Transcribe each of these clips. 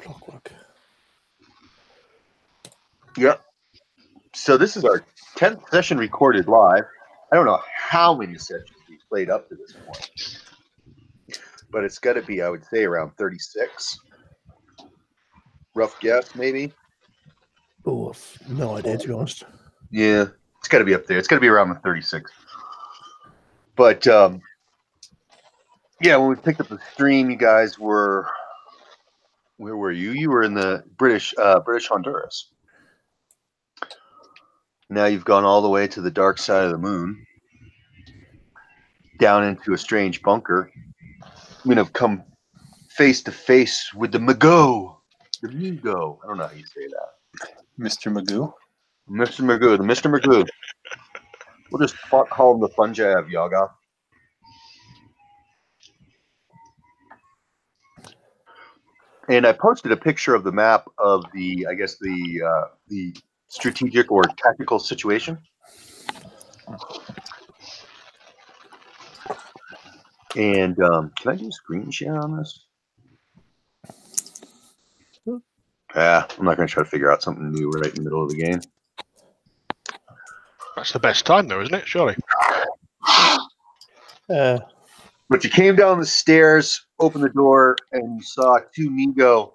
Clockwork. Yep. So this is our 10th session recorded live. I don't know how many sessions we played up to this point, but it's got to be, I would say, around 36. Rough guess, maybe. Oh, no idea, to be honest. Yeah, it's got to be up there. It's got to be around the 36. But yeah, when we picked up the stream, you guys were, where were you? You were in the British Honduras. Now you've gone all the way to the dark side of the moon, down into a strange bunker. I'm going to come face to face with the Magoo. The Migo. I don't know how you say that. Mr. Magoo? Mr. Magoo. The Mr. Magoo. We'll just call him the Fungi of Yaga. And I posted a picture of the map of the, I guess, the strategic or tactical situation. And can I do screen share on this? Yeah, I'm not going to try to figure out something new right in the middle of the game. That's the best time, though, isn't it? Surely. But you came down the stairs, opened the door, and you saw two Migo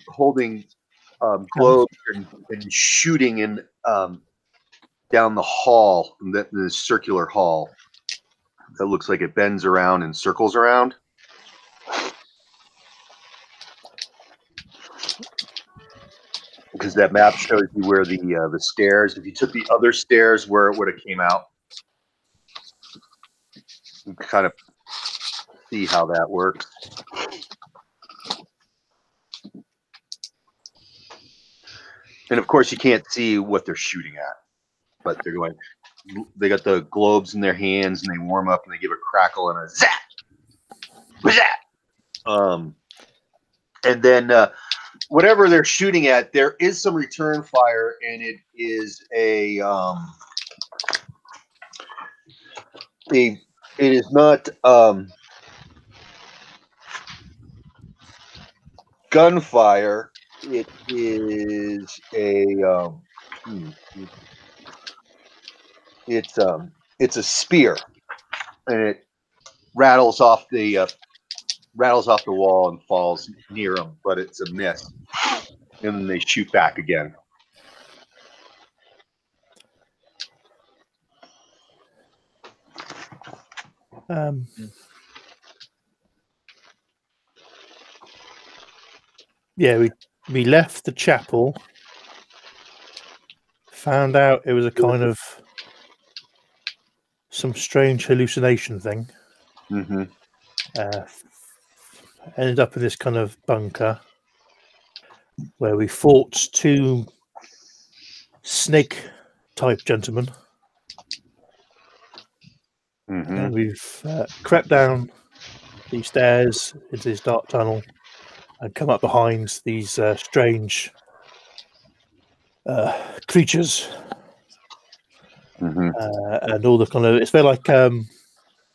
holding globes and shooting in down the hall, the circular hall. That looks like it bends around and circles around. Because that map shows you where the stairs, if you took the other stairs, where it would have came out. You can kind of see how that works. And of course, you can't see what they're shooting at, but they're going. They got the globes in their hands, and they warm up, and they give a crackle and a zap, zap. And then whatever they're shooting at, there is some return fire, and it is it is not gunfire. It is it's a spear, and it rattles off the wall and falls near them, but it's a miss. And then they shoot back again. Yeah, we left the chapel, found out it was a kind of some strange hallucination thing. Mm-hmm. Ended up in this kind of bunker where we fought two snake-type gentlemen. Mm-hmm. And we've crept down these stairs into this dark tunnel and come up behind these strange creatures. Mm-hmm. And all the kind of, it's very like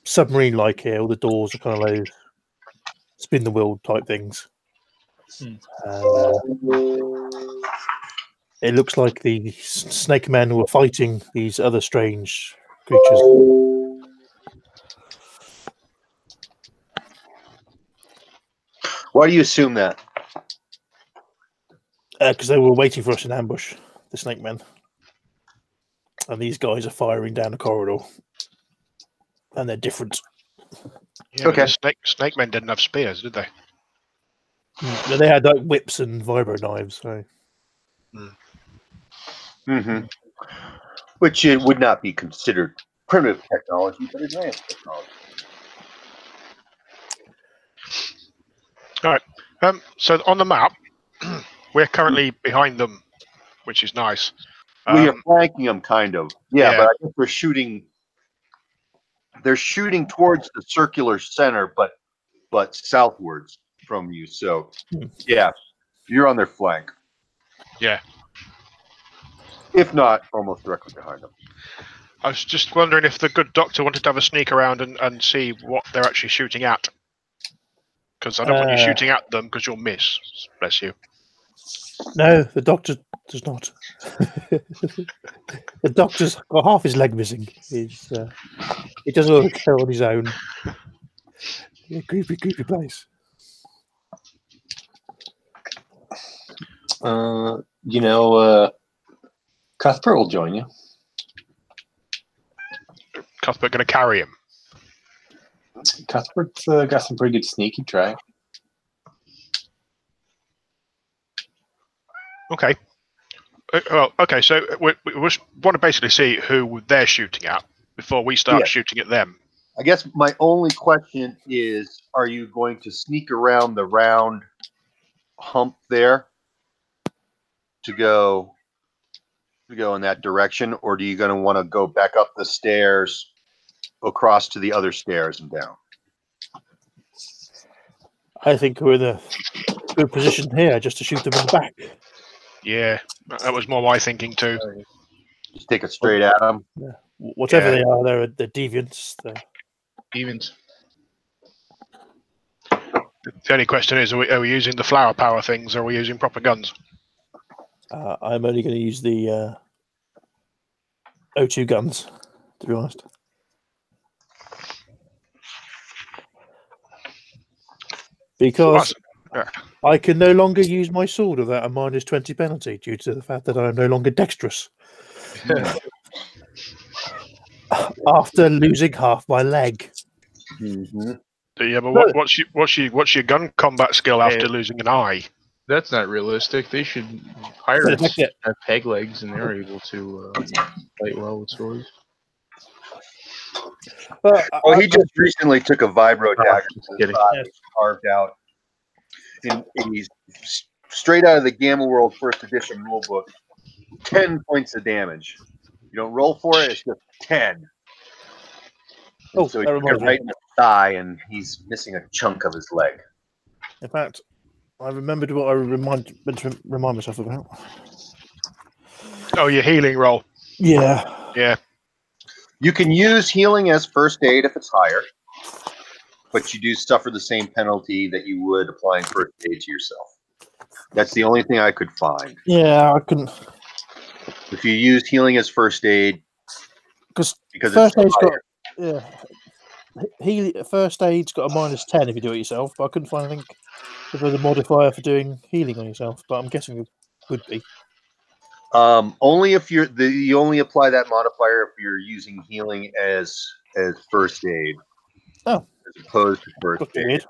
submarine-like here. All the doors are kind of like spin the wheel type things. It looks like the snake men were fighting these other strange creatures. Why do you assume that? Because they were waiting for us in ambush, the snake men. And these guys are firing down the corridor. And they're different. Yeah, okay. Snake men didn't have spears, did they? No, they had like whips and vibro knives. So. Mm-hmm. Which it would not be considered primitive technology, but advanced technology. All right. So on the map, we're currently behind them, which is nice. We are flanking them, kind of. Yeah, but I think we're shooting. They're shooting towards the circular center, but southwards from you. So, yeah, you're on their flank. Yeah. If not, almost directly behind them. I was just wondering if the good doctor wanted to have a sneak around and see what they're actually shooting at. Because I don't want you shooting at them because you'll miss. Bless you. No, the doctor does not. The doctor's got half his leg missing. He does all the kill on his own. Yeah, creepy place. Cuthbert will join you. Cuthbert going to carry him. Cuthbert's got some pretty good sneaky try. Okay. Well, okay. So we want to basically see who they're shooting at before we start shooting at them. I guess my only question is: are you going to sneak around the round hump there to go in that direction, or do you going to want to go back up the stairs, across to the other stairs and down? I think we're in a good position here just to shoot them in the back. Yeah, that was more my thinking too. Just take it straight at them. Yeah. Whatever they are, they're deviants. Deviants. The only question is, are we using the flower power things, or are we using proper guns? I'm only going to use the O2 guns, to be honest. Because I can no longer use my sword without a -20 penalty due to the fact that I am no longer dexterous. After losing half my leg. Mm-hmm. Yeah, but what's your gun combat skill after losing an eye? That's not realistic. They should pirates have peg legs and they're able to fight well with swords. Well, he just recently took a vibro dagger carved out. And he's straight out of the Gamma World First Edition rulebook. 10 points of damage. You don't roll for it; it's just 10. Oh, so he took it right in the thigh, and he's missing a chunk of his leg. In fact, I remembered what I remind myself about. Oh, your healing roll. Yeah. Yeah. You can use healing as first aid if it's higher, but you do suffer the same penalty that you would applying first aid to yourself. That's the only thing I could find. Yeah, I couldn't. If you use healing as first aid, because first aid's got first aid's got a -10 if you do it yourself, but I couldn't find anything if there's a modifier for doing healing on yourself. But I'm guessing it would be. Only if you only apply that modifier if you're using healing as first aid. Oh, as opposed to first aid.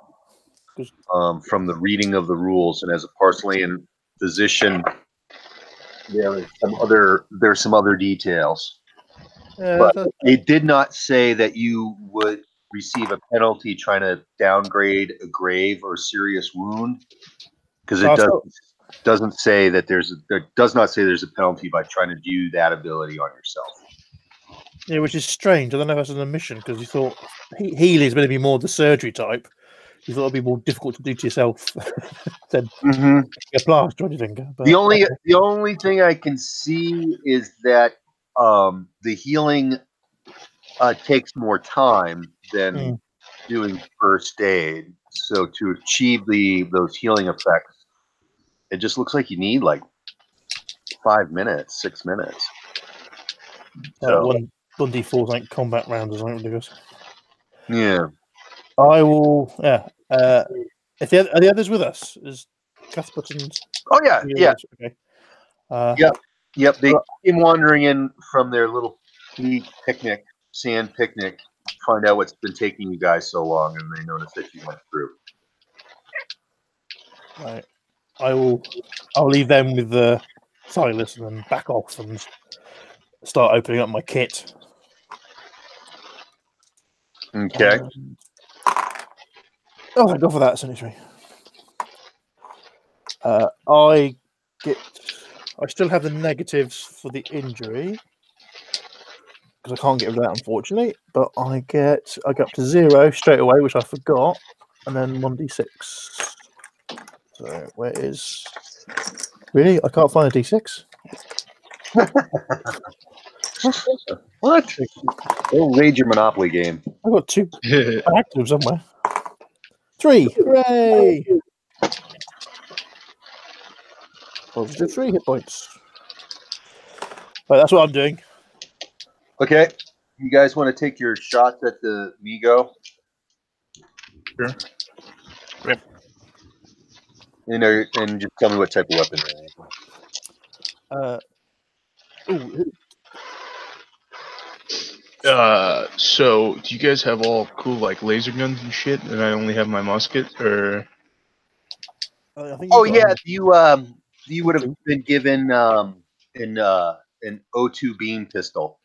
From the reading of the rules, and as a Parsleyan physician, there's some other details. But it did not say that you would receive a penalty trying to downgrade a grave or serious wound, because it doesn't say that does not say there's a penalty by trying to do that ability on yourself. Yeah, which is strange. I don't know if that's an omission, because you thought healing is going to be more the surgery type. You thought it'd be more difficult to do to yourself than a plaster on your finger. But, the only thing I can see is that the healing takes more time than doing first aid. So to achieve those healing effects, it just looks like you need like 5 minutes, 6 minutes. So 1d4 like combat rounds or something ridiculous. Yeah. I will. Yeah. Are the others with us? Is Cuthbert and? Oh yeah, yeah. Okay. Yep. They came wandering in from their little sand picnic, find out what's been taking you guys so long, and they notice that you went through. Right. I'll leave them with Silas and then back off and start opening up my kit. Okay. Oh, thank God for that sanitary. I still have the negatives for the injury because I can't get rid of that, unfortunately. But I get up to 0 straight away, which I forgot, and then 1d6. So where is? Really, I can't find a d6. What? Don't raid your Monopoly game. I've got 2 active somewhere. 3. Hooray! Positive 3 hit points. Right, that's what I'm doing. Okay. You guys want to take your shots at the Migo? Sure. Yep. And just tell me what type of weapon they're So do you guys have all cool like laser guns and shit, and I only have my musket, or? I think Oh you've got yeah, you would have been given an O2 beam pistol,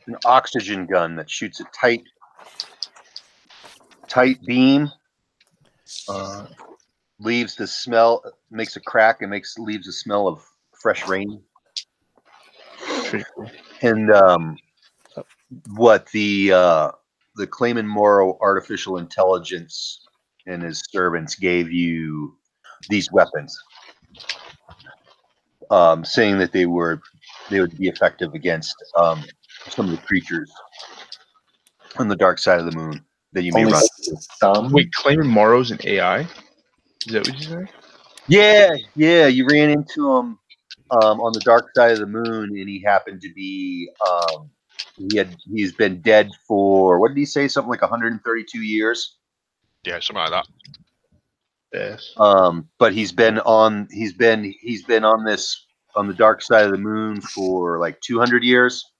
an oxygen gun that shoots a tight beam, leaves the smell, makes a crack, and leaves a smell of fresh rain. Pretty cool. And what the Clayman Morrow artificial intelligence and his servants gave you these weapons, saying that they would be effective against some of the creatures on the dark side of the moon that you may Only run. some. Wait, Clayman Morrow's an AI? Is that what you say? Yeah, you ran into him on the dark side of the moon, and he happened to be he's been dead for, what did he say, something like 132 years. Yeah, something like that. Yes. But he's been on this, on the dark side of the moon, for like 200 years,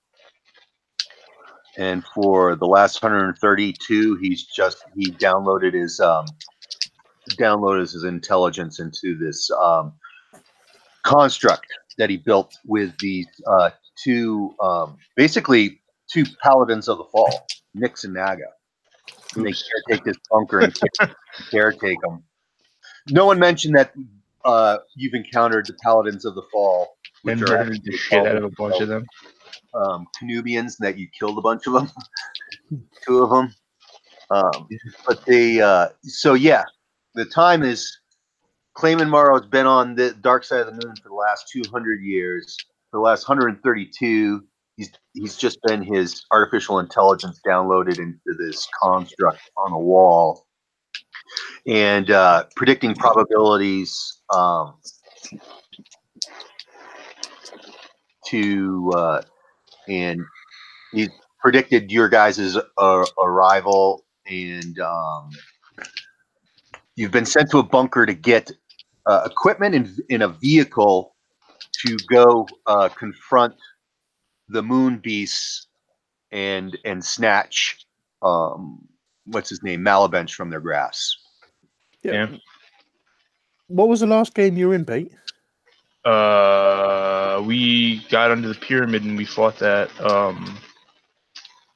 and for the last 132 he downloaded his intelligence into this construct that he built with these basically two paladins of the fall, Nyx and Naga. And they caretake this bunker and caretake them. No one mentioned that you've encountered the paladins of the fall, which And are murdered the shit out of a bunch of them. Canubians, that you killed a bunch of them, 2 of them. But they, so yeah, the time is, Clayman Morrow's been on the dark side of the moon for the last 200 years. For the last 132, he's just been his artificial intelligence downloaded into this construct on a wall, and predicting probabilities and he predicted your guys' arrival, and you've been sent to a bunker to get equipment in a vehicle to go confront the moon beasts and snatch what's his name, Malabench, from their grasp. Yeah. What was the last game you were in, Pete? We got under the pyramid and we fought that.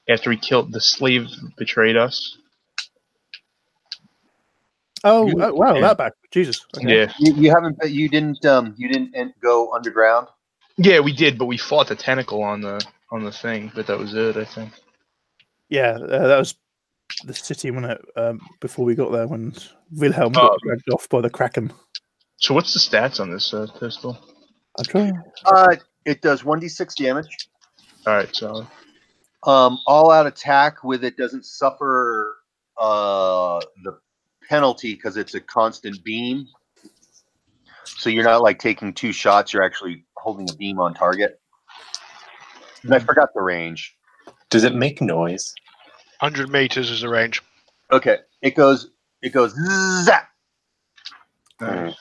After we killed the slave, betrayed us. Oh, wow, that back, Jesus. Okay. Yeah. You didn't go underground. Yeah, we did, but we fought the tentacle on the thing. But that was it, I think. Yeah, that was the city when before we got there, when Wilhelm got dragged off by the Kraken. So what's the stats on this pistol? I'll try. It does 1d6 damage. All right, solid. All-out attack with it doesn't suffer the penalty because it's a constant beam. So you're not like taking 2 shots; you're actually holding a beam on target. And I forgot the range. Does it make noise? 100 meters is the range. Okay, it goes zap. Nice.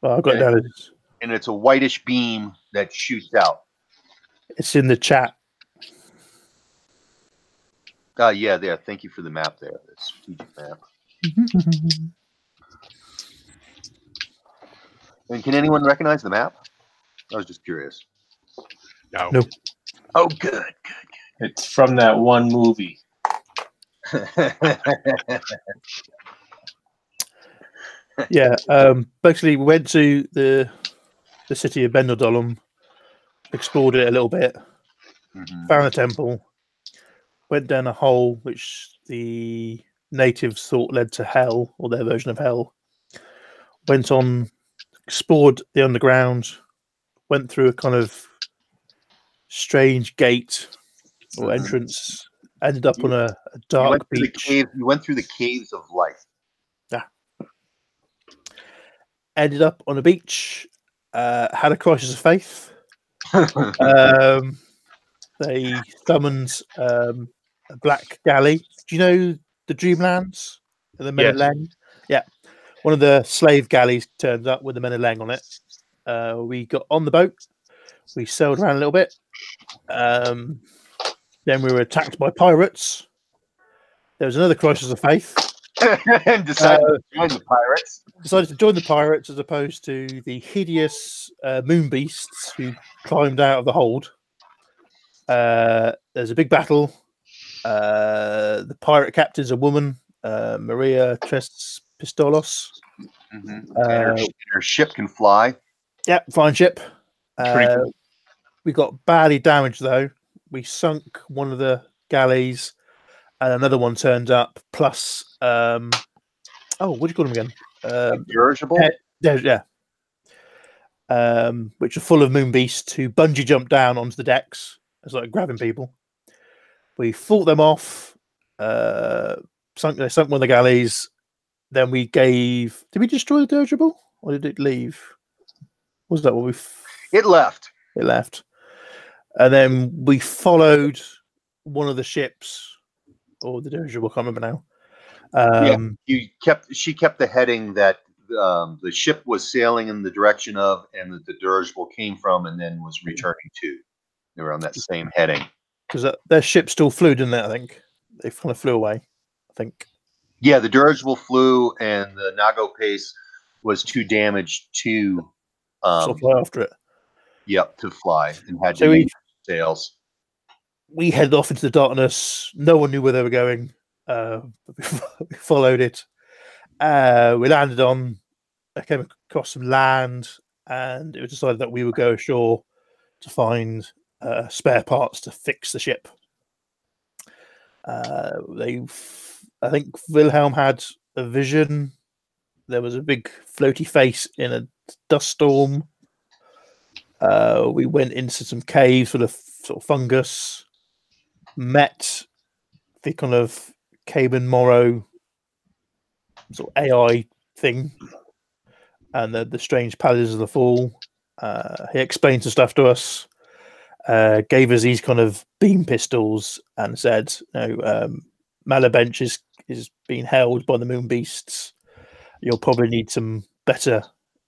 Well, I've got that. And it's a whitish beam that shoots out. It's in the chat. Yeah, there. Thank you for the map there, the strategic map. And can anyone recognize the map? I was just curious. No. Nope. Oh, good. It's from that one movie. Yeah. Basically, we went to the city of Benderdolum, explored it a little bit, found a temple, went down a hole which the natives thought led to hell, or their version of hell. Went on, explored the underground, went through a kind of strange gate or entrance Ended up on a dark beach. You went through the caves of life. Yeah. Ended up on a beach. Had a crisis of faith. They summoned a black galley. Do you know the Dreamlands? The Men of Yes. Leng? Yeah. One of the slave galleys turns up with the Men of Leng on it. We got on the boat. We sailed around a little bit. Then we were attacked by pirates. There was another crisis of faith. And decided to join the pirates. Decided to join the pirates as opposed to the hideous moon beasts who climbed out of the hold. There's a big battle. The pirate captain's a woman, Maria Tres Pistolos. And her ship can fly. Yeah, flying ship. Pretty cool. We got badly damaged though. We sunk one of the galleys, and another one turned up. Plus, what do you call them again? Dirigible. Yeah. Which are full of moon beasts who bungee jumped down onto the decks. It's like grabbing people. We fought them off. Sunk one of the galleys. Then we gave. Did we destroy the dirigible, or did it leave? Was that what we? It left. It left. And then we followed one of the ships, or the dirigible. I can't remember now. She kept the heading that the ship was sailing in the direction of, and that the dirigible came from, and then was returning to. They were on that same heading. Because their ship still flew, didn't it? I think they kind of flew away. I think. Yeah, the dirigible flew, and the Nago Pace was too damaged to fly after it. Yep, to fly, and had to use sails. We headed off into the darkness. No one knew where they were going. We followed it. We landed on. I came across some land, and it was decided that we would go ashore to find spare parts to fix the ship. I think Wilhelm had a vision. There was a big floaty face in a dust storm. We went into some caves full of sort of fungus. Met the kind of Cayman Morrow sort of AI thing, and the strange palaces of the fall. He explained some stuff to us. Gave us these kind of beam pistols and said, Malabench is being held by the moon beasts. You'll probably need some better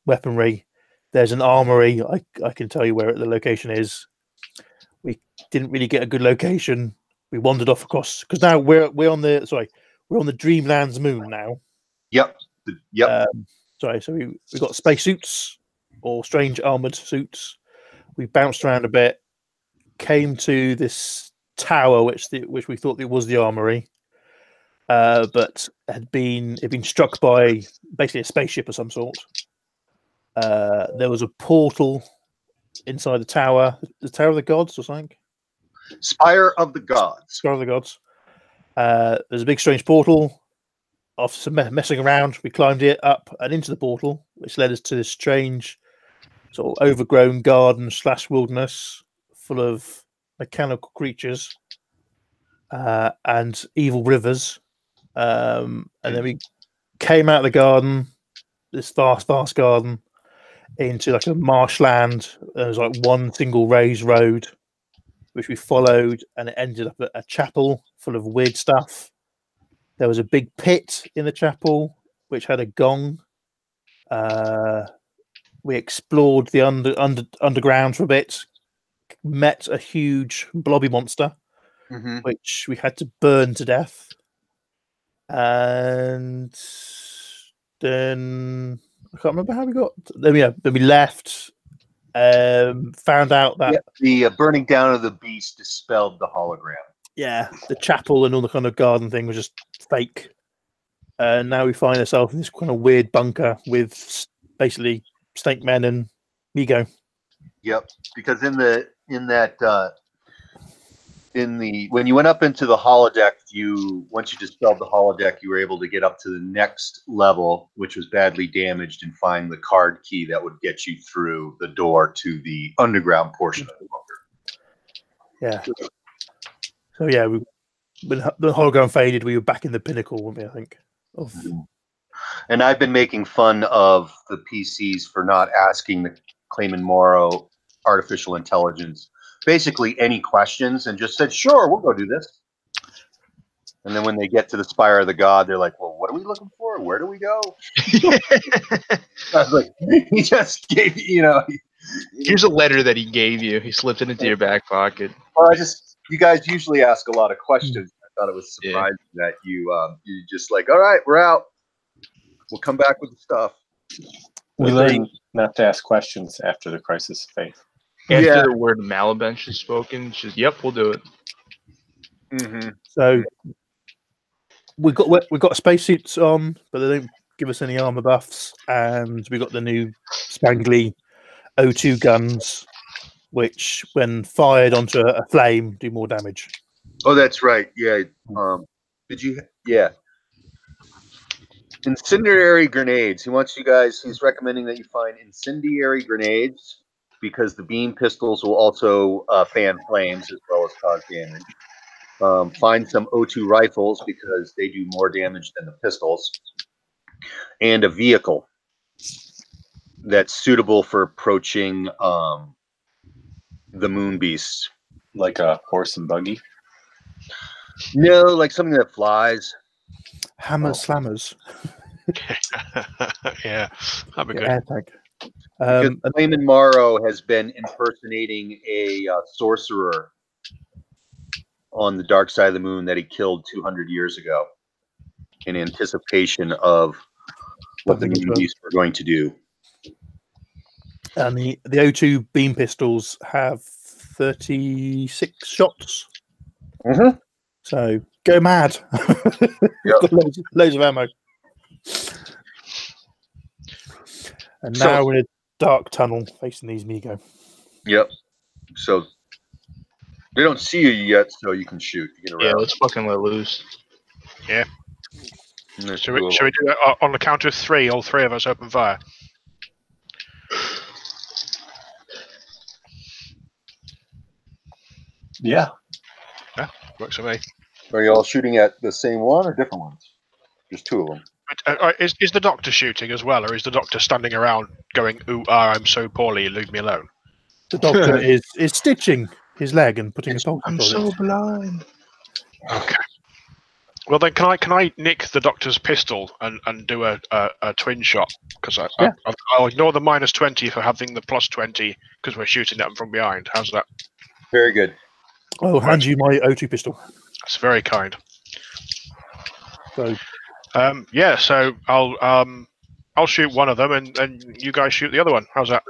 weaponry. There's an armory. I can tell you where the location is. We didn't really get a good location. We wandered off across because now we're on the Dreamlands moon now. Yep. So we got spacesuits or strange armored suits. We bounced around a bit. Came to this tower, which we thought it was the armory, but had been struck by basically a spaceship of some sort. There was a portal inside the Tower of the Gods or something. Spire of the Gods. Spire of the Gods. There's a big strange portal. After some messing around, we climbed it up and into the portal, which led us to this strange sort of overgrown garden / wilderness full of mechanical creatures and evil rivers. And then we came out of the garden, this vast garden, into like a marshland. There was like one single raised road, which we followed, and it ended up at a chapel full of weird stuff. There was a big pit in the chapel, which had a gong. We explored the underground for a bit, met a huge blobby monster, which we had to burn to death. And then I can't remember how we got. Then we left. Found out that the burning down of the beast dispelled the hologram. Yeah, the chapel and all the kind of garden thing was just fake. And now we find ourselves in this kind of weird bunker with basically snake men and Migo. Yep, because when you went up into the holodeck, once you dispelled the holodeck, you were able to get up to the next level, which was badly damaged, and find the card key that would get you through the door to the underground portion of the bunker. Yeah. So yeah, when the hologram faded, we were back in the pinnacle, weren't we? I think. Of And I've been making fun of the PCs for not asking the Clayman Morrow artificial intelligence basically any questions, and just said, "Sure, we'll go do this." And then when they get to the Spire of the God, they're like, "Well, what are we looking for? Where do we go?" I was like, "He just gave Here's a letter that he gave you. He slipped it into your back pocket. Well, you guys usually ask a lot of questions. I thought it was surprising that you just like, all right, we're out. We'll come back with the stuff. We learn not to ask questions after the crisis of faith. After the word Malabench is spoken, it's just, yep, we'll do it. Mm-hmm. So we've got spacesuits on, but they don't give us any armor buffs, and we got the new spangly O2 guns, which, when fired onto a flame, do more damage. Oh, that's right. Yeah. Did you? Yeah. Incendiary grenades. He's recommending that you find incendiary grenades because the beam pistols will also fan flames as well as cause damage. Find some O2 rifles because they do more damage than the pistols. And a vehicle that's suitable for approaching the moon beasts. Like a horse and buggy? No, like something that flies. Hammers, slammers. Yeah, that'd be good. AirTag. Because Clayman Morrow has been impersonating a sorcerer on the dark side of the moon that he killed 200 years ago in anticipation of what the moon beasts were going to do. And the O2 beam pistols have 36 shots. Mm-hmm. So go mad. Yep. Got loads of ammo. And now we're in a dark tunnel facing these Migo. Yep. So they don't see you yet, so you can shoot. You get around. Yeah, let's fucking let loose. Yeah. Should we do that on the count of three? All three of us open fire. Yeah. Yeah, works for me. Are you all shooting at the same one or different ones? There's two of them. Is the doctor shooting as well, or is the doctor standing around going, "Ooh, I'm so poorly, leave me alone"? The doctor is stitching his leg and putting a poultice I'm on so it. blind. Okay. Well then, can I nick the doctor's pistol and do a twin shot? Because I'll ignore the -20 for having the +20 because we're shooting at them from behind. How's that? Very good. I'll hand you my O2 pistol. That's very kind. So so I'll shoot one of them and you guys shoot the other one. How's that?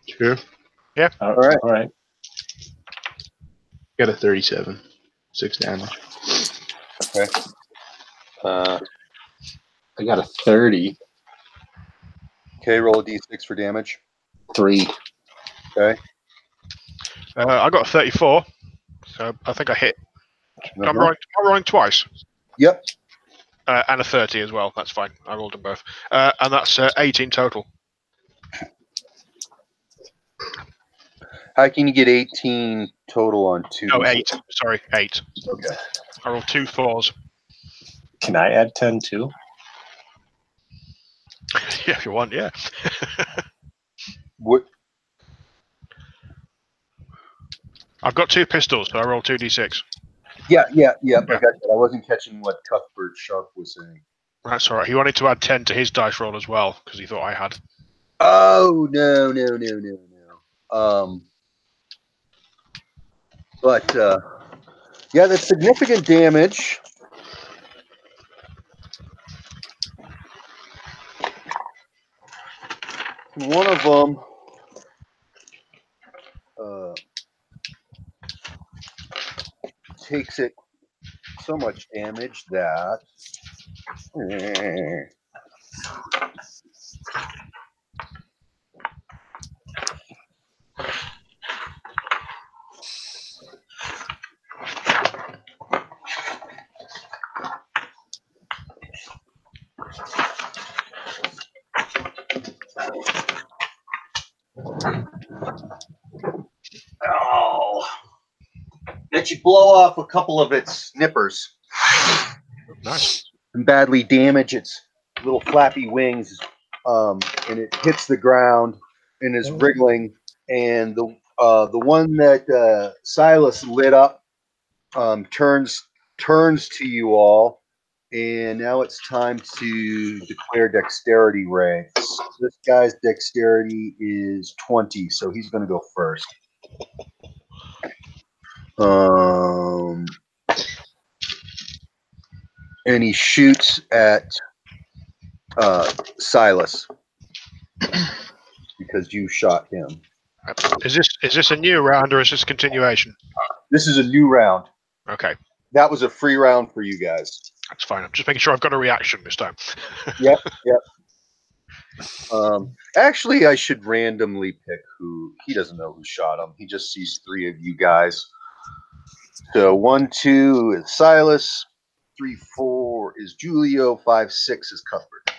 Sure. Yeah. All right. All right. Got a 37. 6 damage. Okay. I got a 30. Okay, roll a d6 for damage. 3. Okay. I got a 34, so I think I hit. I'm rolling twice. Yep. And a 30 as well. That's fine. I rolled them both. And that's 18 total. How can you get 18 total on 2? No, 8. Sorry, 8. Okay. I rolled 2 4s. Can I add 10 too? Yeah, if you want, yeah. What? I've got 2 pistols, so I rolled 2d6. Yeah. I got that. I wasn't catching what Cuthbert Sharp was saying. That's all right. He wanted to add 10 to his dice roll as well, because he thought I had. Oh, no. But, that's significant damage. One of them takes it so much damage that but you blow off a couple of its nippers. Nice. And badly damage its little flappy wings, and it hits the ground and is wriggling. And the one that Silas lit up turns to you all, and now it's time to declare dexterity ranks. This guy's dexterity is 20, so he's going to go first. And he shoots at Silas because you shot him. Is this a new round or is this continuation? This is a new round. Okay, That was a free round for you guys. that's fine. I'm just making sure I've got a reaction this time. Yep. Actually, I should randomly pick who. He doesn't know who shot him. He just sees 3 of you guys. So 1, 2 is Silas. 3, 4 is Julio. 5, 6 is Cuthbert.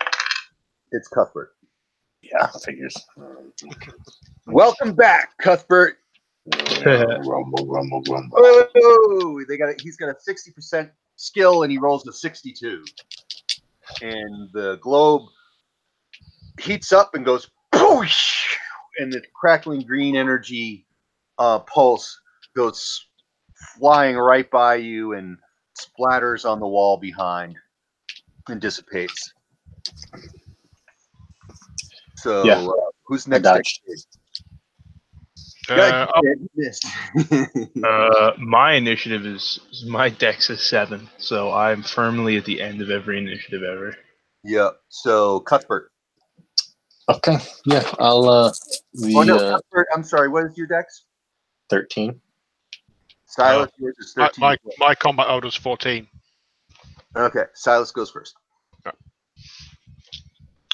It's Cuthbert. Yeah, figures. Welcome back, Cuthbert. Rumble. Oh, he's got a 60% skill, and he rolls a 62. And the globe heats up and goes poosh, and the crackling green energy pulse goes flying right by you and splatters on the wall behind and dissipates. So, Yeah. who's next? Dodged. My initiative is my dex is 7, so I'm firmly at the end of every initiative ever. Yeah. So Cuthbert. Okay. Yeah, I'll Cuthbert. I'm sorry. What is your dex? 13. Silas, yours is 13. My combat order is 14. Okay. Silas goes first.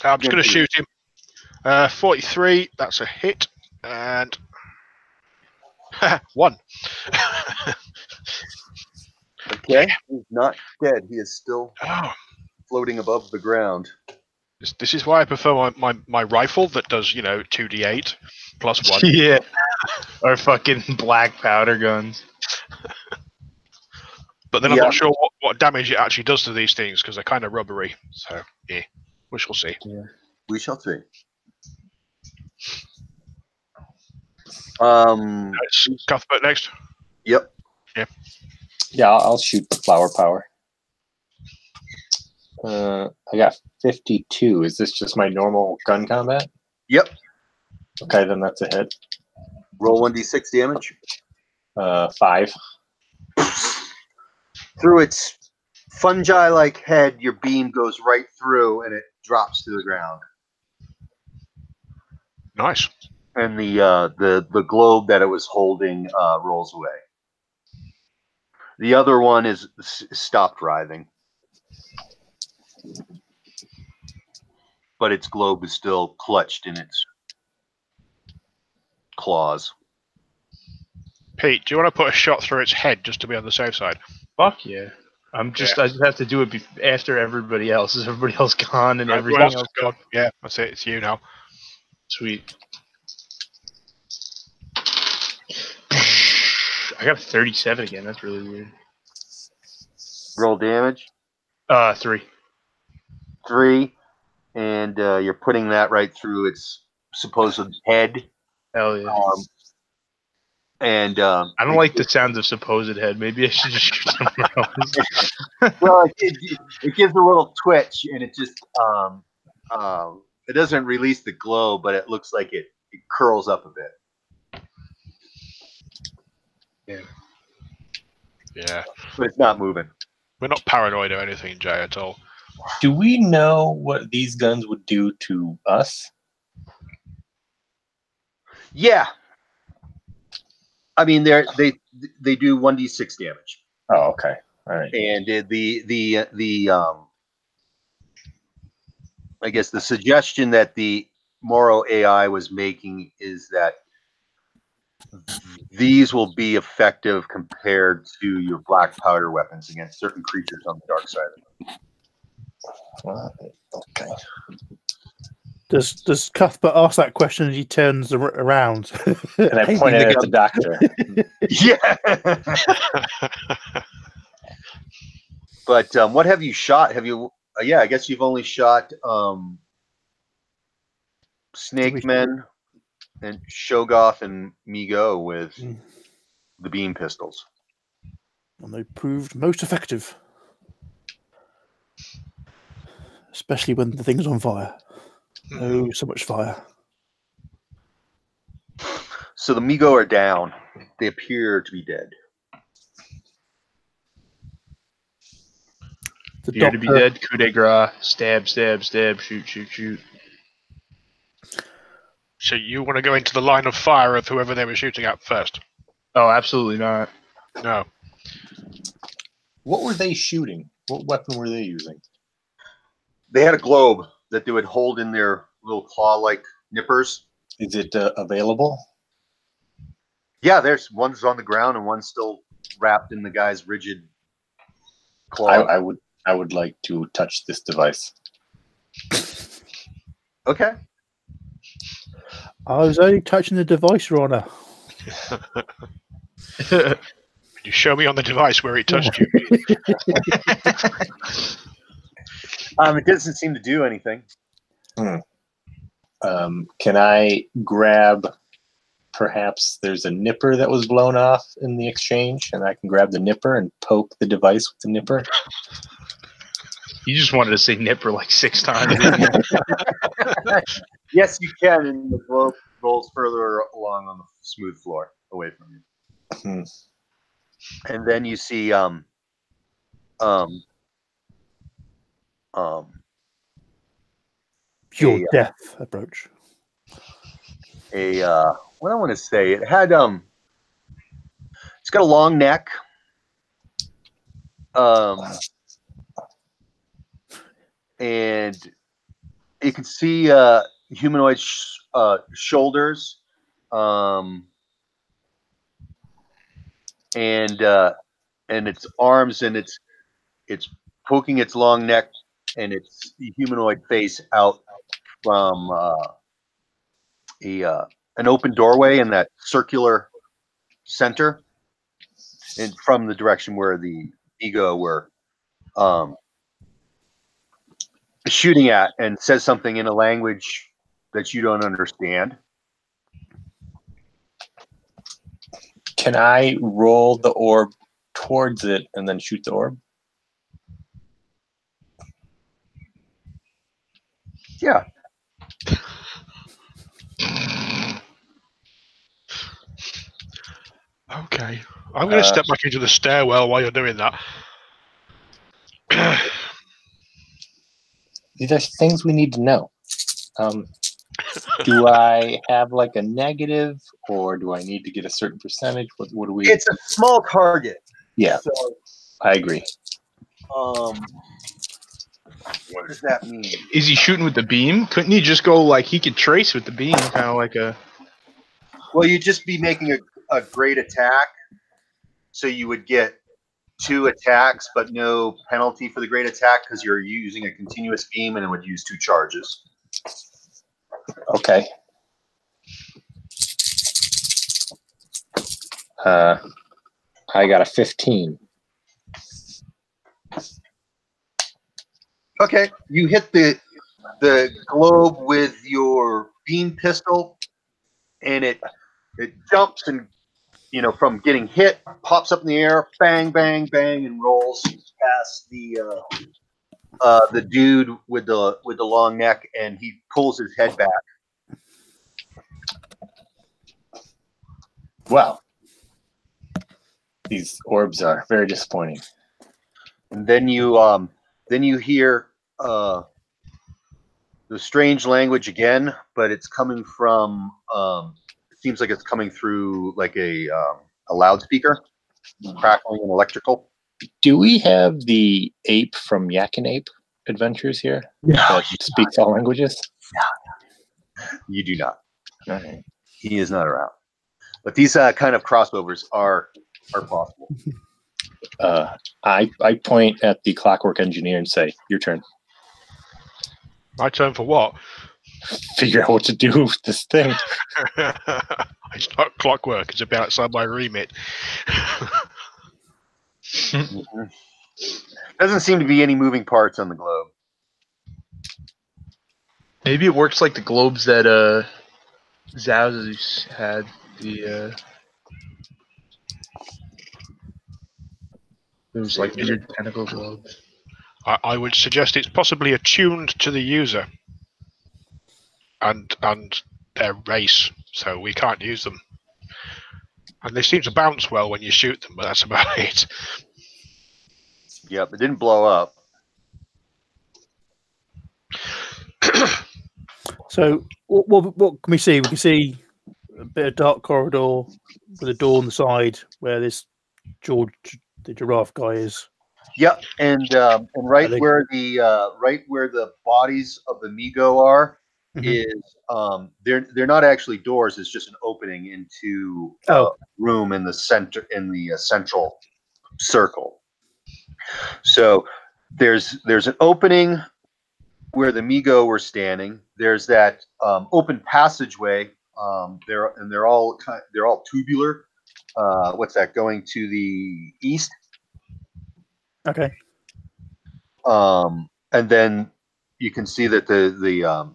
I'm just going to shoot him. 43. That's a hit, and 1. Okay. He's not dead. He is still Oh. floating above the ground. This is why I prefer my rifle that does 2d8 plus 1. Yeah. Or fucking black powder guns. But then I'm not sure what damage it actually does to these things because they're kind of rubbery. So yeah, we shall see. Yeah. We shall see. Cuthbert next. Yep. Yeah, I'll shoot the flower power. I got 52. Is this just my normal gun combat? Yep. Okay, then that's a hit. Roll 1d6 damage. 5. Through its fungi-like head, your beam goes right through, and it drops to the ground. Nice. And the globe that it was holding rolls away. The other one is stopped writhing, but its globe is still clutched in its claws. Pete, do you want to put a shot through its head just to be on the safe side? Fuck yeah. I just have to do it after everybody else. Is everybody else gone and everything else gone? Yeah, that's it. It's you now. Sweet. I got a 37 again. That's really weird. Roll damage. 3. 3, and you're putting that right through its supposed head. Hell yeah. I don't like the sounds of supposed head. Maybe I should just shoot somewhere else. Well, it gives a little twitch, and it just it doesn't release the glow, but it looks like it curls up a bit. Yeah. But it's not moving. We're not paranoid or anything, Jay, at all. Do we know what these guns would do to us? Yeah. I mean, they do 1d6 damage. Oh, okay. All right. And I guess the suggestion that the Moro AI was making is that these will be effective compared to your black powder weapons against certain creatures on the dark side of them. Okay. Does Cuthbert ask that question as he turns around? And I pointed at the doctor. Yeah. But what have you shot? Have you? Yeah, I guess you've only shot Snake Men and Shogoth and Migo with the beam pistols. And they proved most effective. Especially when the thing's on fire. Oh, so much fire. So the Migo are down. They appear to be dead. Appear to be dead. Coup de grace. Stab, stab, stab. Shoot, shoot, shoot. So you want to go into the line of fire of whoever they were shooting at first? Oh, absolutely not. No. What were they shooting? What weapon were they using? They had a globe that they would hold in their little claw-like nippers. Is it available? Yeah, there's one's on the ground and one's still wrapped in the guy's rigid claw. I would like to touch this device. Okay. I was only touching the device, Your Honor. Can you show me on the device where it touched you? It doesn't seem to do anything. Can I grab, perhaps there's a nipper that was blown off in the exchange, and I can grab the nipper and poke the device with the nipper? You just wanted to say nipper like 6 times. Yes, you can, and the globe rolls further along on the smooth floor away from you. And then you see your death approach. What I want to say, it had it's got a long neck. And you can see humanoid shoulders, and its arms, and it's poking its long neck and its humanoid face out from an open doorway in that circular center, and from the direction where the ego were shooting at, and says something in a language that you don't understand. Can I roll the orb towards it and then shoot the orb? Yeah. Okay. I'm going to step back into the stairwell while you're doing that. These are things we need to know. Do I have like a negative, or do I need to get a certain percentage? What do we? It's a small target. Yeah, so, I agree. What does that mean? Is he shooting with the beam? Couldn't he just go like he could trace with the beam, kind of like a? Well, you'd just be making a great attack, so you would get 2 attacks, but no penalty for the great attack because you're using a continuous beam, and it would use 2 charges. Okay. I got a 15. Okay, you hit the globe with your beam pistol, and it jumps and, from getting hit, pops up in the air, bang, bang, bang, and rolls past the dude with the long neck, and he pulls his head back. Wow. These orbs are very disappointing. And then you hear the strange language again, but it's coming from it seems like it's coming through like a loudspeaker, crackling and electrical. Do we have the ape from Yak and Ape Adventures here that speaks all languages? No, you do not. All right. He is not around. But these kind of crossovers are possible. I point at the Clockwork Engineer and say, "Your turn." My turn for what? figure out what to do with this thing. It's not clockwork. It's a bit outside my remit. Doesn't seem to be any moving parts on the globe. Maybe it works like the globes that Zaz had. Those like weird tentacle globes. I would suggest it's possibly attuned to the user and their race, so we can't use them. And they seem to bounce well when you shoot them, but that's about it. Yep, it didn't blow up. So what can we see? We can see a bit of dark corridor with a door on the side where this George, the giraffe guy, is. Yep, and right where the bodies of the Migo are is they're not actually doors. It's just an opening into a room in the center central circle. So there's an opening where the Migo were standing. There's that open passageway. They're all tubular. What's that? Going to the east. Okay. And then you can see that the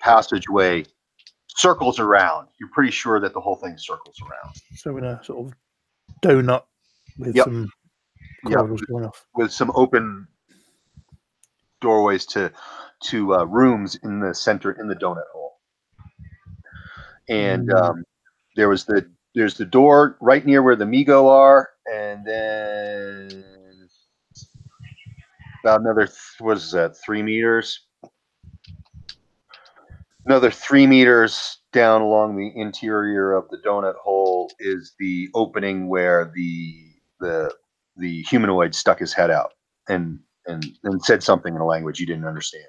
passageway circles around. You're pretty sure that the whole thing circles around. So in a sort of donut with some corridors going off. With some open doorways to rooms in the center in the donut hole. And there's the door right near where the Migo are, and then about another 3 meters. Another 3 meters down along the interior of the donut hole is the opening where the humanoid stuck his head out and said something in a language you didn't understand.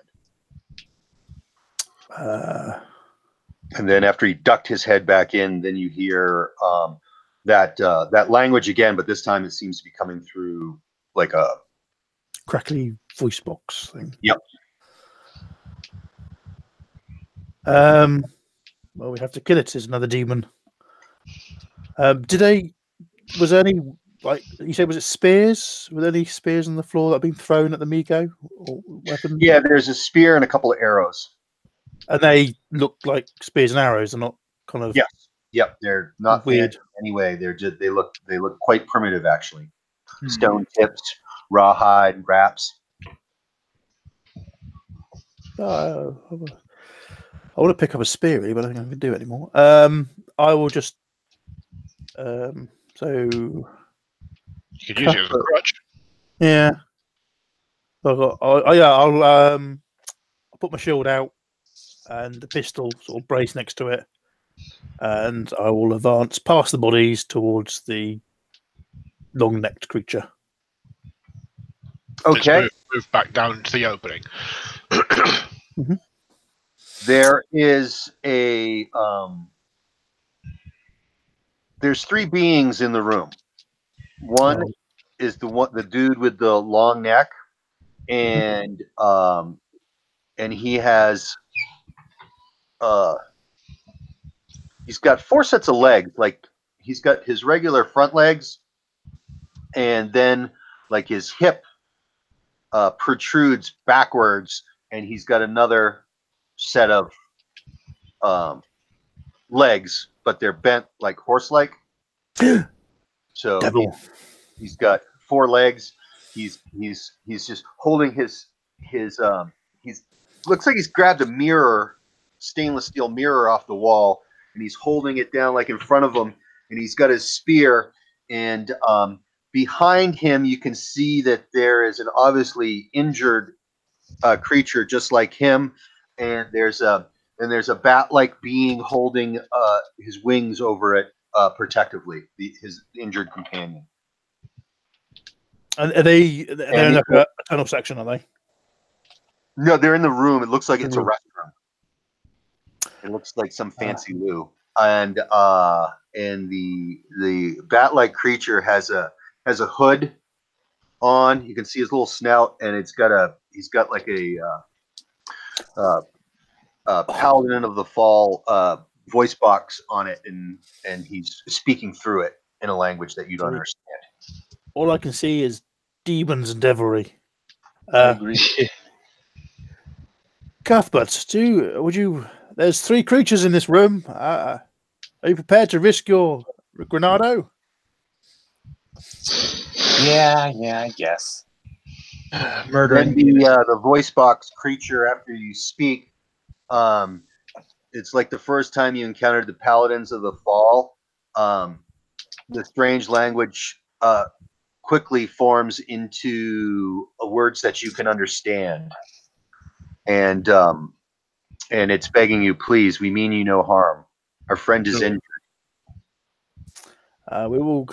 And then after he ducked his head back in, then you hear that language again, but this time it seems to be coming through like a crackly voice box thing. Yep. Well, we have to kill it. It's another demon. Was there any, like you said, was it spears? Were there any spears on the floor that have been thrown at the Migo or weapons? Yeah, there's a spear and a couple of arrows. And they look like spears and arrows. They're not kind of. Yes. Yep. They're not weird. Anyway, they look quite primitive actually. Stone tips, rawhide, wraps. I want to pick up a spear, really, but I don't think I can do it anymore. I will just. So. You could use it as a crutch. Yeah. I'll put my shield out and the pistol sort of brace next to it, and I will advance past the bodies towards the long-necked creature. Okay. Move back down to the opening. There is there's 3 beings in the room. One is the dude with the long neck, and he has he's got 4 sets of legs. Like he's got his regular front legs, and then like his hip protrudes backwards, and he's got another set of legs, but they're bent like horse-like. So he's got 4 legs. He's just holding his looks like he's grabbed a mirror, stainless steel mirror off the wall, and he's holding it down like in front of him, and he's got his spear, and behind him you can see that there is an obviously injured creature just like him, and there's a bat-like being holding his wings over it protectively, his injured companion. And they're in a tunnel section, are they? No, they're in the room. It looks like it's a restroom. It looks like some fancy loo. And the bat-like creature has a hood on. You can see his little snout, and he's got like a Paladin of the Fall voice box on it, and he's speaking through it in a language that you don't understand. All I can see is demons and devilry. I agree. Cuthbert, there's 3 creatures in this room. Are you prepared to risk your Granado? Yeah, I guess. Murdering. Then the voice box creature, after you speak, it's like the first time you encountered the Paladins of the Fall. The strange language quickly forms into words that you can understand, and it's begging you, please, we mean you no harm. Our friend is injured. We will.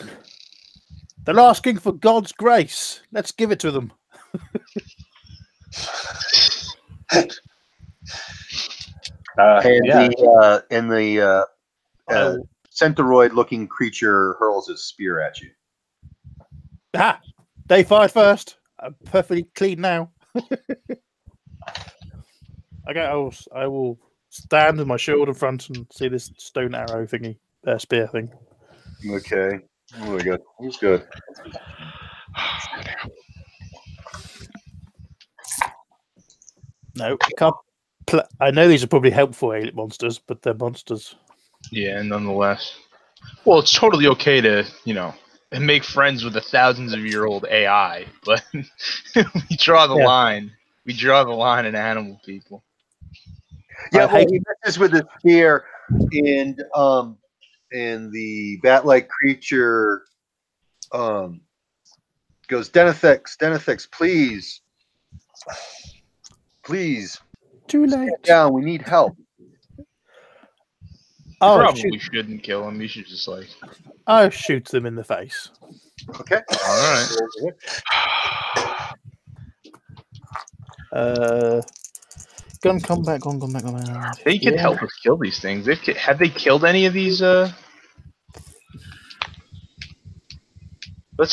They're asking for God's grace. Let's give it to them. The Centaroid-looking creature hurls his spear at you. Ah, they fired first. I'm perfectly clean now. Okay, I will stand with my shield in front and see this stone arrow thingy, spear thing. Okay. Oh my god, he's good. No, can't. I know these are probably helpful alien monsters, but they're monsters. Yeah, nonetheless. Well, it's totally okay to, make friends with the thousands-of-year-old AI, but we draw the line. We draw the line in animal people. Yeah, he messes with his spear, and the bat-like creature goes, Denethix, please. Too late. Stand down. We need help. Probably shouldn't kill him. You should just I'll shoot them in the face. Okay. All right. Gun combat. They could help us kill these things. Have they killed any of these? Let's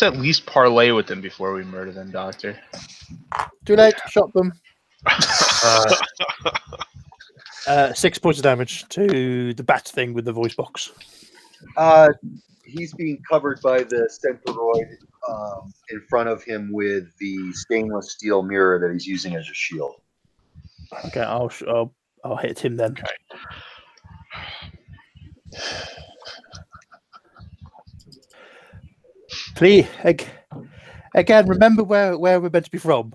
at least parlay with them before we murder them, Doctor. Too late. Shot them. 6 points of damage to the bat thing with the voice box. He's being covered by the Centaroid in front of him with the stainless steel mirror that he's using as a shield. Okay, I'll hit him then. Okay. Please, again, remember where we're meant to be from.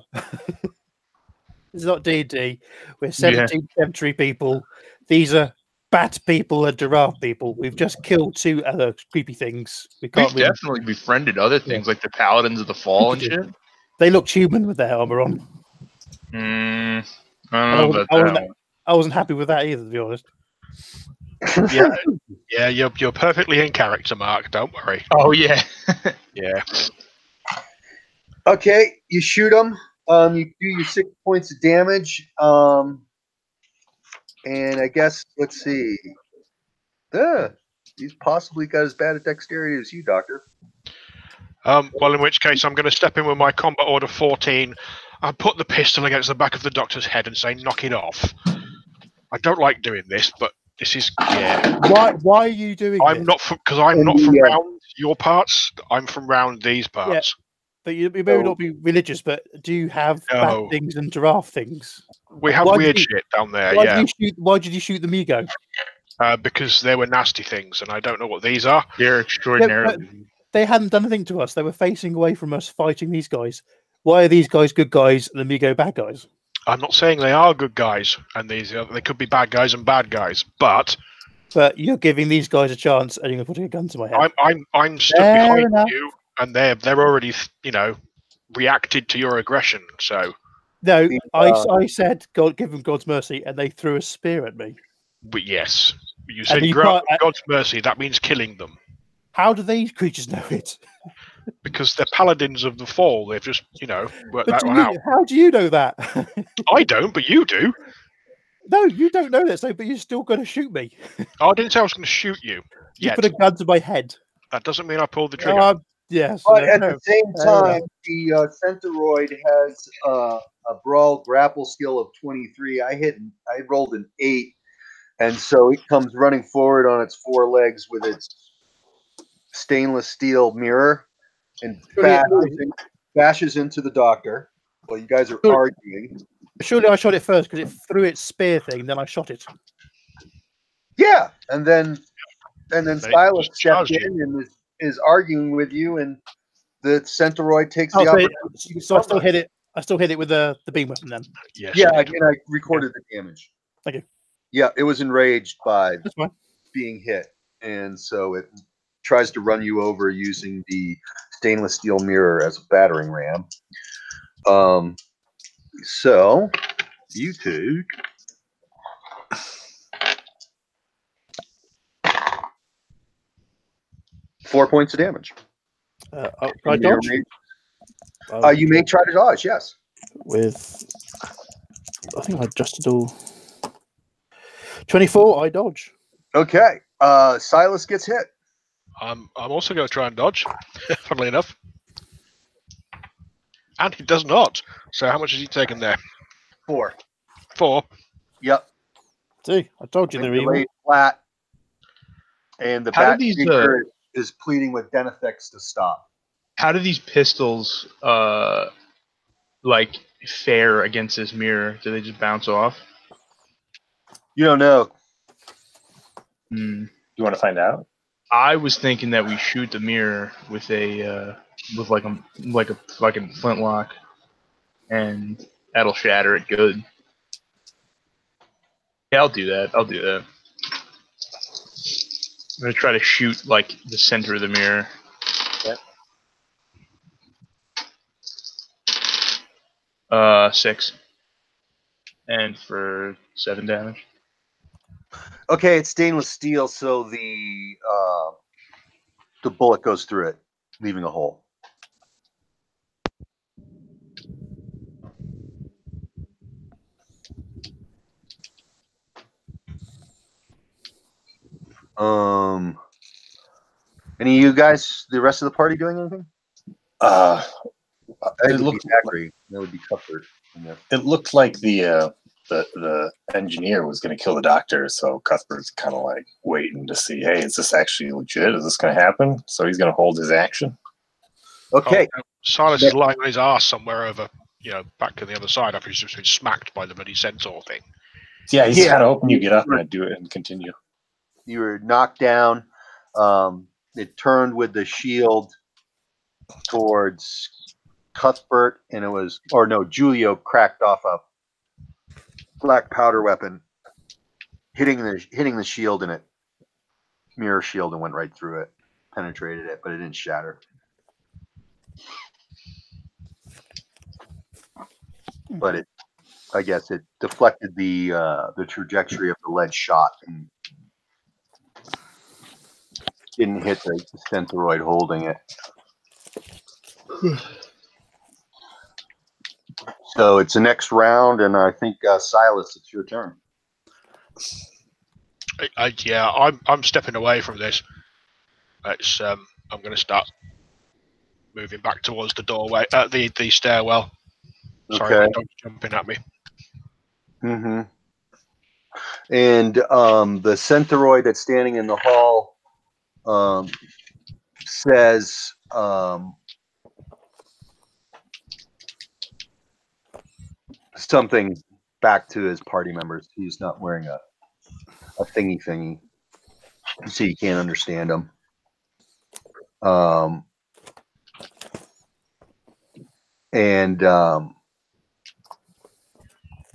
It's not D&D. We're 17th century people. These are bat people and giraffe people. We've just killed 2 other creepy things. We've definitely befriended other things like the Paladins of the Fall and shit. They looked human with their armor on. I don't know about that one. I wasn't happy with that either, to be honest. Yeah, you're perfectly in character, Mark. Don't worry. Oh yeah, yeah. Okay, you shoot him. You do your 6 points of damage. And I guess let's see. He's possibly got as bad a dexterity as you, Doctor. Well, in which case, I'm going to step in with my combat order 14. I'll put the pistol against the back of the Doctor's head and say, "Knock it off." I don't like doing this, but this is Why are you doing? I'm not because I'm not from round your parts. I'm from round these parts. Yeah, but you may not be religious. But do you have bat things and giraffe things? We have weird shit down there. Why did you shoot the Migo? Because they were nasty things, and I don't know what these are. They're extraordinary. They hadn't done anything to us. They were facing away from us, fighting these guys. Why are these guys good guys and the Migo bad guys? I'm not saying they are good guys, and they could be bad guys and bad guys, but you're giving these guys a chance, and you're putting a gun to my head. I'm stood behind you, and they're already reacted to your aggression. So no, I said God, give them God's mercy, and they threw a spear at me. But yes, you said God's mercy. That means killing them. How do these creatures know it? Because they're paladins of the fall. They've just, worked that one out. How do you know that? I don't, but you do. No, you don't know that, but you're still going to shoot me. I didn't say I was going to shoot you. You put a gun to my head. That doesn't mean I pulled the trigger. Yes. But at the same time, the Centaroid has a brawl grapple skill of 23. I rolled an 8, and so it comes running forward on its 4 legs with its stainless steel mirror and bashes into the doctor while you guys are arguing. Surely I shot it first because it threw its spear thing, then I shot it. Yeah, and then Silas just stepped charged you. in and is arguing with you, and the Centauroid takes Oh, the so, opportunity. so I still hit it. I still hit it with the beam weapon then. Yes, Yeah, you did. again, I recorded the damage. Thank you. Yeah, it was enraged by That's fine. being hit, and so it tries to run you over using the stainless steel mirror as a battering ram. So you take 4 points of damage. I dodge? You may try to dodge, yes. With, I think I adjusted all. 24, I dodge. Okay. Silas gets hit. I'm also going to try and dodge, funnily enough. And he does not. So how much has he taken there? 4. 4. Yep. See, I told you they're You evil. laid flat, and the How do bat these, creature is pleading with Denethix to stop. How do these pistols like fare against this mirror? Do they just bounce off? You don't know. You want to find out? I was thinking that we shoot the mirror with a flintlock, and that'll shatter it good. Yeah, I'll do that. I'm gonna try to shoot like the center of the mirror. Yep. 6, and for 7 damage. Okay, it's stainless steel, so the bullet goes through it, leaving a hole. Any of you guys, the rest of the party, doing anything? It looked Zachary. That would be Cuthbert. It looked like the engineer was going to kill the doctor, so Cuthbert's kind of like waiting to see, hey, is this actually legit? Is this going to happen? So he's going to hold his action. Okay. Silas is lying on his ass somewhere over, back on the other side after he's just been smacked by the bloody centaur thing. Yeah, he's kind of hoping you get up and do it and continue. You were knocked down. It turned with the shield towards Cuthbert, and Julio cracked off a black powder weapon, hitting the shield, and it mirror shield and went right through it, penetrated it, but it didn't shatter. But I guess it deflected the trajectory of the lead shot and didn't hit the Centauroid holding it. So it's the next round, and I think Silas, it's your turn. I'm stepping away from this. It's I'm going to start moving back towards the doorway, the stairwell. Sorry, Okay. my dog's jumping at me. Mm-hmm. And the Centauroid that's standing in the hall says, something back to his party members. He's not wearing a thingy, so you can't understand him.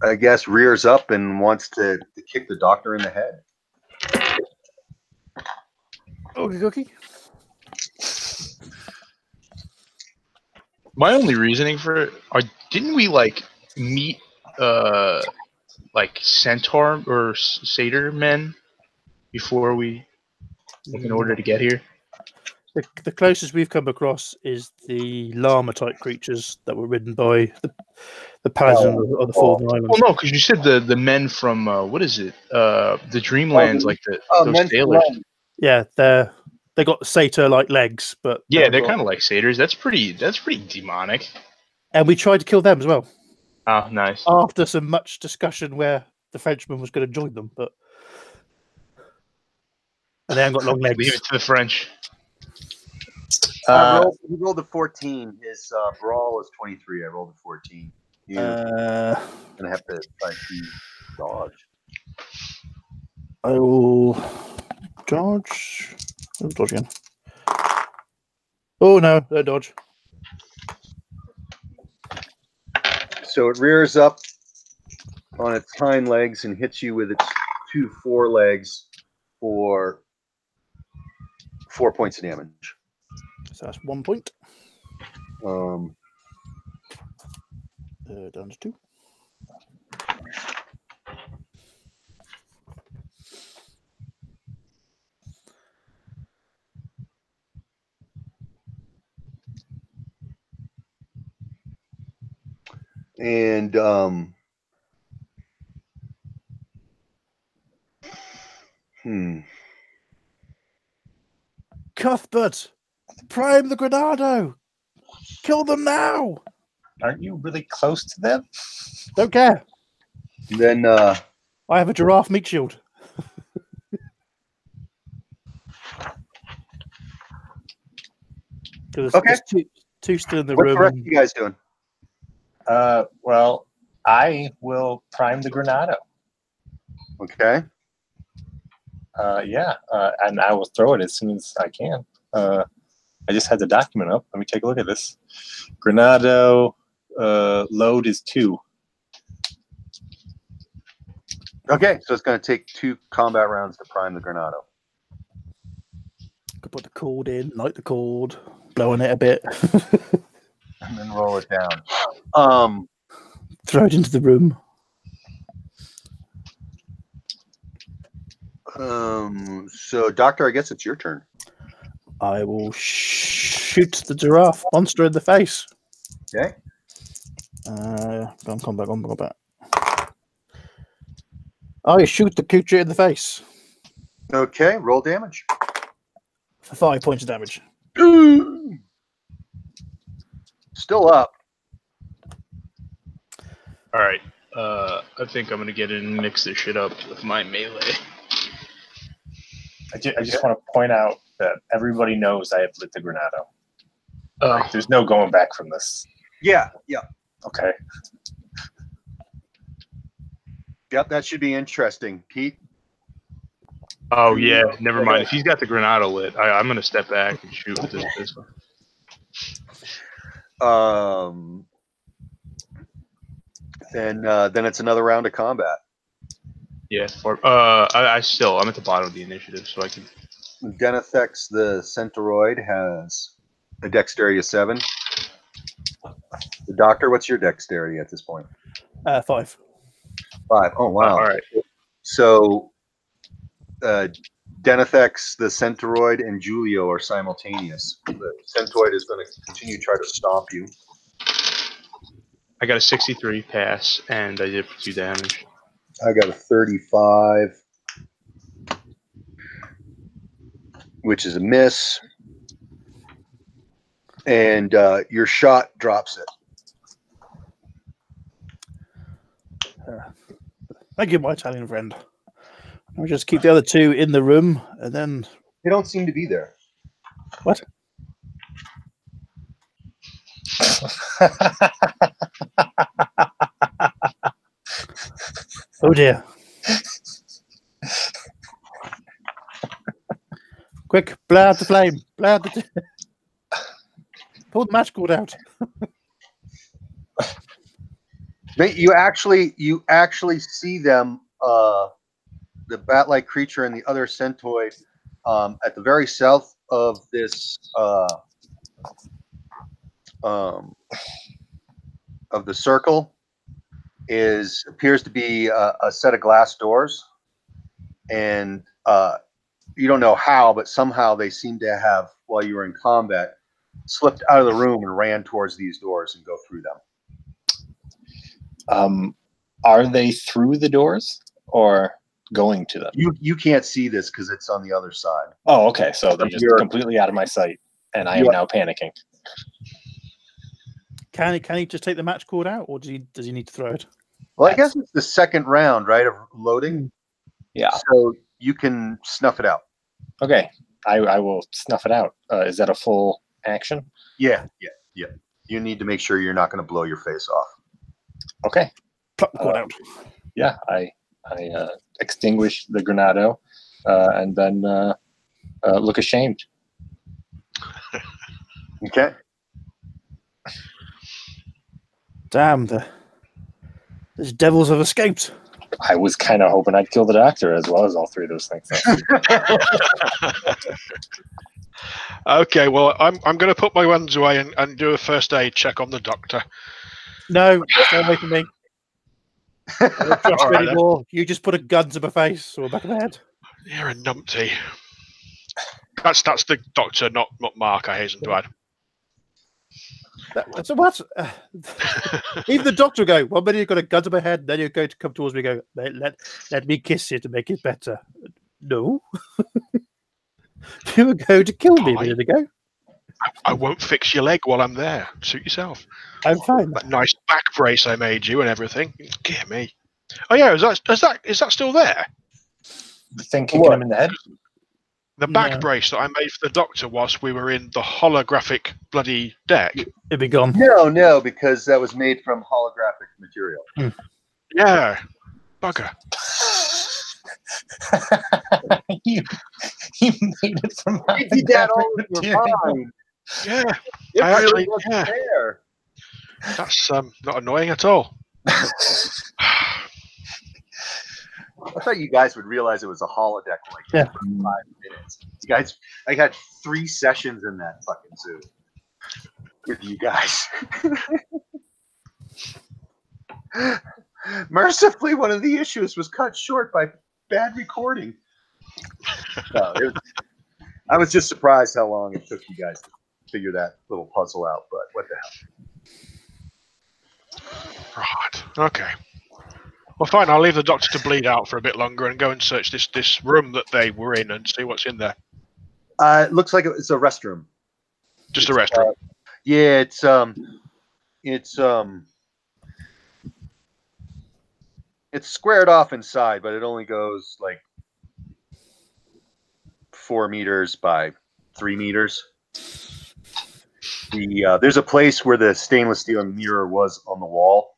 I guess rears up and wants to kick the doctor in the head. Okay, cookie. My only reasoning for it didn't we meet centaur or satyr men before we in order to get here? The closest we've come across is the llama type creatures that were ridden by the paladin of the Fallen Islands. Well, no, because you said the men from what is it? The Dreamlands, those sailors. Yeah, they got satyr like legs, but yeah, they're kind of like satyrs. That's pretty demonic. And we tried to kill them as well. Oh, nice. after some much discussion where the Frenchman was going to join them, but and they haven't got long legs. Leave it to the French. He rolled a 14. His brawl is 23. I rolled a 14. You're gonna have to find two dodge. I will dodge. Oh, dodge again. Oh no dodge. So it rears up on its hind legs and hits you with its 2 forelegs for 4 points of damage. So that's 1 point. Down to 2. And Cuthbert, prime the Granado. Kill them now. Aren't you really close to them? Don't care. Then I have a giraffe meat shield. Okay. There's two still in the what's room. the rest of you guys doing? Well, I will prime the Granado. Okay. And I will throw it as soon as I can. I just had the document up. Let me take a look at this. Granado load is 2. Okay, so it's going to take 2 combat rounds to prime the Granado. Could put the cord in, light the cord, blow on it a bit, and then roll it down. Throw it into the room. So, Doctor, I guess it's your turn. I will shoot the giraffe monster in the face. Okay. Combat. I shoot the creature in the face. Okay, roll damage. For 5 points of damage. Still up. All right. I think I'm gonna get in and mix this shit up with my melee. I just want to point out that everybody knows I have lit the Granado. Like, there's no going back from this. Yeah. Okay. Yep, that should be interesting. Pete? Oh yeah, never mind. If he's got the Granado lit, I'm gonna step back and shoot with this pistol. Then it's another round of combat. Yeah. I'm at the bottom of the initiative, so I can. Denethix the Centauroid has a dexterity of 7. The Doctor, what's your dexterity at this point? 5. 5. Oh wow! All right. So, Denethix the Centauroid and Julio are simultaneous. The Centauroid is going to continue to try to stomp you. I got a 63 pass, and I did 2 damage. I got a 35, which is a miss. And your shot drops it. Thank you, my Italian friend. I'll just keep the other 2 in the room, and then... They don't seem to be there. What? Oh dear. Quick, blow out the flame. Blow out the... Pull the match cord out. You actually see them, the bat-like creature and the other centoid, at the very south of this of the circle appears to be a set of glass doors, and you don't know how, but somehow they seem to have, while you were in combat, slipped out of the room and ran towards these doors and go through them. Are they through the doors or going to them? You can't see this because it's on the other side. Oh, okay. So they're just completely out of my sight, and I am now panicking. Can he just take the match cord out, or does he need to throw it? Well, I guess it's the second round, right, of loading. Yeah. So you can snuff it out. Okay. I will snuff it out. Is that a full action? Yeah. You need to make sure you're not going to blow your face off. Okay. Pluck the cord out. Yeah, I extinguish the Granado and then look ashamed. Okay. Damn, these devils have escaped. I was kind of hoping I'd kill the doctor as well as all three of those things. Okay, well, I'm going to put my ones away and do a first aid check on the doctor. No, stay away from me. I don't trust All you right, anymore. You just put a gun to my face or back of my head. You're a numpty. That's the doctor, not Mark, I hasten to add. So what? Even the doctor will go, one minute you've got a gun to my head, then you're going to come towards me and go, let me kiss you to make it better. No. You were going to kill me a minute ago. I won't fix your leg while I'm there. Suit yourself. I'm fine. That nice back brace I made you and everything. Dear me. Oh yeah, is that still there? The thing kicking him in the head? The back brace that I made for the doctor whilst we were in the holographic bloody deck. It'd be gone. No, because that was made from holographic material. Yeah. Bugger. you made it from You did that all in your mind. Yeah. It I really actually, wasn't yeah. there. That's not annoying at all. I thought you guys would realize it was a holodeck in 5 minutes. You guys, I had 3 sessions in that fucking zoo with you guys. Mercifully, one of the issues was cut short by bad recording. I was just surprised how long it took you guys to figure that little puzzle out, but what the hell. Right. Okay. Well, fine. I'll leave the doctor to bleed out for a bit longer and go and search this room that they were in and see what's in there. It looks like it's a restroom. Just a restroom. Yeah, it's squared off inside, but it only goes like 4 meters by 3 meters. There's a place where the stainless steel mirror was on the wall.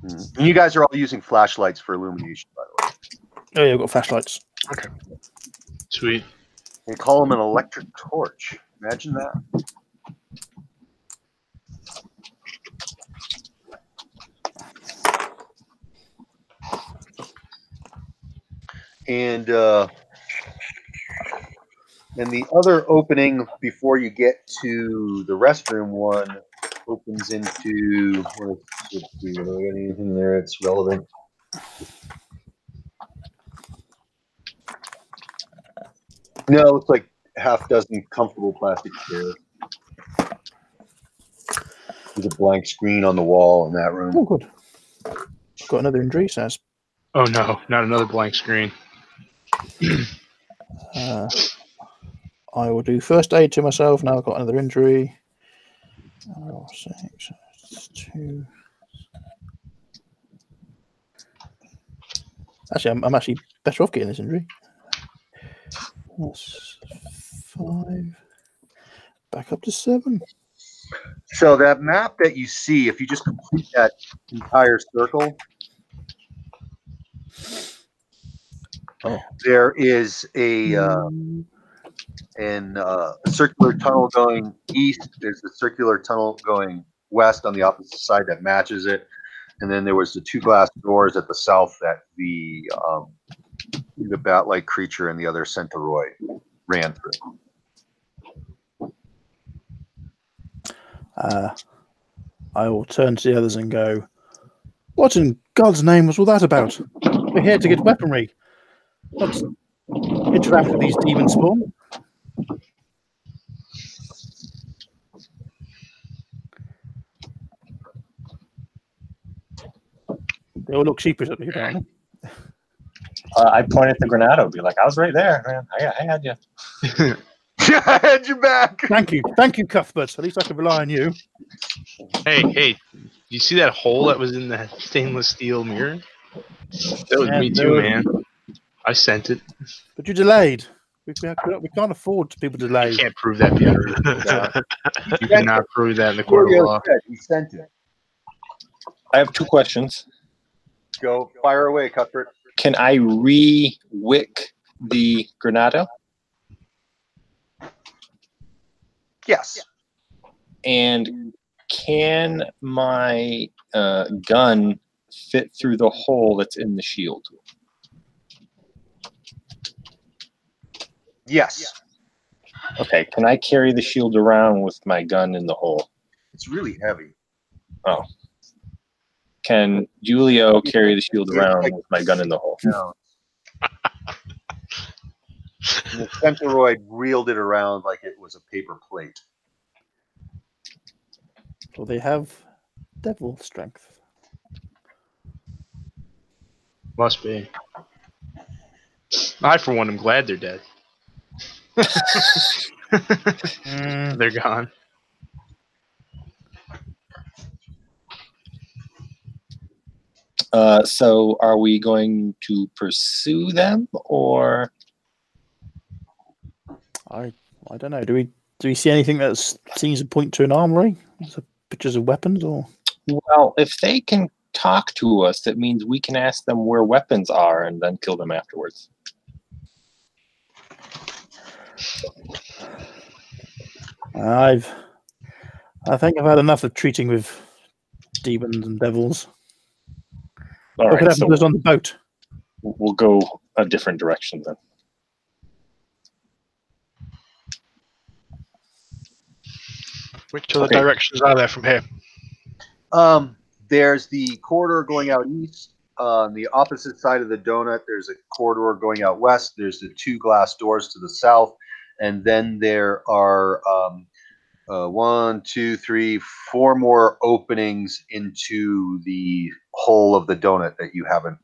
And you guys are all using flashlights for illumination, by the way. Oh yeah, I've got flashlights. Okay. Sweet. They call them an electric torch. Imagine that. And the other opening before you get to the restroom one opens into. Let's see, do we got anything there that's relevant? No, it's like half dozen comfortable plastic chairs. There's a blank screen on the wall in that room. Oh, good. Got another injury, says. Oh no, not another blank screen. I will do first aid to myself. Now I've got another injury. 6, 2. Actually, I'm actually better off getting this injury. That's 5. Back up to 7. So that map that you see, if you just complete that entire circle, there is a circular tunnel going east. There's a circular tunnel going west on the opposite side that matches it, and then there was the 2 glass doors at the south that the bat-like creature and the other Centauroi ran through. I will turn to the others and go, what in God's name was all that about? We're here to get weaponry, not interact with these demon spawn. They all look sheepish at me, apparently. I point at the Granado, be like, I was right there, man. I had you. I had your back. Thank you, Cuthbert. At least I can rely on you. Hey, you see that hole that was in that stainless steel mirror? That was Yeah, me too, man. I sent it. But you delayed. We can't afford people You delayed. can't prove that beyond a reasonable doubt. You cannot prove that in the court of law. He sent it. I have 2 questions. Go fire away, Cuthbert. Can I re-wick the Granada? Yes. And can my gun fit through the hole that's in the shield? Yes. Okay, can I carry the shield around with my gun in the hole? It's really heavy. Oh. Can Julio carry the shield around with my gun in the hole? No. And the Centauroid reeled it around like it was a paper plate. Well, they have devil strength. Must be. I, for one, am glad they're dead. They're gone. So are we going to pursue them, or I don't know. Do we see anything that seems to point to an armory? Pictures of weapons, or well, if they can talk to us, that means we can ask them where weapons are and then kill them afterwards. I think I've had enough of treating with demons and devils. All What could right, happen to us on the boat? we'll go a different direction then. Which other directions are there from here? There's the corridor going out east. On the opposite side of the donut, there's a corridor going out west. There's the 2 glass doors to the south. And then there are 1, 2, 3, 4 more openings into the hole of the donut that you haven't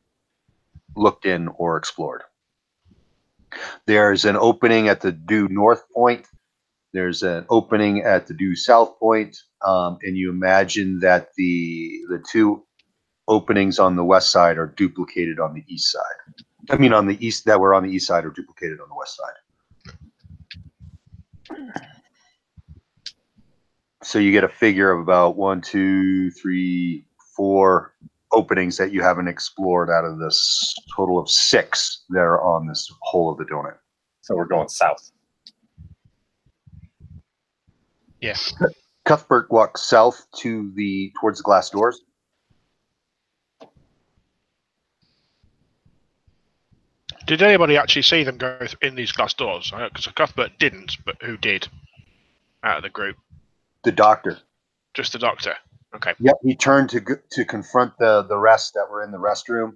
looked in or explored. There's an opening at the due north point. There's an opening at the due south point, and you imagine that the 2 openings on the west side are duplicated on the east side. I mean, on the east that were on the east side are duplicated on the west side. So you get a figure of about 1, 2, 3, 4 openings that you haven't explored out of this total of 6 that are on this hole of the donut. So we're going south. Yes. Cuthbert walks south towards the glass doors. Did anybody actually see them go in these glass doors? Because Cuthbert didn't, but who did out of the group? The doctor. Just the doctor. Okay. Yep, he turned to confront the rest that were in the restroom.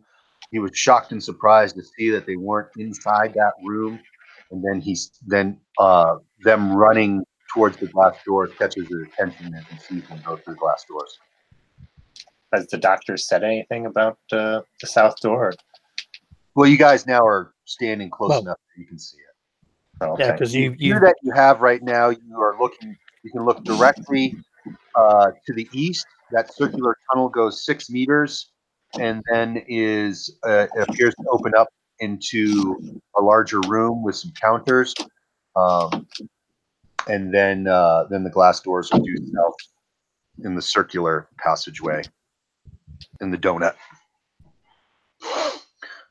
He was shocked and surprised to see that they weren't inside that room, and then them running towards the glass doors catches his attention as he sees them go through the glass doors. Has the doctor said anything about the south door? Well, you guys now are standing close enough that you can see it. Oh, okay. Yeah, because you that you have right now, you can look directly to the east. That circular tunnel goes 6 meters, and then appears to open up into a larger room with some counters, and then the glass doors are due south in the circular passageway in the donut,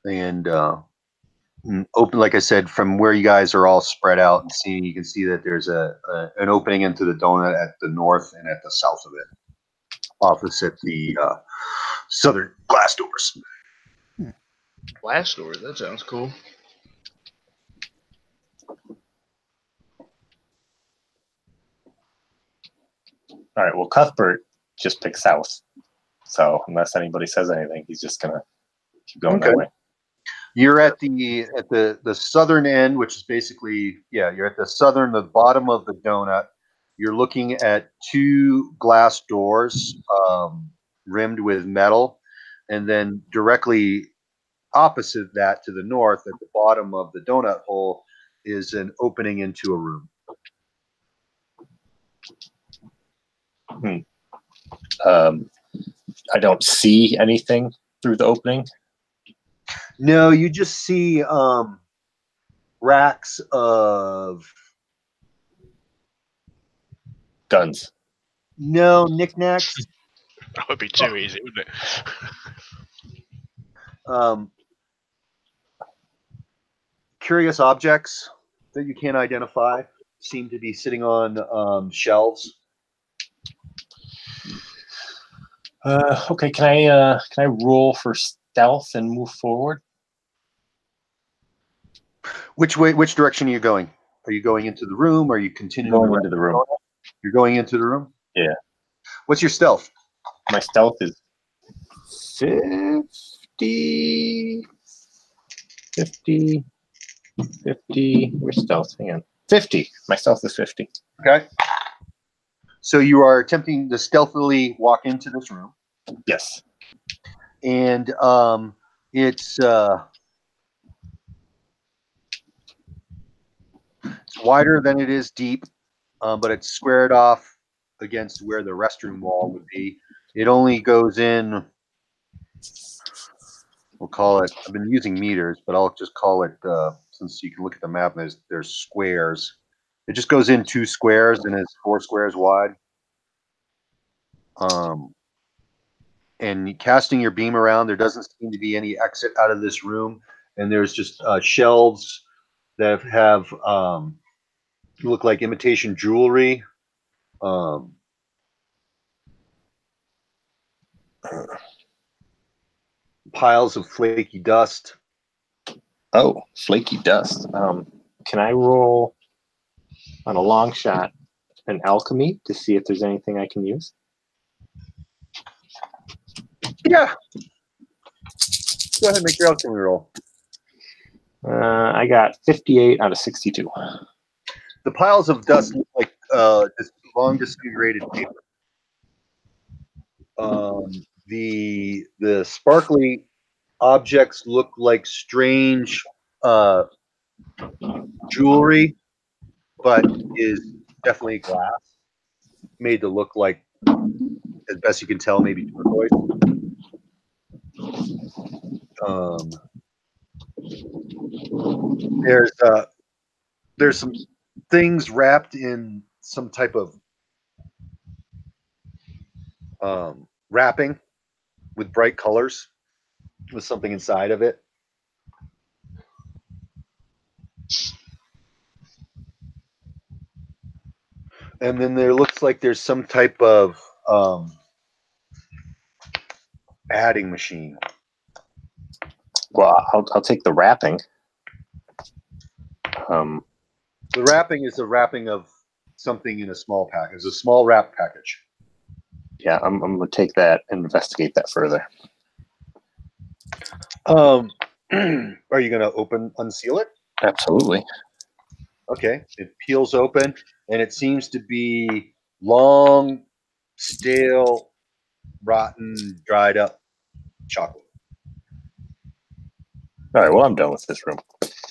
and open, like I said, from where you guys are all spread out and seeing, you can see that there's an opening into the donut at the north and at the south of it, opposite the southern glass doors. Glass doors, that sounds cool. All right, well, Cuthbert just picked south. So unless anybody says anything, he's just going to keep going that way. You're at the southern end, which is basically, you're at the bottom of the donut. You're looking at 2 glass doors rimmed with metal, and then directly opposite that to the north at the bottom of the donut hole is an opening into a room. I don't see anything through the opening. No, you just see racks of Guns. knickknacks. That would be too easy, wouldn't it? Curious objects that you can't identify seem to be sitting on shelves. Okay, can I roll for stealth and move forward? Which direction are you going? Are you going into the room? Or are you continuing Going into the room. You're going into the room? Yeah. What's your stealth? My stealth is 50. Where's stealth? Hang on. 50. My stealth is 50. Okay. So you are attempting to stealthily walk into this room. Yes. And it's wider than it is deep, but it's squared off against where the restroom wall would be. It only goes in, we'll call it, I've been using meters, but I'll just call it, since you can look at the map and there's squares. It just goes in 2 squares and is 4 squares wide. And casting your beam around, there doesn't seem to be any exit out of this room. And there's just shelves that have look like imitation jewelry. Piles of flaky dust. Oh, flaky dust. Can I roll on a long shot an alchemy to see if there's anything I can use? Yeah. Go ahead and make your alchemy roll. I got 58 out of 62. The piles of dust look like this long disfigured paper. The sparkly objects look like strange jewelry, but is definitely glass, made to look like, as best you can tell, maybe turquoise. There's some things wrapped in some type of wrapping with bright colors, with something inside of it. And then there looks like there's some type of adding machine. Well, I'll take the wrapping. The wrapping is the wrapping of something in a small package. It's a small wrap package. Yeah, I'm going to take that and investigate that further. Are you going to unseal it? Absolutely. Okay. It peels open, and it seems to be long, stale, rotten, dried up chocolate. All right, well, I'm done with this room.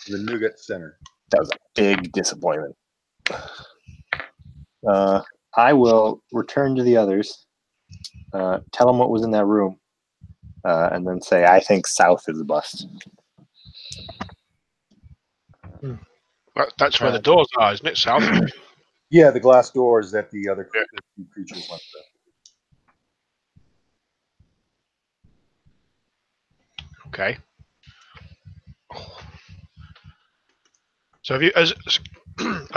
The nougat center. That was a big disappointment. I will return to the others, tell them what was in that room, and then say, I think south is a bust. That's where the doors are, isn't it, south? Yeah, the glass doors that the other creatures went through. Okay. So have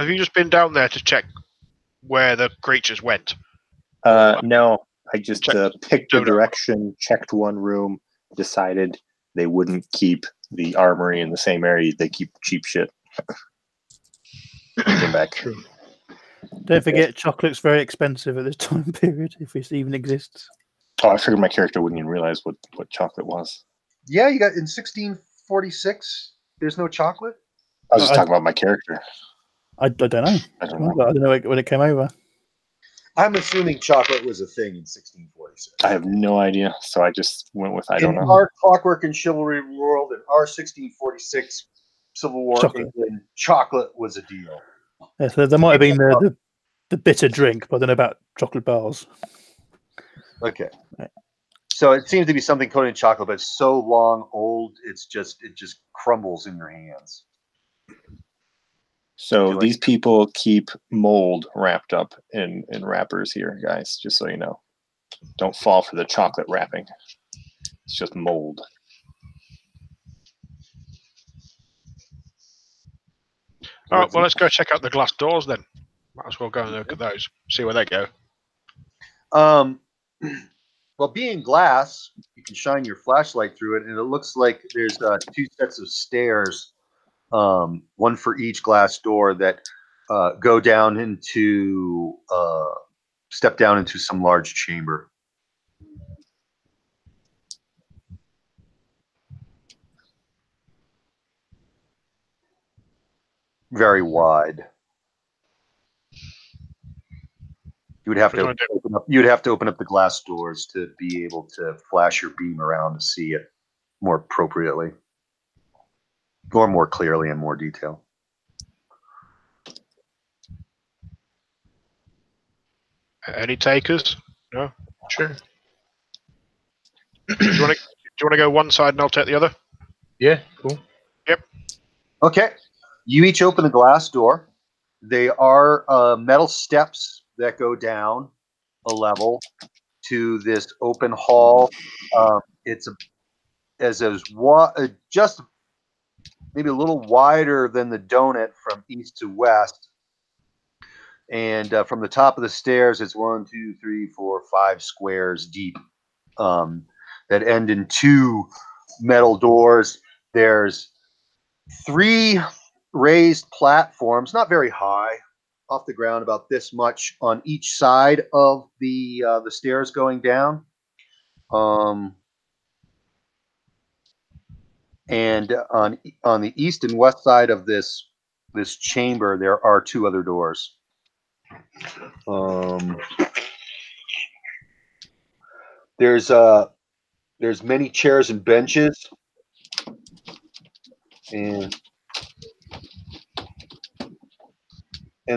you just been down there to check where the creatures went? No, I just picked a No. direction, checked one room, decided they wouldn't keep the armory in the same area. They keep cheap shit. Came back. True. Don't forget, chocolate's very expensive at this time period, if it even exists. Oh, I figured my character wouldn't even realize what chocolate was. Yeah, you got in 1646. There's no chocolate. I was just talking about my character. I don't know. I don't know when it came over. I'm assuming chocolate was a thing in 1646. I have no idea, so I just went with I don't know. In our Clockwork and Chivalry world, in our 1646 Civil War England, chocolate was a deal. Yeah, so there might have been the bitter drink, but I don't know about chocolate bars. Okay. Right. So it seems to be something coated in chocolate, but it's so long old, it just crumbles in your hands. So these people keep mold wrapped up in wrappers here, guys, just so you know. Don't fall for the chocolate wrapping. It's just mold. All right, well, let's go check out the glass doors then. Might as well go and look at those, see where they go. Well, being glass, you can shine your flashlight through it, and it looks like there's 2 sets of stairs, one for each glass door that go down into step down into some large chamber. Very wide. You would have to open up. You'd have to open up the glass doors to be able to flash your beam around to see it more appropriately, or more clearly in more detail. Any takers? No. Sure. Do you want to go one side and I'll take the other? Yeah, cool. Yep. Okay. You each open a glass door. They are metal steps that go down a level to this open hall. It's just maybe a little wider than the donut from east to west. And from the top of the stairs, it's 1, 2, 3, 4, 5 squares deep that end in 2 metal doors. There's 3 raised platforms, not very high, off the ground, about this much on each side of the stairs going down. And on the east and west side of this chamber, there are 2 other doors. There's many chairs and benches, and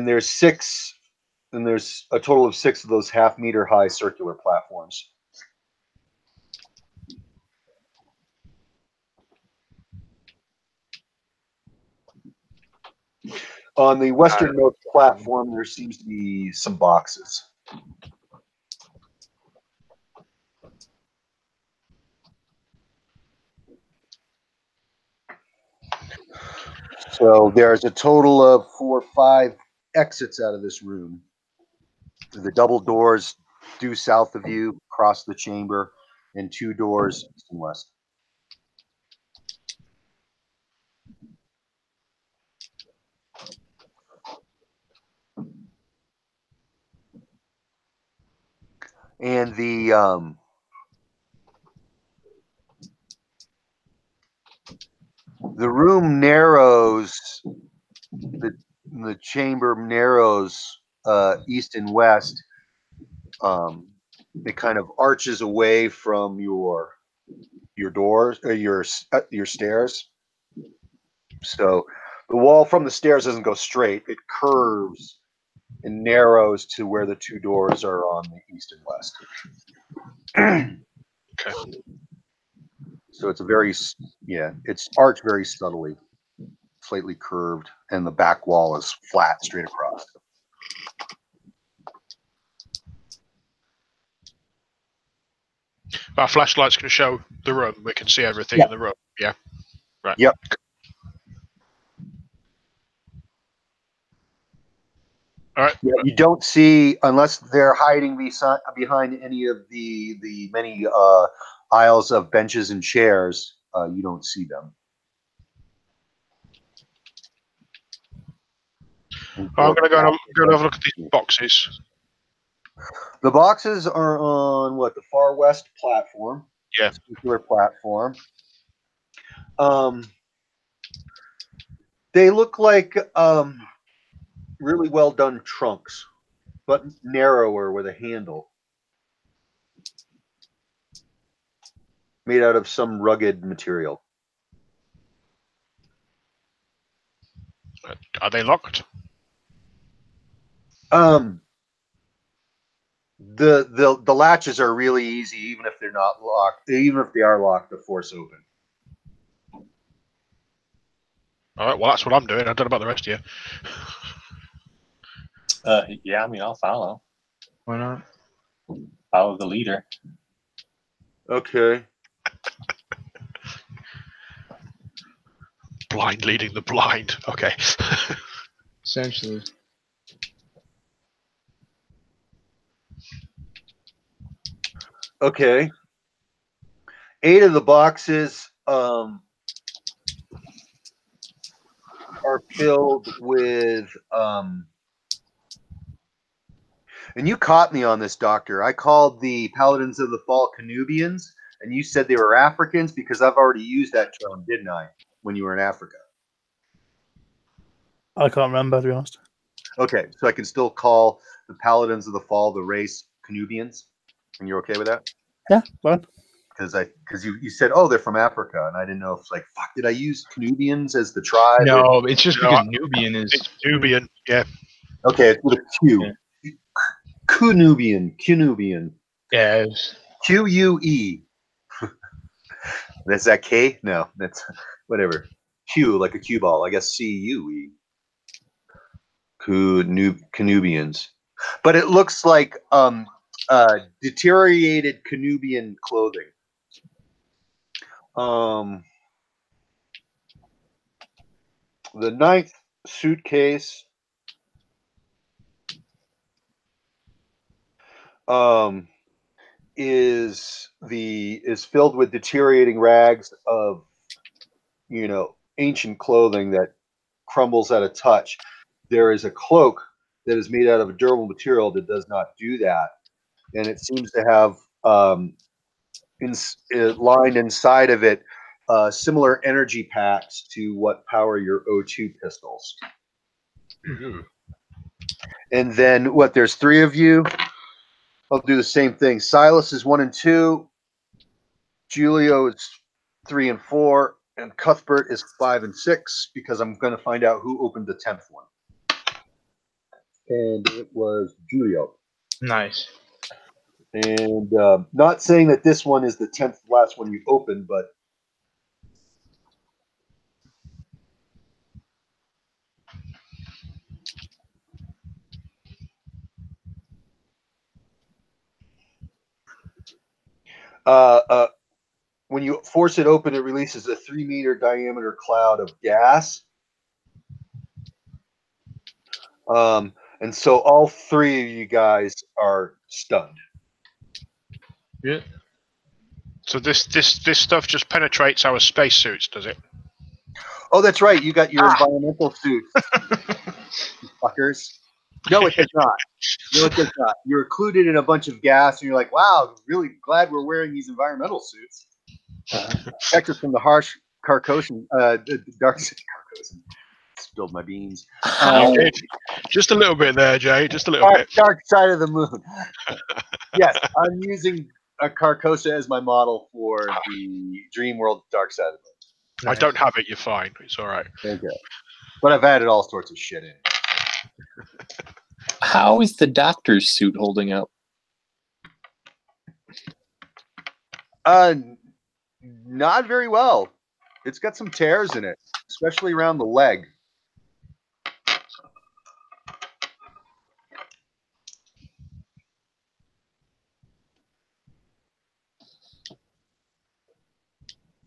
there's 6, and there's a total of 6 of those half-meter high circular platforms. On the westernmost platform, there seems to be some boxes. So there's a total of 4 or 5 exits out of this room. The double doors due south of you, across the chamber, and 2 doors east and west. And the room narrows, the chamber narrows east and west. It kind of arches away from your doors, your stairs. So the wall from the stairs doesn't go straight; it curves and narrows to where the 2 doors are on the east and west. Okay. So it's it's arched very subtly, slightly curved, and the back wall is flat, straight across. Our flashlights can show the room. We can see everything in the room. Yeah. Right. Yep. All right. Yeah, you don't see, unless they're hiding behind any of the many aisles of benches and chairs, you don't see them. I'm going to go and have a look at these boxes. The boxes are on the far west platform. Yeah. Circular platform. They look like really well done trunks, but narrower with a handle. Made out of some rugged material. Are they locked? The latches are really easy, even if they're not locked. Even if they are locked, the force open. All right. Well, that's what I'm doing. I don't know about the rest of you. Yeah, I mean, I'll follow. Why not? Follow the leader. Okay. Blind leading the blind. Okay. Essentially. Okay. 8 of the boxes are filled with and you caught me on this, Doctor. I called the Paladins of the Fall Canubians, and you said they were Africans because I've already used that term, didn't I, when you were in Africa? I can't remember, to be honest. Okay, so I can still call the Paladins of the Fall the race Canubians, and you're okay with that? Yeah, fine. Because you said, oh, they're from Africa, and I didn't know if like, fuck, did I use Canubians as the tribe? No, it's just No, because Nubian is. It's Nubian. Yeah. Okay, it's with a Q. Yeah. Canubian. Yeah. QUE. That's that K? No, that's whatever. Q, like a cue ball. I guess CUE. Canubians. But it looks like deteriorated Canubian clothing. The 9th suitcase is filled with deteriorating rags of ancient clothing that crumbles at a touch. There is a cloak that is made out of a durable material that does not do that, and it seems to have lined inside of it similar energy packs to what power your O2 pistols. Mm-hmm. And then there's 3 of you. I'll do the same thing. Silas is 1 and 2. Julio is 3 and 4. And Cuthbert is 5 and 6 because I'm going to find out who opened the 10th one. And it was Julio. Nice. And not saying that this one is the 10th last one you opened, but when you force it open, it releases a 3-meter diameter cloud of gas. And so all 3 of you guys are stunned. Yeah. So this stuff just penetrates our spacesuits, does it? Oh, that's right. You got your environmental suits, you fuckers. No, it does not. No, it does not. You're included in a bunch of gas, and you're like, wow, really glad we're wearing these environmental suits. Protect us from the harsh Carcosan, dark Carcosan. Spilled my beans. Just a little bit there, Jay. Just a little bit. Dark side of the moon. Yes, I'm using a Carcosa as my model for the Dream World Dark Side of the Moon. I don't have it. You're fine. It's all right. Okay. But I've added all sorts of shit in. How is the doctor's suit holding up? Not very well. It's got some tears in it, especially around the leg.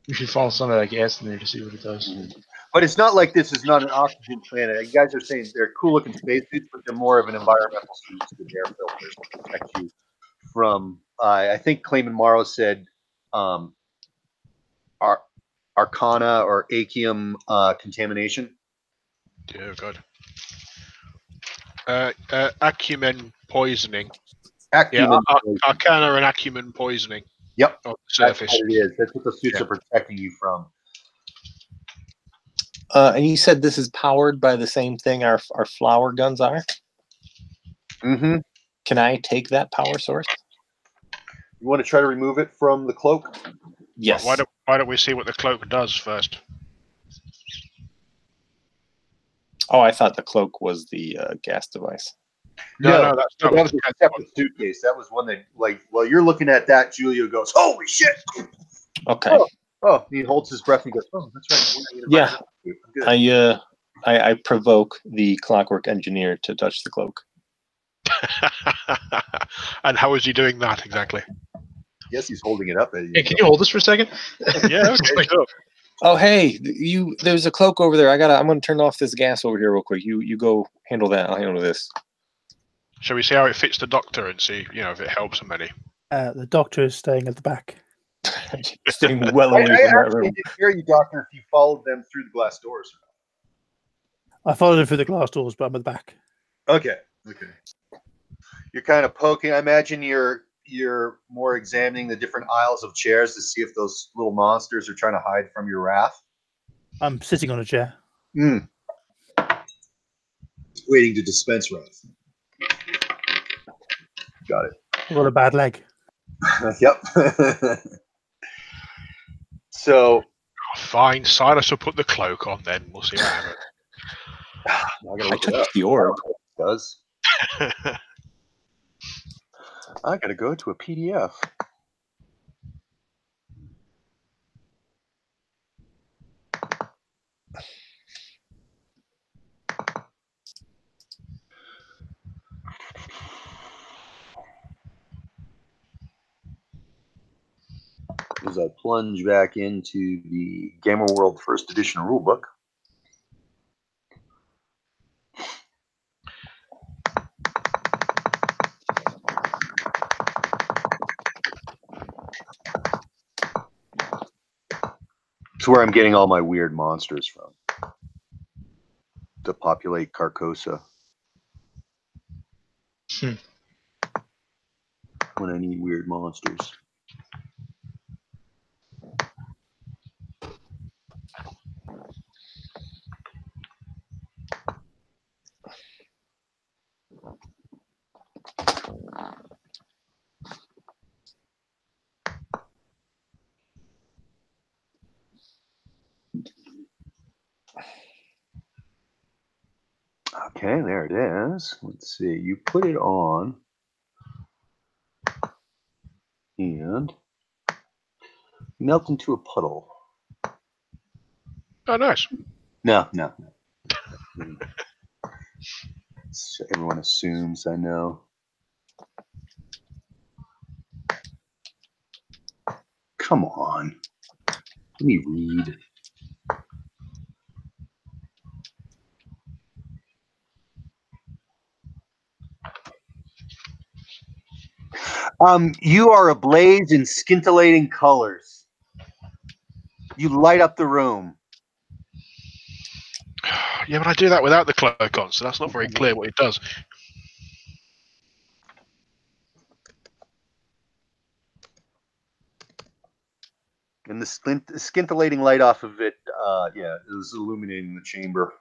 We should follow some of that gas in there to see what it does. But it's not like this is not an oxygen planet. You guys are saying they're cool-looking spacesuits, but they're more of an environmental suit with air filters to protect you from. I think Clayman Morrow said, arcana or achium contamination. Yeah, good. Acumen poisoning. Acumen poisoning. Arcana and acumen poisoning. Yep. On the surface. That's what it is. That's what the suits are protecting you from. And you said this is powered by the same thing our flower guns are? Mm-hmm. Can I take that power source? You want to try to remove it from the cloak? Yes. Why don't we see what the cloak does first? Oh, I thought the cloak was the gas device. No, that's that was a separate suitcase. That was one that, like, while you're looking at that, Julio goes, "Holy shit!" Okay. Oh, he holds his breath and goes, "Oh, that's right. Yeah. I'm good." I provoke the Clockwork Engineer to touch the cloak. And how is he doing that exactly? Yes, he's holding it up at you. Hey, can you hold this for a second? Yeah, okay, sure. Oh, hey, there's a cloak over there. I'm gonna turn off this gas over here real quick. You go handle that. I'll handle this. Shall we see how it fits the doctor and see, if it helps him any? The doctor is staying at the back. Staying well I away from that actually room. didn't hear you, Doctor, if you followed them through the glass doors. I followed him through the glass doors, but I'm at the back. Okay. You're kind of poking. I imagine you're more examining the different aisles of chairs to see if those little monsters are trying to hide from your wrath. I'm sitting on a chair. Waiting to dispense wrath. Got it. I've got a bad leg. Yep. So Fine, Silas will put the cloak on then. We'll see what happens. I touched the orb. It does. I gotta go to a PDF. As I plunge back into the Gamer World First Edition rulebook. It's where I'm getting all my weird monsters from to populate Carcosa. When I need weird monsters. Okay, there it is. Let's see. You put it on and melt into a puddle. Oh, nice. No. Everyone assumes I know. Come on. Let me read. You are ablaze in scintillating colors. You light up the room. Yeah, but I do that without the cloak on, so that's not very clear what it does. And the scintillating light off of it, it was illuminating the chamber.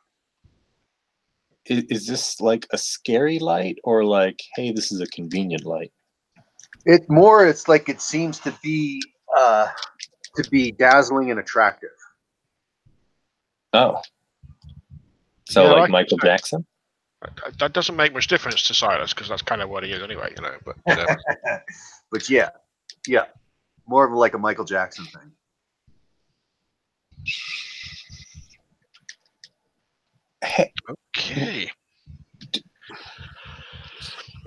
Is this like a scary light or like, hey, this is a convenient light? It's like it seems to be dazzling and attractive. Oh. So Yeah, like Michael Jackson? That doesn't make much difference to Silas because that's kind of what he is anyway, But But yeah, more of like a Michael Jackson thing. Okay.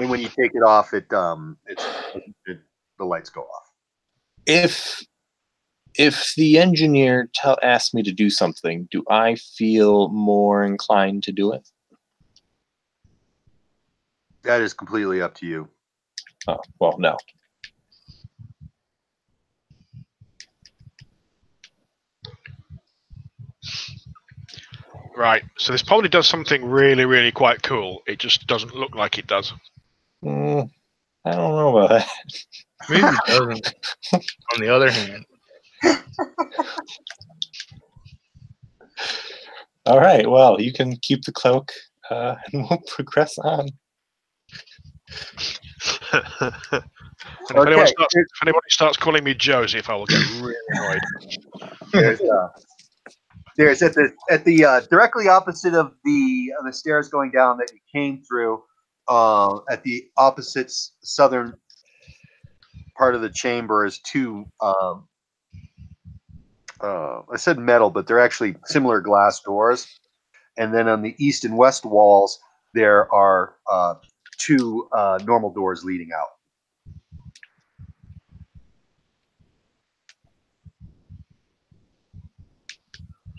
And when you take it off, the lights go off. If the engineer asks me to do something, do I feel more inclined to do it? That is completely up to you. Oh, well, no. Right. So this probably does something really, really quite cool. It just doesn't look like it does. I don't know about that. Maybe it doesn't. On the other hand. All right. Well, you can keep the cloak, and we'll progress on. If anybody starts calling me Joseph, I will get really annoyed. There's at the directly opposite of the stairs going down that you came through. at the opposite southern part of the chamber is two. I said metal, but they're actually similar glass doors. And then on the east and west walls, there are two normal doors leading out.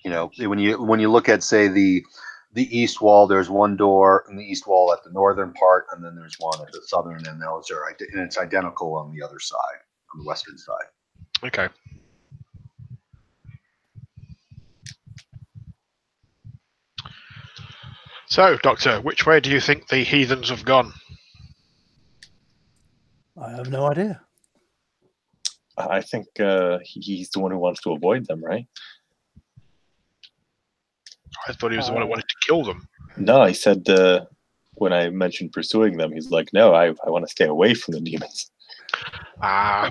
You know, when you look at, say, the east wall, there's one door in the east wall at the northern part, and then there's one at the southern, and those are and it's identical on the other side, on the western side. Okay. So, Doctor, which way do you think the heathens have gone? I have no idea. I think he's the one who wants to avoid them, right? I thought he was the one who wanted to kill them. No, he said when I mentioned pursuing them, he's like, no, I want to stay away from the demons. Ah.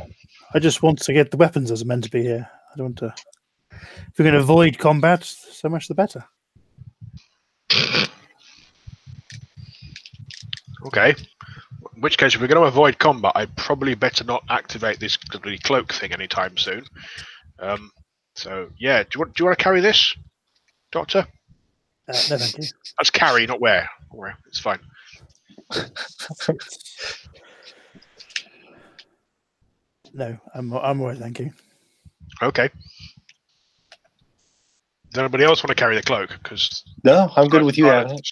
I just want to get the weapons as are meant to be here. I don't want to. If we're going to avoid combat, so much the better. Okay. In which case, if we're going to avoid combat, I'd probably better not activate this cloak thing anytime soon. So, yeah, do you want to carry this, Doctor? No, thank you. That's carry, not wear. It's fine. No, I'm all right, thank you. Okay. Does anybody else want to carry the cloak? Because no, I'm good with you having it.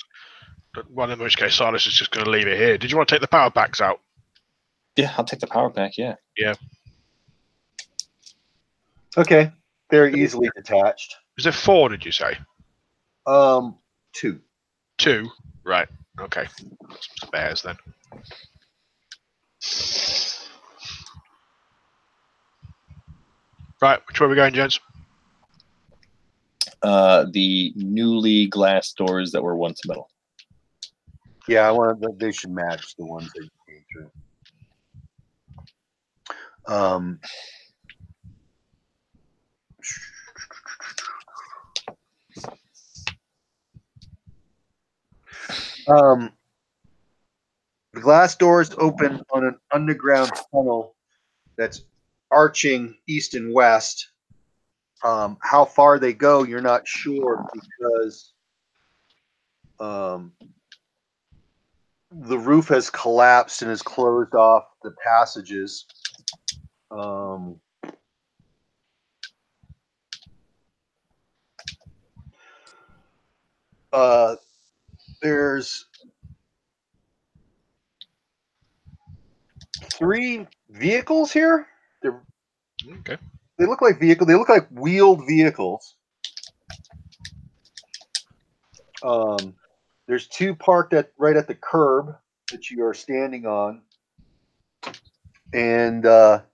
Well, in which case, Silas is just going to leave it here. Did you want to take the power packs out? Yeah, I'll take the power pack, yeah. Yeah. Okay. They're easily detached. Is there 4, did you say? 2. 2? Right. Okay. Spares then. Right, which way are we going, gents? The newly glass doors that were once metal. Yeah, they should match the ones that you came through. The glass doors open on an underground tunnel that's arching east and west. How far they go, you're not sure, because the roof has collapsed and has closed off the passages. There's 3 vehicles here. Okay. They look like vehicles. They look like wheeled vehicles. There's 2 parked right at the curb that you are standing on, and the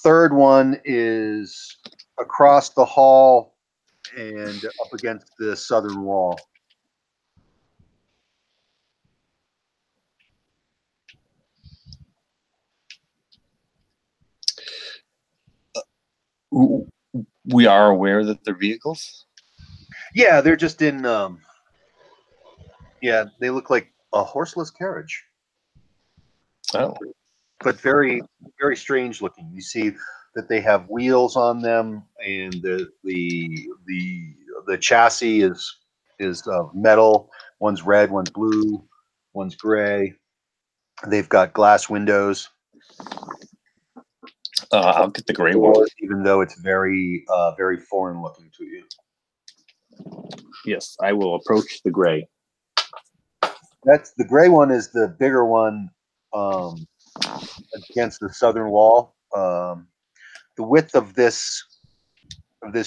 third one is across the hall and up against the southern wall. We are aware that they're vehicles? Yeah, they're just in. Yeah, they look like a horseless carriage. Oh. But very, very strange looking. You see that they have wheels on them, and the chassis is metal. One's red, one's blue, one's gray. They've got glass windows. I'll get the gray one. Even though it's very, very foreign looking to you. Yes, I will approach the gray. The gray one is the bigger one against the southern wall. The width of this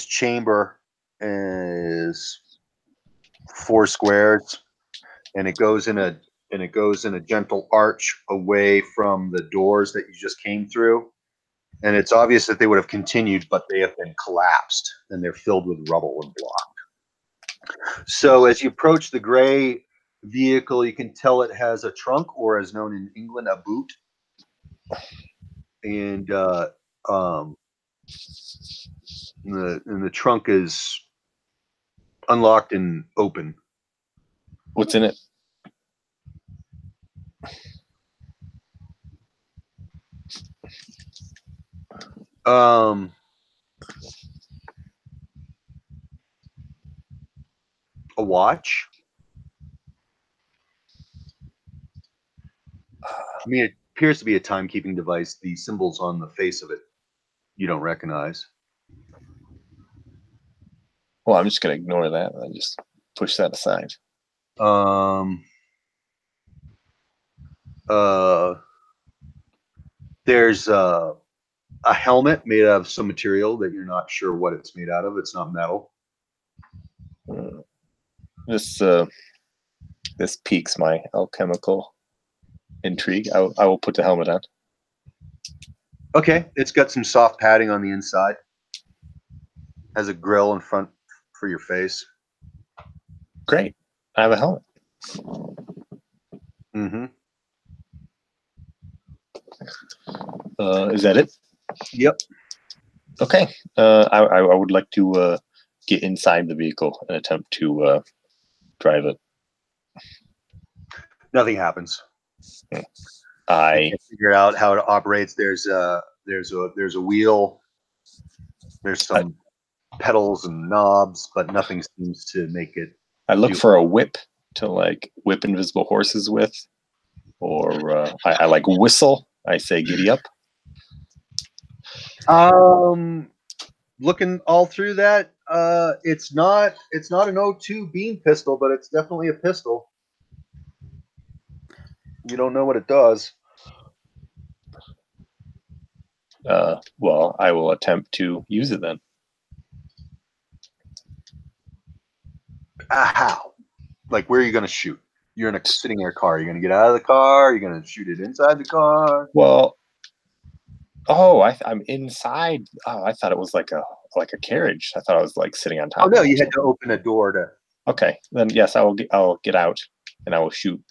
chamber is 4 squares, and it goes in a gentle arch away from the doors that you just came through. And it's obvious that they would have continued, but they have been collapsed and they're filled with rubble and blocked. So as you approach the gray vehicle, you can tell it has a trunk, or as known in England, a boot. And the trunk is unlocked and open. What's in it? A watch. I mean, it appears to be a timekeeping device. The symbols on the face of it you don't recognize. Well, I'm just going to ignore that and just push that aside. There's a helmet made out of some material that you're not sure what it's made out of. It's not metal. This piques my alchemical intrigue. I will put the helmet on. Okay, it's got some soft padding on the inside. Has a grill in front for your face. Great. I have a helmet. Mm-hmm. Is that it? Yep. Okay. I would like to get inside the vehicle and attempt to drive it. Nothing happens. I You can't figure out how it operates. There's a wheel. There's some pedals and knobs, but nothing seems to make it. I look for a whip to like whip invisible horses with, or I like whistle. I say giddy up. Looking all through that, it's not an O2 beam pistol, but it's definitely a pistol. You don't know what it does. Well, I will attempt to use it then. How? Like, where are you going to shoot? You're sitting in a car. You're going to get out of the car. You're going to shoot it inside the car. Well, I'm inside. Oh, I thought it was like a carriage. I thought I was like sitting on top. Oh no, you had to open a door to. Okay, then yes, I'll get out and I will shoot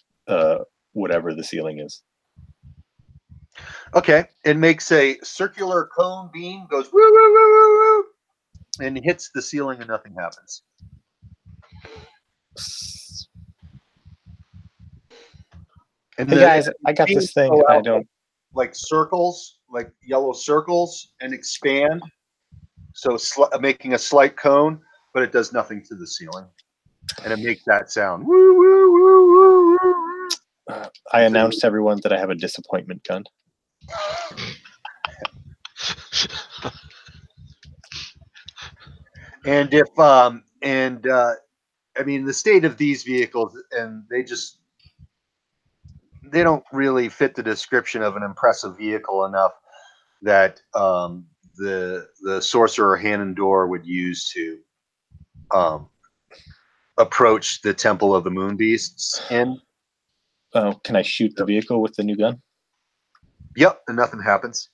whatever the ceiling is. Okay, it makes a circular cone beam, goes woo woo woo woo woo, and hits the ceiling, and nothing happens. And hey guys, I got this thing. I don't like circles, like yellow circles, and expand. So making a slight cone, but it does nothing to the ceiling, and it makes that sound. Woo woo woo woo woo. I announced to everyone that I have a disappointment gun. And if I mean, the state of these vehicles, and they don't really fit the description of an impressive vehicle enough that the sorcerer Hanandor would use to approach the Temple of the Moon Beasts. And can I shoot the vehicle with the new gun? Yep, and nothing happens.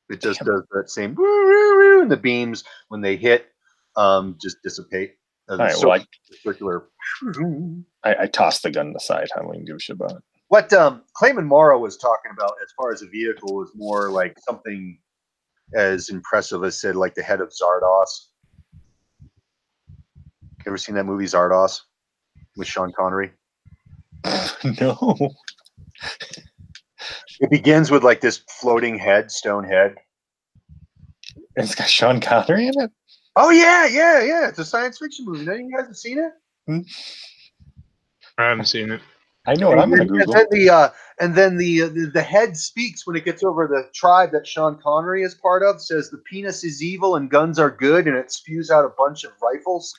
It just does that same woo, woo, woo, and the beams when they hit just dissipate. All right, well, circular. I tossed the gun aside. I wouldn't give a shit about it. What Clayman Morrow was talking about as far as a vehicle was more like something as impressive as, said, like the head of Zardoz. Ever seen that movie Zardoz with Sean Connery? No. It begins with like this floating head, stone head. It's got Sean Connery in it? Oh yeah. It's a science fiction movie. None of you guys have seen it? I haven't seen it. I know what I'm going to Google. And then the head speaks when it gets over the tribe that Sean Connery is part of. Says the penis is evil and guns are good, and it spews out a bunch of rifles.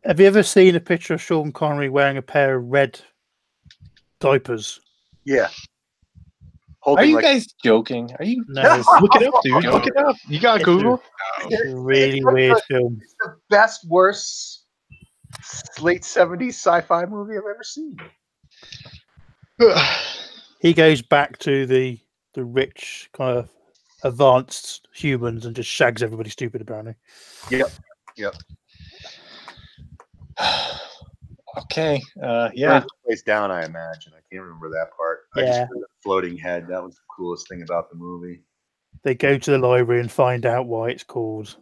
Have you ever seen a picture of Sean Connery wearing a pair of red diapers? Yeah. Are you guys joking? Are you? No. Look it up, dude. Look it up. You got Google? It's a really weird film. It's the best, worst late 70s sci-fi movie I've ever seen. He goes back to the rich, kind of advanced humans and just shags everybody stupid, apparently. Yep. Okay. Yeah. Place down, I imagine. I can't remember that part. Yeah. I just remember the floating head. That was the coolest thing about the movie. They go to the library and find out why it's called.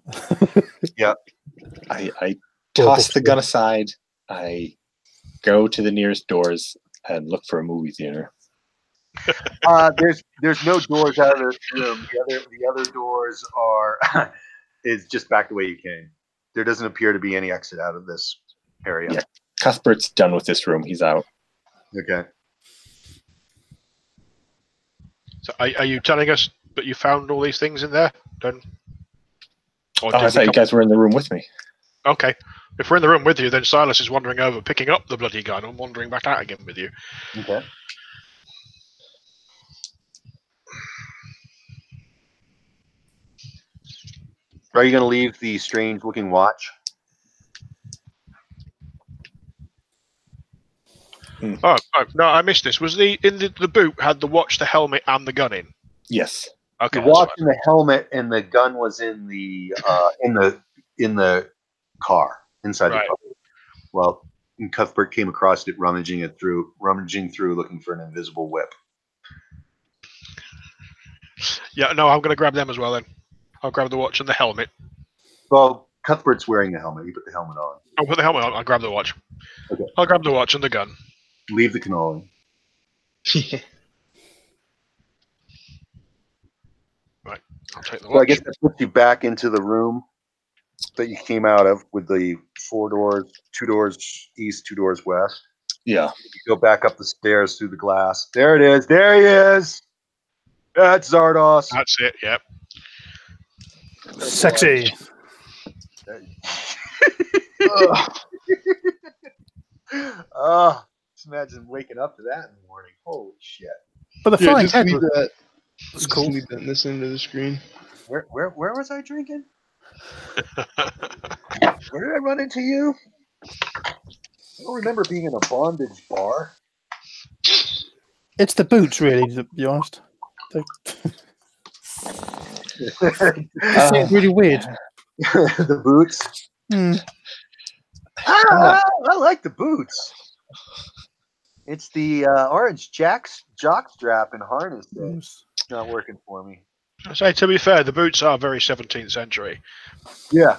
Yeah. I toss the gun aside. I go to the nearest doors and look for a movie theater. There's no doors out of this room. The other doors are is just back the way you came. There doesn't appear to be any exit out of this area. Yeah. Cuthbert's done with this room. He's out. Okay. So are you telling us that you found all these things in there? Then? Or Oh, I thought you guys were in the room with me. Okay. If we're in the room with you, then Silas is wandering over, picking up the bloody gun, and wandering back out again with you. Okay. Are you going to leave the strange-looking watch? Oh, no, I missed this. Was the boot had the watch, the helmet, and the gun in? Yes. Okay. The watch and the helmet and the gun was in the car inside the car. Well, and Cuthbert came across it, rummaging through, looking for an invisible whip. Yeah, no, I'm going to grab them as well then. I'll grab the watch and the helmet. Well, Cuthbert's wearing the helmet. He put the helmet on. I'll put the helmet on. I'll grab the watch. Okay. I'll grab the watch and the gun. Leave the cannoli. Right. I'll take the watch. So I guess that puts you back into the room that you came out of with the 4 doors, 2 doors east, 2 doors west. Yeah. You go back up the stairs through the glass. There it is. There he is. That's Zardos. That's it. Yep. Sexy. Just imagine waking up to that in the morning. Holy shit! But the flying just head leave was that. that's Just cool. leave that in this end of the screen. Where was I drinking? Where did I run into you? I don't remember being in a bondage bar. It's the boots, really, to be honest. It's really weird. The boots. Hmm. I like the boots. It's the orange jockstrap and harness that's not working for me. I say, to be fair, the boots are very 17th century. Yeah.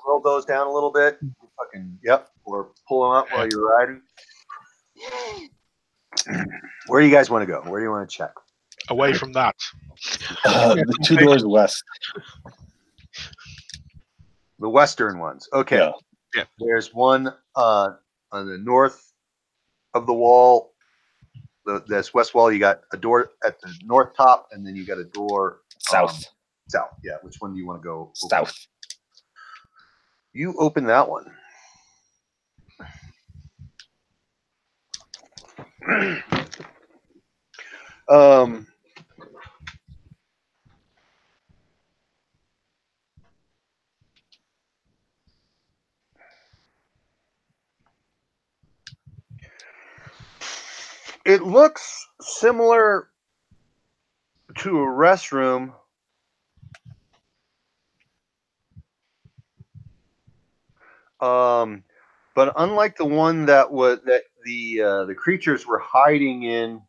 Roll those down a little bit. Fucking yep. Or pull them up while you're riding. Where do you guys want to go? Where do you want to check? Away from that. The 2 doors west. The western ones. Okay. Yeah. Yeah. There's one on the north of the wall. This west wall, you got a door at the north top, and then you got a door South. South. Yeah. Which one do you want to go? South. You open that one. It looks similar to a restroom. But unlike the one that the creatures were hiding in,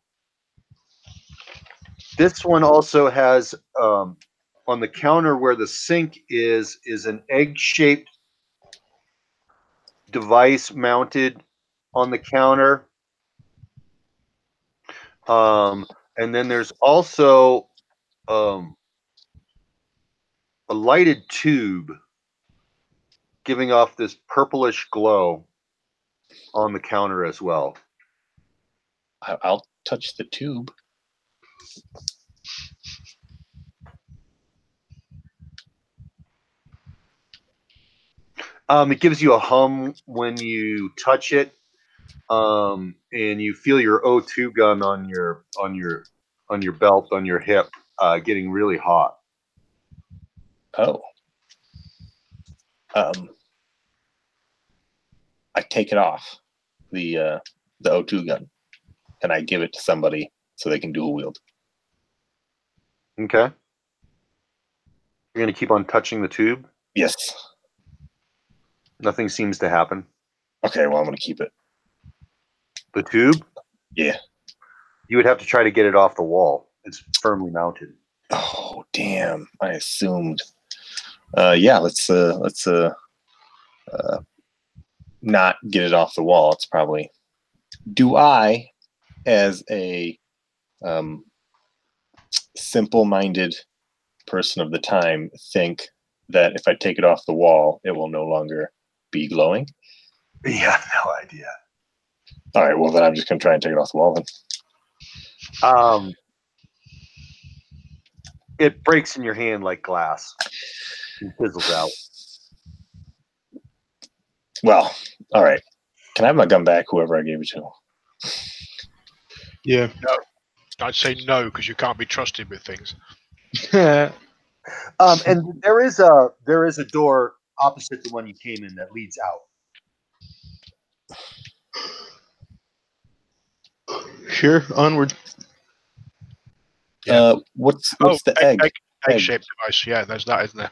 this one also has on the counter where the sink is an egg-shaped device mounted on the counter. And then there's also a lighted tube giving off this purplish glow on the counter as well. I'll touch the tube. It gives you a hum when you touch it, and you feel your O2 gun on your belt, on your hip, getting really hot. Oh. I take it off, the O2 gun, and I give it to somebody so they can dual wield. Okay. You're going to keep on touching the tube? Yes. Nothing seems to happen. Okay, well, I'm going to keep it. The tube? Yeah. You would have to try to get it off the wall. It's firmly mounted. Oh, damn. I assumed. Yeah, let's not get it off the wall. It's probably. Do I, as a simple-minded person of the time think that if I take it off the wall, it will no longer be glowing? Yeah, no idea. All right, well, then I'm just going to try and take it off the wall then. It breaks in your hand like glass. It fizzles out. Well, all right. Can I have my gun back, whoever I gave it to? Yeah. No. I'd say no, because you can't be trusted with things. And there is a door opposite the one you came in that leads out. Sure, onward. Yeah. What's the egg? Egg-shaped device. Yeah, there's that, isn't there?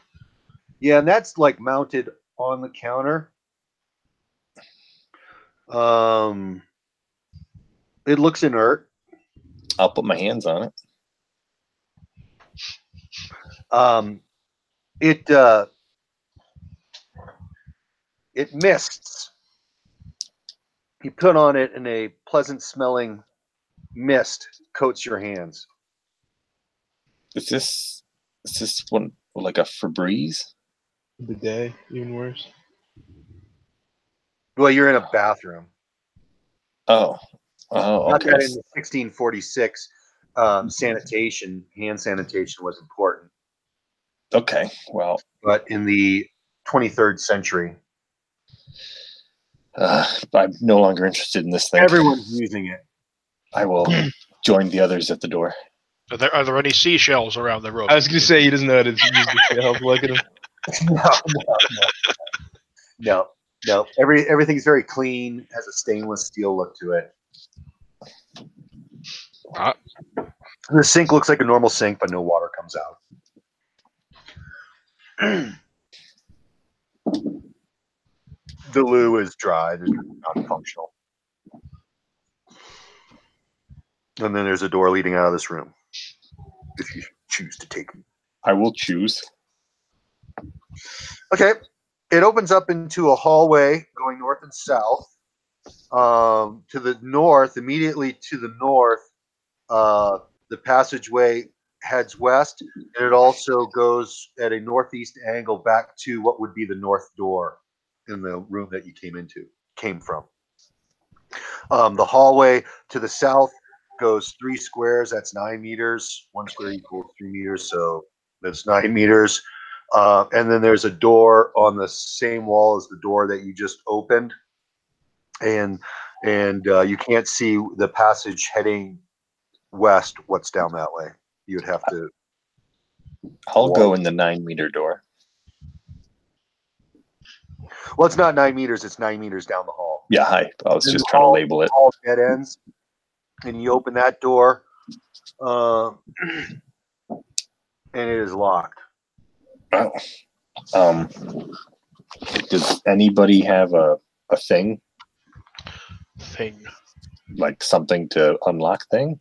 Yeah, and that's like mounted on the counter. It looks inert. I'll put my hands on it. It mists. You put on it, and a pleasant smelling mist coats your hands. Is this one like a Febreze? Bidet, even worse. Well, you're in a bathroom. Oh, Not okay. that in the 1646 hand sanitation was important. Okay, well, But in the 23rd century, I'm no longer interested in this thing. everyone's using it. I will join the others at the door. Are there any seashells around the room? I was going to say he doesn't know how to use the help. Look at him. No. Everything's very clean, has a stainless steel look to it. The sink looks like a normal sink, but no water comes out. The loo is dry, it's not functional. And then there's a door leading out of this room, if you choose to take it. I will choose. Okay. It opens up into a hallway going north and south. To the north, immediately to the north, the passageway heads west, and it also goes at a northeast angle back to what would be the north door in the room that you came from. The hallway to the south goes 3 squares. That's 9 meters. 1 square equals 3 meters, so that's 9 meters. And then there's a door on the same wall as the door that you just opened, and you can't see the passage heading west. What's down that way? You would have to. I'll go in the 9-meter door. Well, it's not 9 meters. It's 9 meters down the hall. Yeah, hi. I was just trying to label it. All dead ends, and you open that door, and it is locked. Does anybody have a thing? Like something to unlock thing?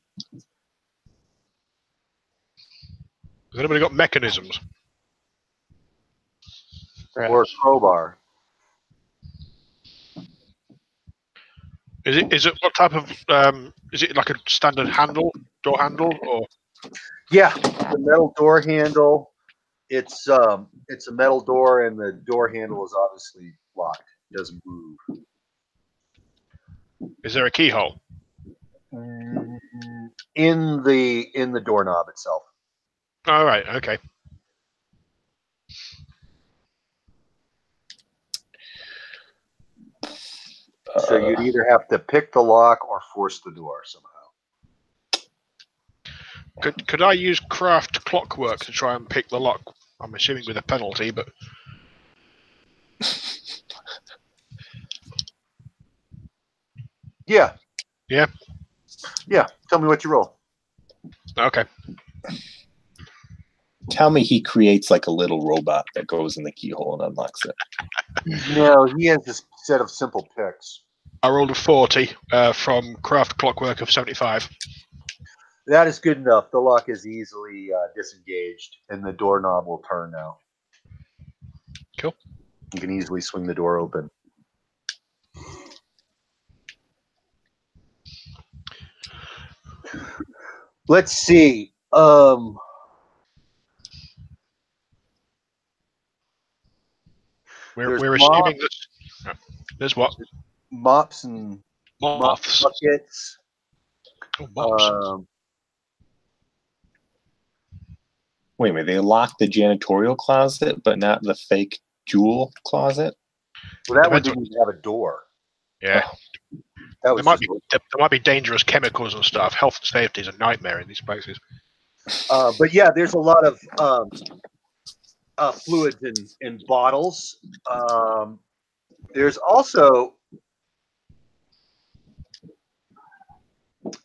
Has anybody got mechanisms? Or a crowbar. Is it what type of is it like a standard door handle, or? Yeah, the metal door handle. It's a metal door, and the door handle is obviously locked. It doesn't move. Is there a keyhole? In the doorknob itself. All right. Okay. So you'd either have to pick the lock or force the door somehow. Could I use craft clockwork to try and pick the lock? I'm assuming with a penalty, but Yeah. Yeah. Yeah. Tell me what you roll. Okay. Tell me he creates like a little robot that goes in the keyhole and unlocks it. No, he has this set of simple picks. I rolled a 40 from craft clockwork of 75. That is good enough. The lock is easily disengaged, and the doorknob will turn now. Cool. You can easily swing the door open. Let's see. We're assuming that there's what? Mops and Moths. buckets. Oh, mops. Wait a minute, they locked the janitorial closet, but not the fake jewel closet? Well, that one didn't even have a door. Yeah. That was there might be dangerous chemicals and stuff. Health and safety is a nightmare in these places. But yeah, there's a lot of fluids in bottles. There's also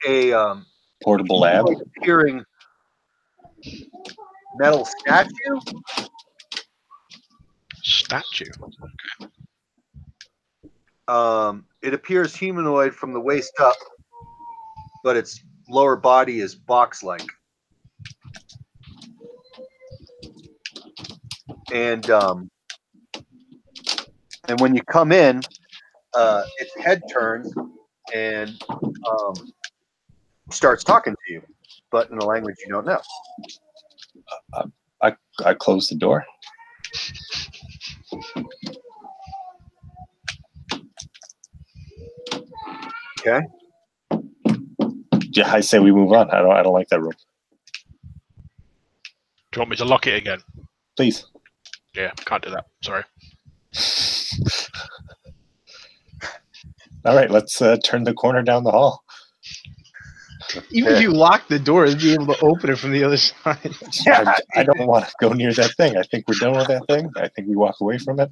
a Portable lab? appearing metal statue. Statue? It appears humanoid from the waist up, but its lower body is box-like. And when you come in, its head turns and starts talking to you, but in a language you don't know. I closed the door. Okay. Yeah, I say we move on. I don't like that room. Do you want me to lock it again? Please. Yeah, can't do that. Sorry. All right, let's turn the corner down the hall. Even if you lock the door, you'd be able to open it from the other side. Yeah. I don't want to go near that thing. I think we're done with that thing. I think we walk away from it.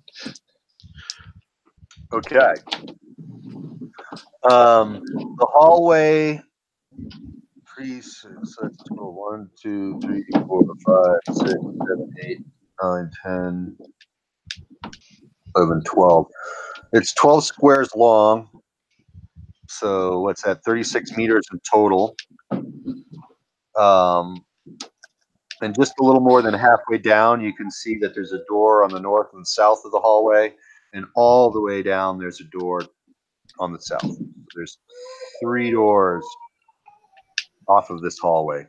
Okay. The hallway. 3, 6, that's 1, 2, 3, 4, 5, 6, 7, 8, 9, 10, 11, 12. It's 12 squares long. So what's that? 36 meters in total. And just a little more than halfway down, you can see that there's a door on the north and south of the hallway, and all the way down there's a door on the south. So there's 3 doors off of this hallway.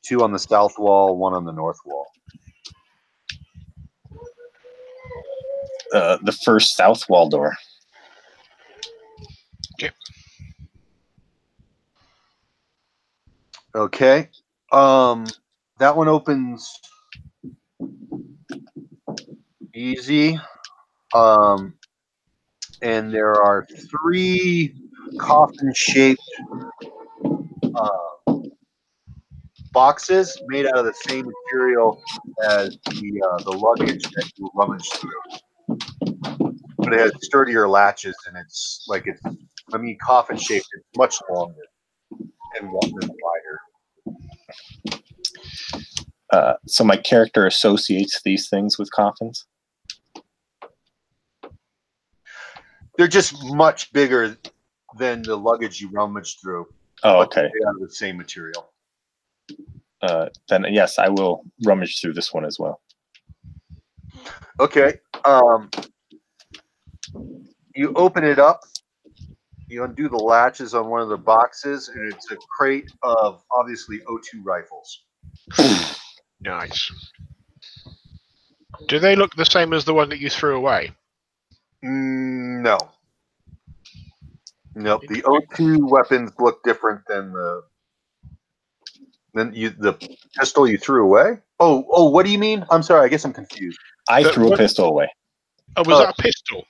2 on the south wall, 1 on the north wall. The first south wall door. Okay. That one opens easy. And there are 3 coffin-shaped boxes made out of the same material as the luggage that you rummage through. But it has sturdier latches, and it's coffin-shaped. It's much longer and wider. So my character associates these things with coffins? They're just much bigger than the luggage you rummage through. Oh, okay. Made out of the same material. Then yes, I will rummage through this one as well. Okay. You open it up. You undo the latches on one of the boxes, and it's a crate of obviously O2 rifles. Nice. Do they look the same as the one that you threw away? No. Nope. The O2 weapons look different than the pistol you threw away. Oh, what do you mean? I'm sorry. I guess I'm confused. I threw a pistol away. Oh, was that a pistol?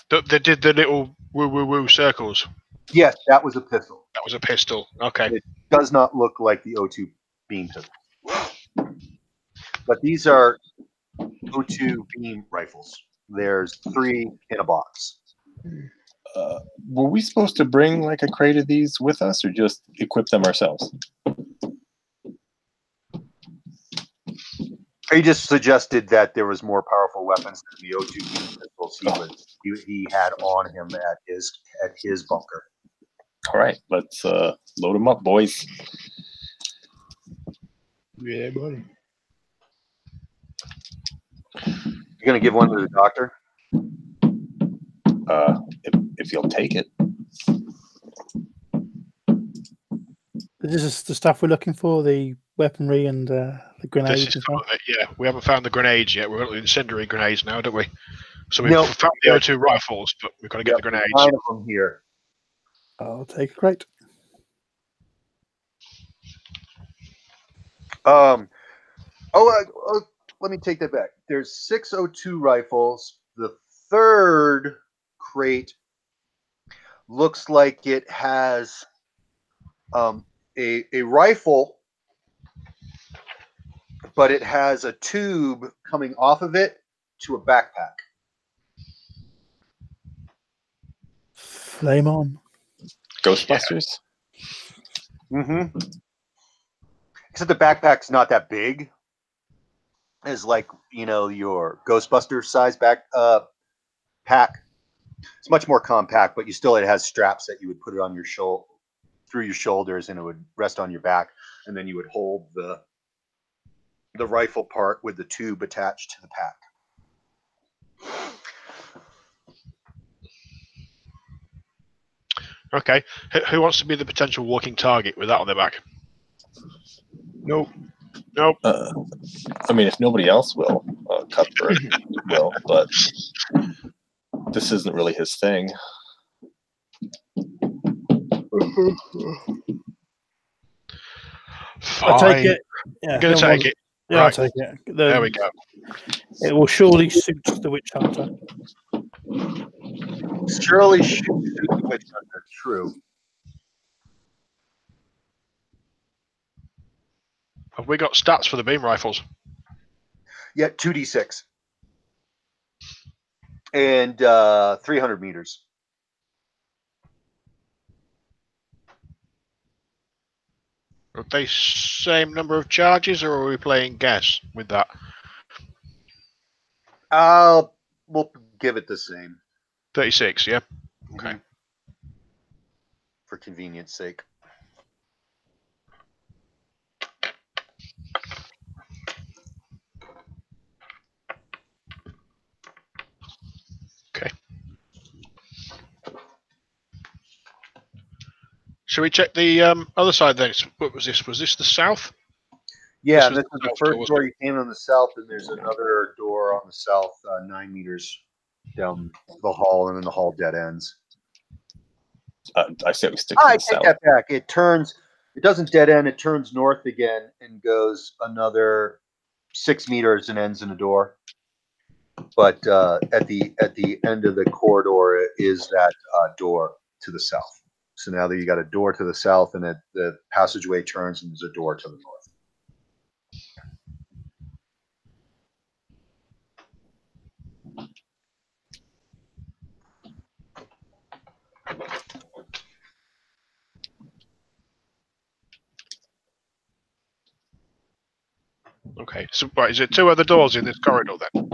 That did the little woo circles. Yes, that was a pistol. That was a pistol. Okay. It does not look like the O2 beam pistol. But these are O2 beam rifles. There's 3 in a box. Were we supposed to bring like a crate of these with us, or just equip them ourselves? He just suggested that there was more powerful weapons than the O2 pistols he had on him at his bunker. All right, let's load them up, boys. Yeah, buddy. You're gonna give one to the doctor? If you'll take it. This is the stuff we're looking for, the weaponry and the grenades This is and some stuff. of it, yeah. We haven't found the grenades yet. We've got the incendiary grenades now, don't we? So we've No, found the other 2 rifles, but we've got to get the grenades. 9 of them here. I'll take a crate. Let me take that back. There's 602 rifles. The third crate looks like it has a rifle, but it has a tube coming off of it to a backpack. Flame on. Ghostbusters? Mm-hmm. Except the backpack's not that big. It's like, your Ghostbuster size pack. It's much more compact, but it has straps that you would put it on your through your shoulders, and it would rest on your back, and then you would hold the rifle part with the tube attached to the pack. Okay. Who wants to be the potential walking target with that on their back? Nope. Nope. I mean, if nobody else will, Cuthbert will, but this isn't really his thing. Fine. I'll take it. Yeah, I'm going to take it. Yeah, Right. I'll take it. There we go. It will surely suit the witch hunter. Surely shoot the witch hunter. True. Have we got stats for the beam rifles? Yeah, 2d6. And 300 meters. Are they same number of charges, or are we playing guess with that? We'll give it the same. 36, yeah? Okay. For convenience sake. Okay. Should we check the other side then? What was this? Was this the south? Yeah, This was this the is the south first door, door you came on the south, and there's another door on the south, 9 meters down the hall, and then the hall dead ends. I say we stick to I the take south. that back. It doesn't dead end, it turns north again and goes another 6 meters and ends in a door. But at the end of the corridor is that door to the south. So now that you got a door to the south, and the passageway turns, and there's a door to the north. Okay. So, right, is there 2 other doors in this corridor then?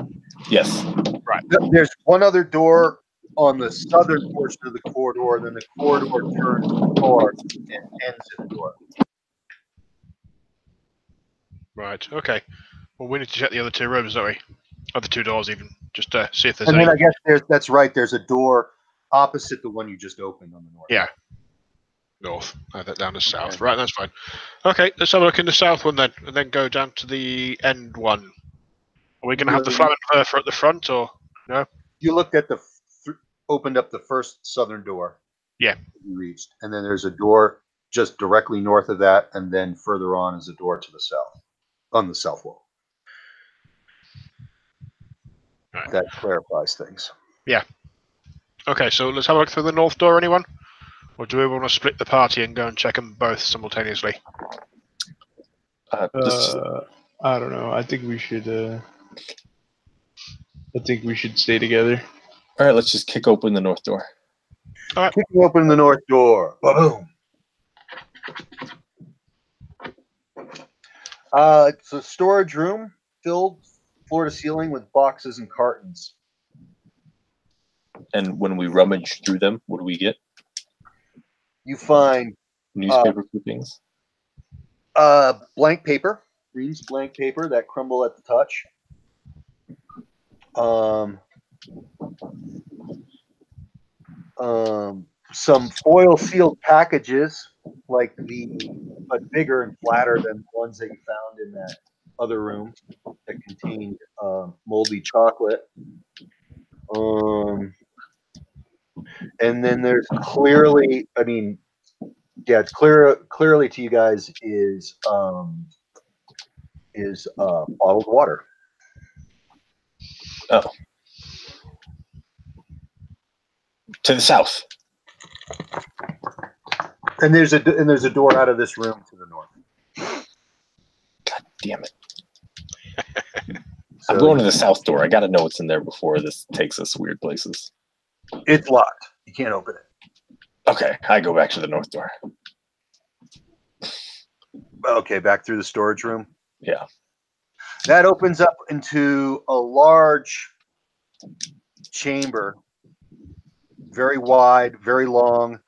Yes. Right. There's one other door on the southern portion of the corridor, then the corridor turns north and ends in a door. Right. Okay. Well, we need to check the other 2 rooms, don't we? Other 2 doors, even, just to see if there's And any. then I guess that's right. There's a door opposite the one you just opened on the north. Yeah. North. Down to south. Right. That's fine. Okay. Let's have a look in the south one then, and then go down to the end one. Are we going to have the flamen at the front, or no? You looked at opened up the first southern door. Yeah. You reached, and then there's a door just directly north of that, and then further on is a door to the south, on the south wall. Right. That clarifies things. Yeah. Okay, so let's have a look through the north door, anyone? Or do we want to split the party and go and check them both simultaneously? I don't know. I think we should. I think we should stay together. All right, let's just kick open the north door. All right. Kicking open the north door. Boom. It's a storage room filled floor to ceiling with boxes and cartons. And when we rummage through them, what do we get? You find Newspaper clippings? blank paper, Green's blank paper that crumble at the touch. Some foil sealed packages, like the but bigger and flatter than the ones that you found in that other room that contained moldy chocolate. And then there's clearly, I mean, yeah, it's clearly to you guys is bottled water. Oh. To the south. And there's a door out of this room to the north. God damn it. So I'm going to the south door. I got to know what's in there before this takes us weird places. it's locked. You can't open it. Okay, I go back to the north door. Okay, back through the storage room. Yeah. That opens up into a large chamber, very wide, very long,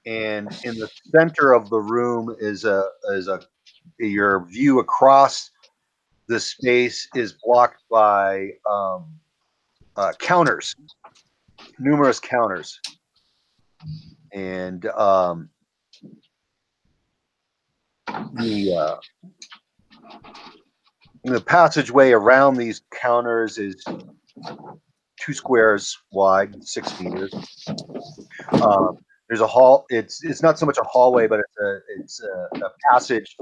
and in the center of the room is your view across the space is blocked by counters, numerous counters, and the passageway around these counters is 2 squares wide, 6 meters. There's a hall. It's not so much a hallway, but it's a passage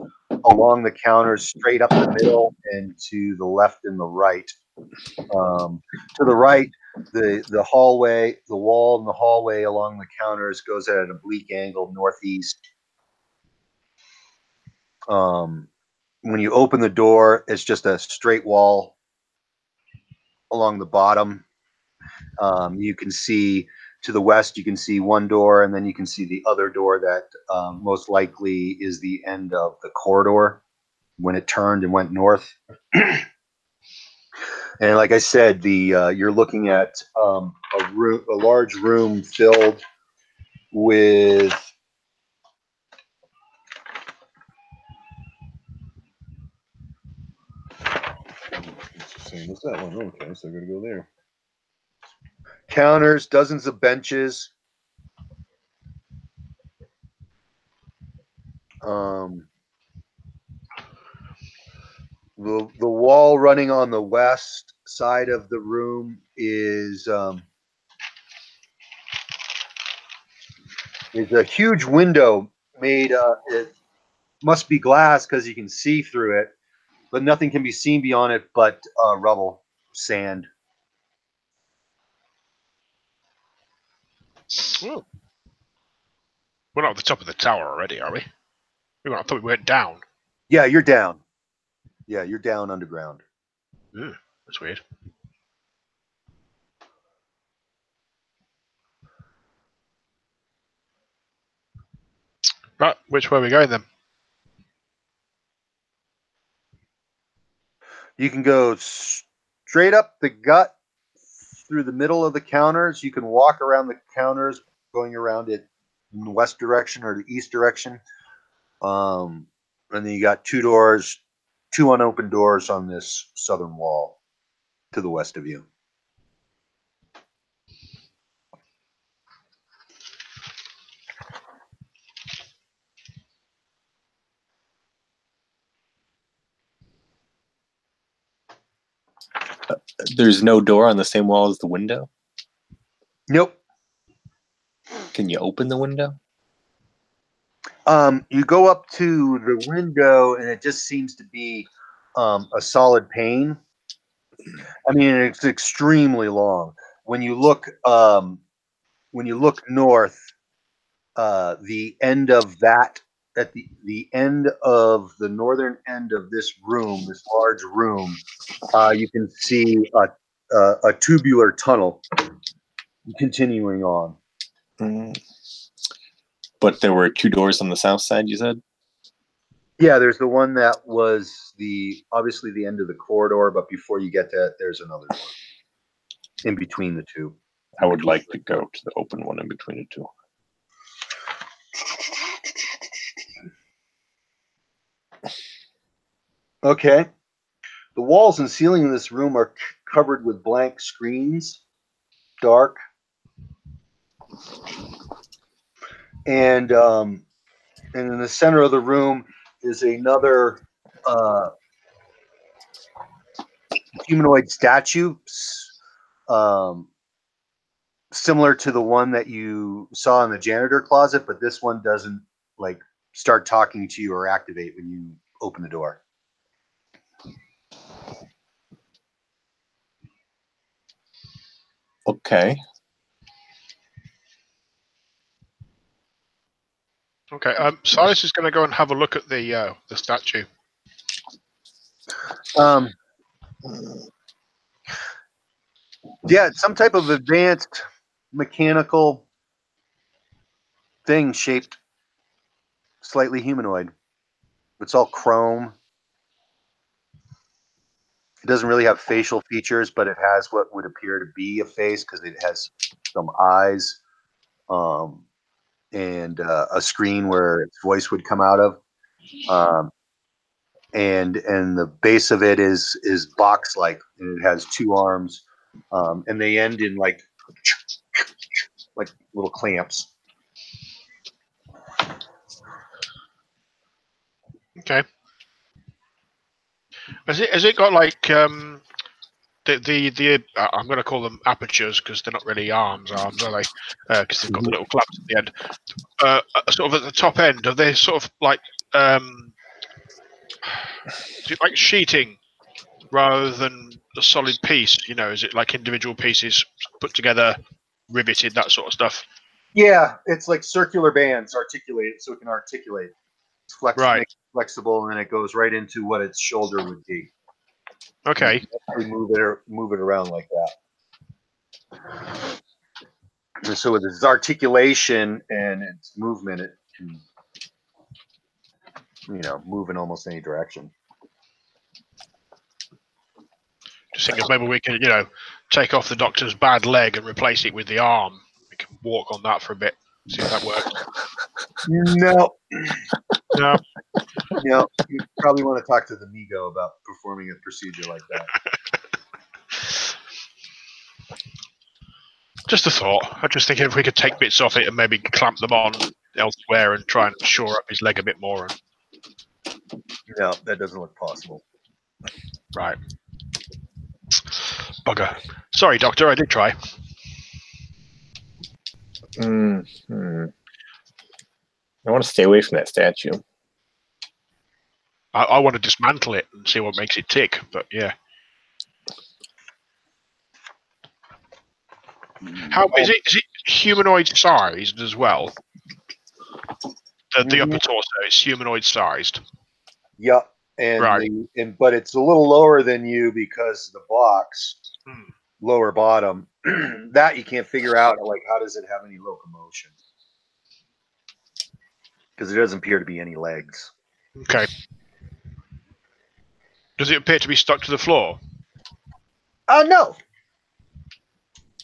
along the counters, straight up the middle, and to the left and the right. To the right, the hallway, the wall, and the hallway along the counters goes at an oblique angle northeast. When you open the door, it's just a straight wall along the bottom. You can see to the west, you can see one door, and then you can see the other door that most likely is the end of the corridor when it turned and went north. And like I said, you're looking at a large room filled with what's that one? Okay, so I'm gonna go there. Counters, dozens of benches. The wall running on the west side of the room is a huge window made. It must be glass because you can see through it, but nothing can be seen beyond it but rubble, sand. Ooh. We're not at the top of the tower already, are we? I thought we went down. Yeah, you're down. Yeah, you're down underground. That's weird. Right, which way are we going then? You can go straight up the gut through the middle of the counters. You can walk around the counters, going around it in the west direction or the east direction. And then you got 2 doors, 2 unopened doors on this southern wall to the west of you. There's no door on the same wall as the window? Nope. Can you open the window? You go up to the window, and it just seems to be a solid pane. I mean, it's extremely long. When you look north, the end of that at the end of the northern end of this room, this large room, you can see a tubular tunnel continuing on. But there were 2 doors on the south side, you said? Yeah, there's the one that was obviously the end of the corridor, but before you get to it, there's another door in between the 2. I would like to go to the open one in between the 2. Okay. The walls and ceiling in this room are covered with blank screens, dark. And in the center of the room is another humanoid statue, similar to the one that you saw in the janitor closet, but this one doesn't like start talking to you or activate when you open the door. Okay. Okay. Silas is going to go and have a look at the statue. Yeah, it's some type of advanced mechanical thing shaped slightly humanoid. It's all chrome. It doesn't really have facial features, but it has what would appear to be a face because it has some eyes, and a screen where its voice would come out of. And the base of it is box-like, and it has two arms, and they end in like little clamps. Okay. Has it got like the I'm going to call them apertures because they're not really arms, are they? Because they've got the little clamps at the end. Sort of at the top end, are they sort of like is it like sheeting rather than a solid piece? You know, is it like individual pieces put together, riveted, that sort of stuff? Yeah, it's like circular bands articulated, so it can articulate. It's Right. Flexible, and then it goes right into what its shoulder would be. Okay. We move it around like that. And so with its articulation and its movement, it can, move in almost any direction. Just think if maybe we can, take off the doctor's bad leg and replace it with the arm. We can walk on that for a bit, see if that works. No. No. You probably want to talk to the Migo about performing a procedure like that. Just a thought. I just think if we could take bits off it and maybe clamp them on elsewhere and try and shore up his leg a bit more. No, that doesn't look possible. Right. Bugger. Sorry, Doctor, I did try. I want to stay away from that statue. I want to dismantle it and see what makes it tick, but yeah. How is it humanoid sized as well? The upper torso is humanoid sized. Yep. And right. But it's a little lower than you because the box, lower bottom, that you can't figure out, like, how does it have any locomotion? Because there doesn't appear to be any legs. Okay. Does it appear to be stuck to the floor? No.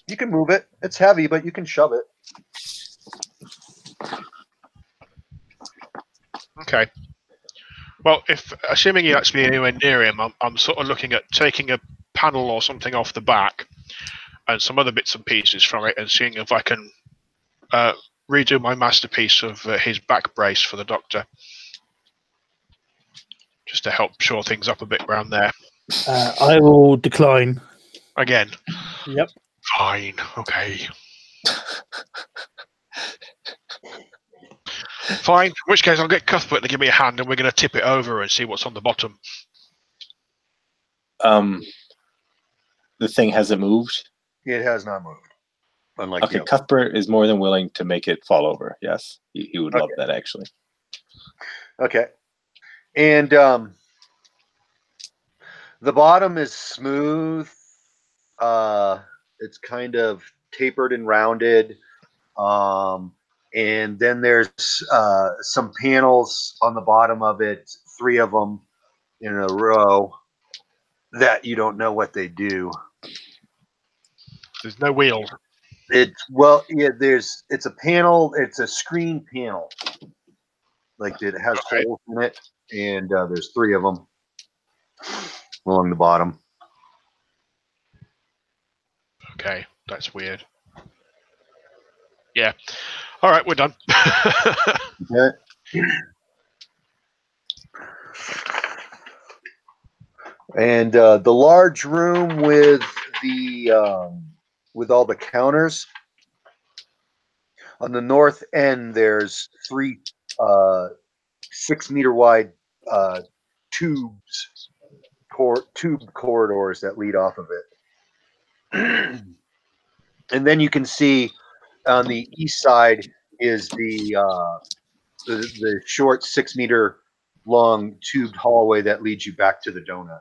You can move it. It's heavy, but you can shove it. Okay. Well, assuming you actually anywhere near him, I'm sort of looking at taking a panel or something off the back and some other bits and pieces from it and seeing if I can redo my masterpiece of his back brace for the Doctor. Just to help shore things up a bit around there. I will decline. Again? Yep. Fine. Okay. Fine. In which case, I'll get Cuthbert to give me a hand, and we're going to tip it over and see what's on the bottom. The thing hasn't moved? It has not moved. Unlike okay, Cuthbert is more than willing to make it fall over. Yes, he would love that, actually. Okay. And the bottom is smooth. It's kind of tapered and rounded. And then there's some panels on the bottom of it, 3 of them in a row, that you don't know what they do. There's no wheel. It's a panel. It's a screen panel, like it has holes in it, and there's 3 of them along the bottom. Okay, that's weird. Yeah. All right, we're done. Okay. And the large room with all the counters. On the north end, there's 3 6-meter wide tube corridors that lead off of it. And then you can see on the east side is the short 6-meter long tubed hallway that leads you back to the donut.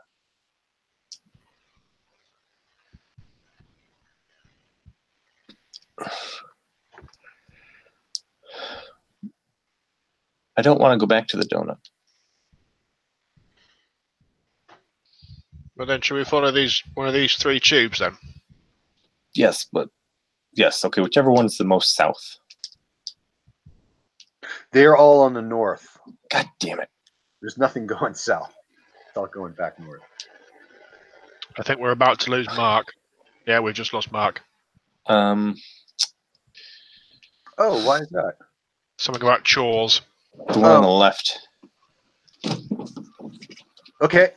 I don't want to go back to the donut. But then, should we follow one of these 3 tubes then? Yes, but yes, okay, whichever one's the most south. They're all on the north. God damn it. There's nothing going south. It's all going back north. I think we're about to lose Mark. Yeah, we've just lost Mark. Oh, why is that? Something about chores. The one on the left. Okay.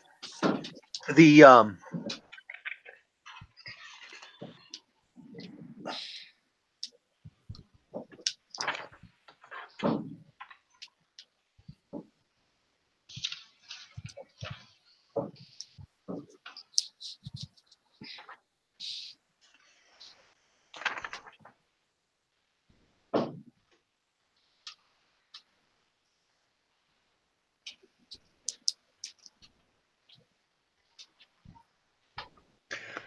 The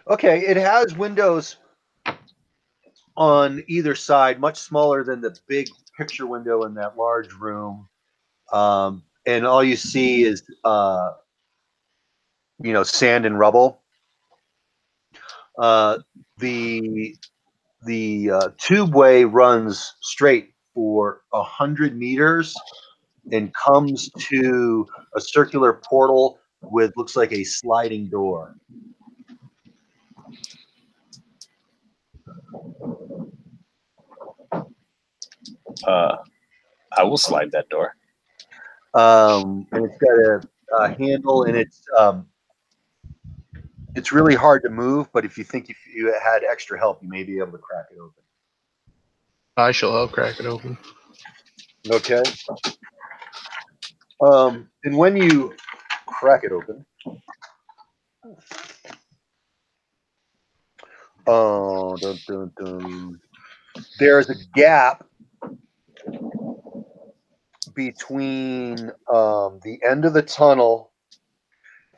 Okay, it has windows on either side, much smaller than the big picture window in that large room. And all you see is, sand and rubble. The tubeway runs straight for 100 meters and comes to a circular portal with looks like a sliding door. I will slide that door. And it's got a handle, and it's really hard to move. But if you had extra help, you may be able to crack it open. I shall help crack it open. Okay. And when you crack it open, there's a gap between the end of the tunnel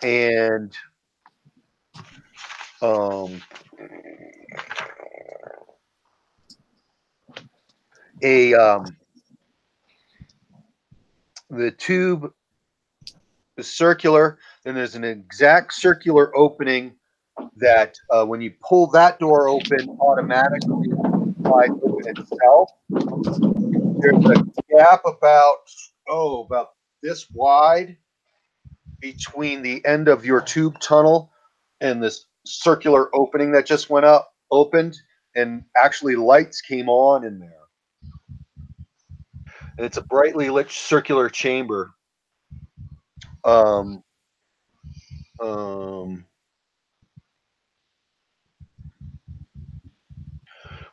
and the tube is circular. Then there's an exact circular opening that when you pull that door open, automatically slides open itself. There's a gap about this wide between the end of your tube tunnel and this circular opening that just opened, and actually lights came on in there. And it's a brightly lit circular chamber.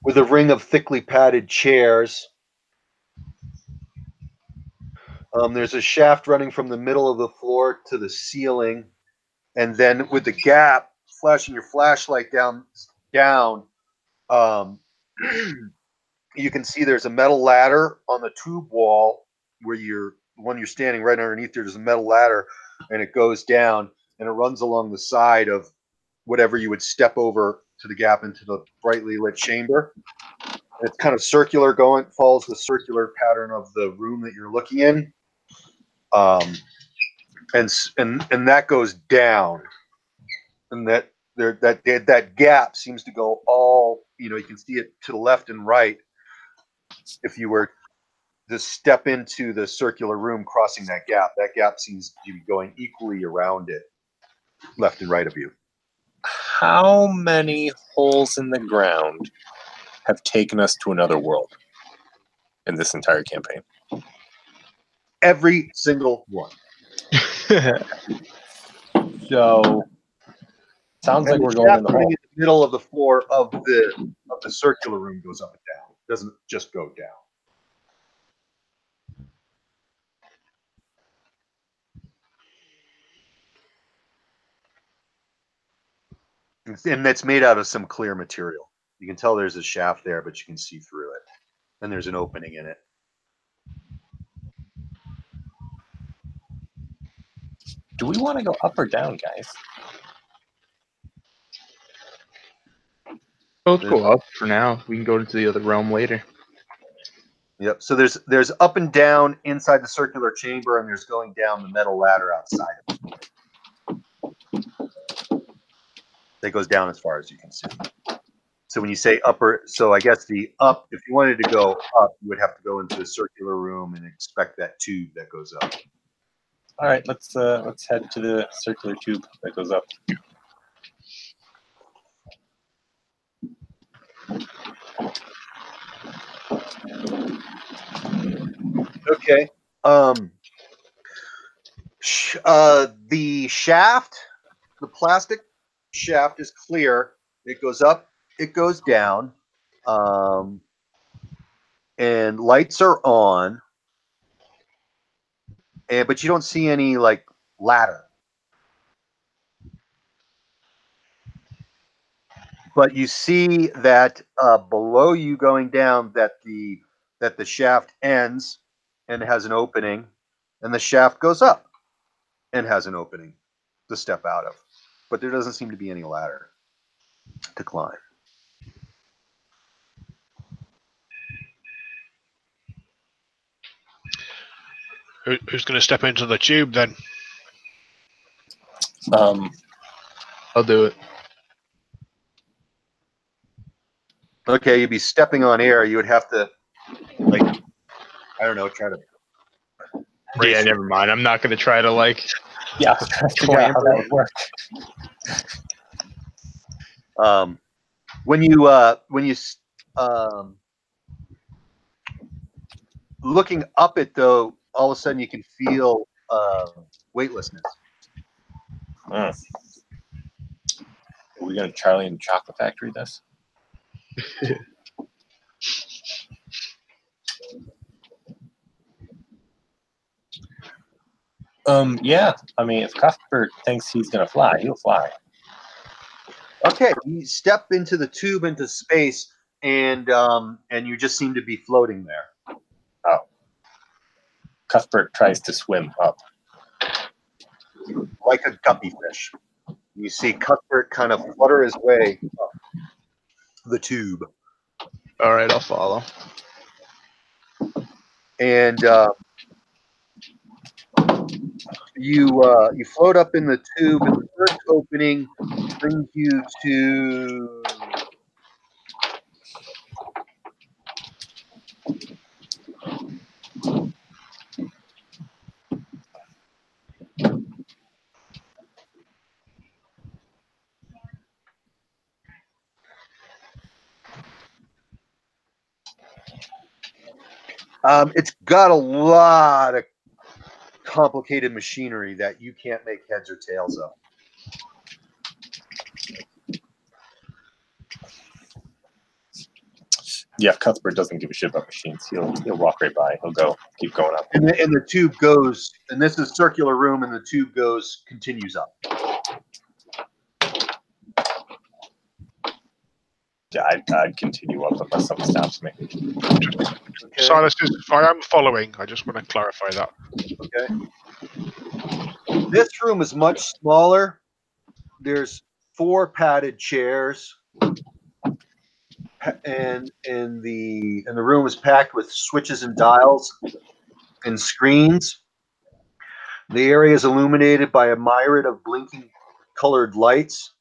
With a ring of thickly padded chairs. There's a shaft running from the middle of the floor to the ceiling, and then with the gap, flashing your flashlight down, you can see there's a metal ladder on the tube wall where you're standing right underneath. There's a metal ladder, and it goes down, and it runs along the side of whatever you would step over to the gap into the brightly lit chamber. It's kind of circular, follows the circular pattern of the room that you're looking in. And that goes down, and that gap seems to go all, you can see it to the left and right. If you were to step into the circular room, crossing that gap seems to be going equally around it, left and right of you. How many holes in the ground have taken us to another world in this entire campaign? Every single one. So sounds like And we're the going in shaft the running hole. in the middle of the floor of the circular room goes up and down. It doesn't just go down. And that's made out of some clear material. You can tell there's a shaft there, but you can see through it. And there's an opening in it. Do we want to go up or down, guys? Let's go up for now. We can go into the other realm later. Yep. So there's up and down inside the circular chamber, and there's going down the metal ladder outside of it. That goes down as far as you can see. So when you say upper, so I guess the up, if you wanted to go up, you would have to go into the circular room and expect that tube that goes up. All right, let's head to the circular tube that goes up. Okay. The shaft, the plastic shaft is clear. It goes up, it goes down, and lights are on. But you don't see any like ladder. But you see that below you going down that the shaft ends and has an opening, and the shaft goes up and has an opening to step out of. But there doesn't seem to be any ladder to climb. Who's going to step into the tube then? I'll do it. Okay, you'd be stepping on air. You would have to, like, I don't know, try to. Yeah, never mind. I'm not going to try to, like, Yeah, I was trying to figure out how that would work. When you looking up it though, all of a sudden you can feel weightlessness. Are we going to Charlie and the Chocolate Factory this? Yeah. I mean, if Cuthbert thinks he's going to fly, he'll fly. Okay, you step into the tube into space, and you just seem to be floating there. Oh. Cuthbert tries to swim up. Like a guppy fish. You see Cuthbert kind of flutter his way up the tube. All right, I'll follow. And you float up in the tube, and the first opening brings you to it's got a lot of complicated machinery that you can't make heads or tails of. Yeah, Cuthbert doesn't give a shit about machines. He'll walk right by. He'll keep going up. And the tube goes, and this is a circular room, and the tube continues up. Yeah, I'd continue up unless someone stops me. Okay. Silas, I am following. I just want to clarify that. Okay. This room is much smaller. There's 4 padded chairs, and the room is packed with switches and dials and screens. The area is illuminated by a myriad of blinking colored lights.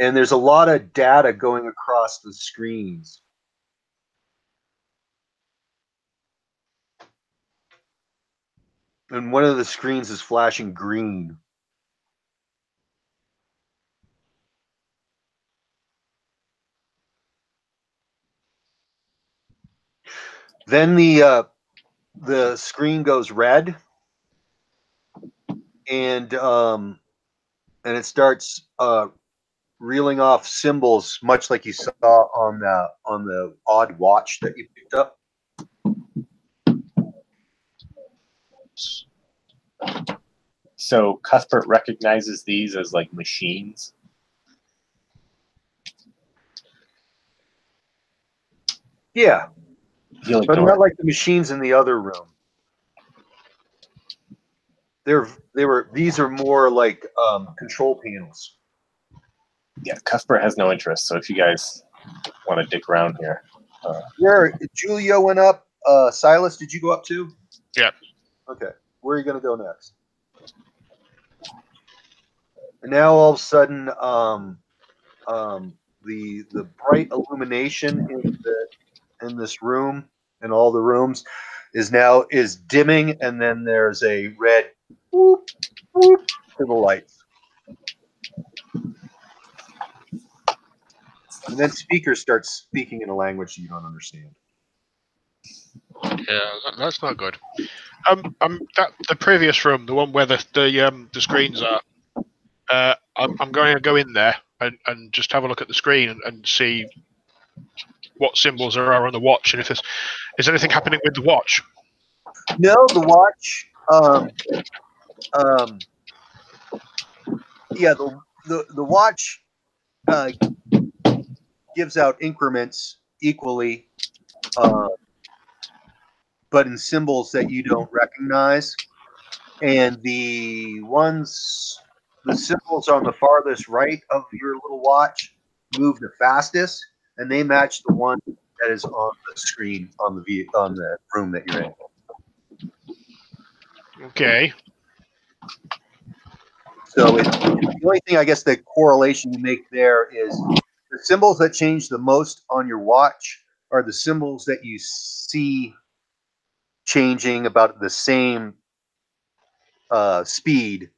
And there's a lot of data going across the screens. And one of the screens is flashing green. Then the screen goes red, and it starts reeling off symbols, much like you saw on the odd watch that you picked up. So Cuthbert recognizes these as like machines. Yeah, He'll but ignore not it. like the machines in the other room. These are more like control panels. Yeah, Cuthbert has no interest. So if you guys want to dick around here, Where Julio went up, Silas, did you go up too? Yeah. Okay. Where are you going to go next? And now all of a sudden, the bright illumination in this room, in all the rooms, is dimming, and then there's a red whoop, whoop to the lights. And then speakers start speaking in a language you don't understand. Yeah, that's not good. The previous room, the one where the screens are, I'm going to go in there and just have a look at the screen and see what symbols there are on the watch, and if is anything happening with the watch. No, the watch. Yeah, the watch gives out increments equally, but in symbols that you don't recognize. And the symbols on the farthest right of your little watch move the fastest, and they match the one that is on the screen on the room that you're in. Okay. So the only thing, I guess, the correlation you make there is the symbols that change the most on your watch are the symbols that you see changing about the same speed.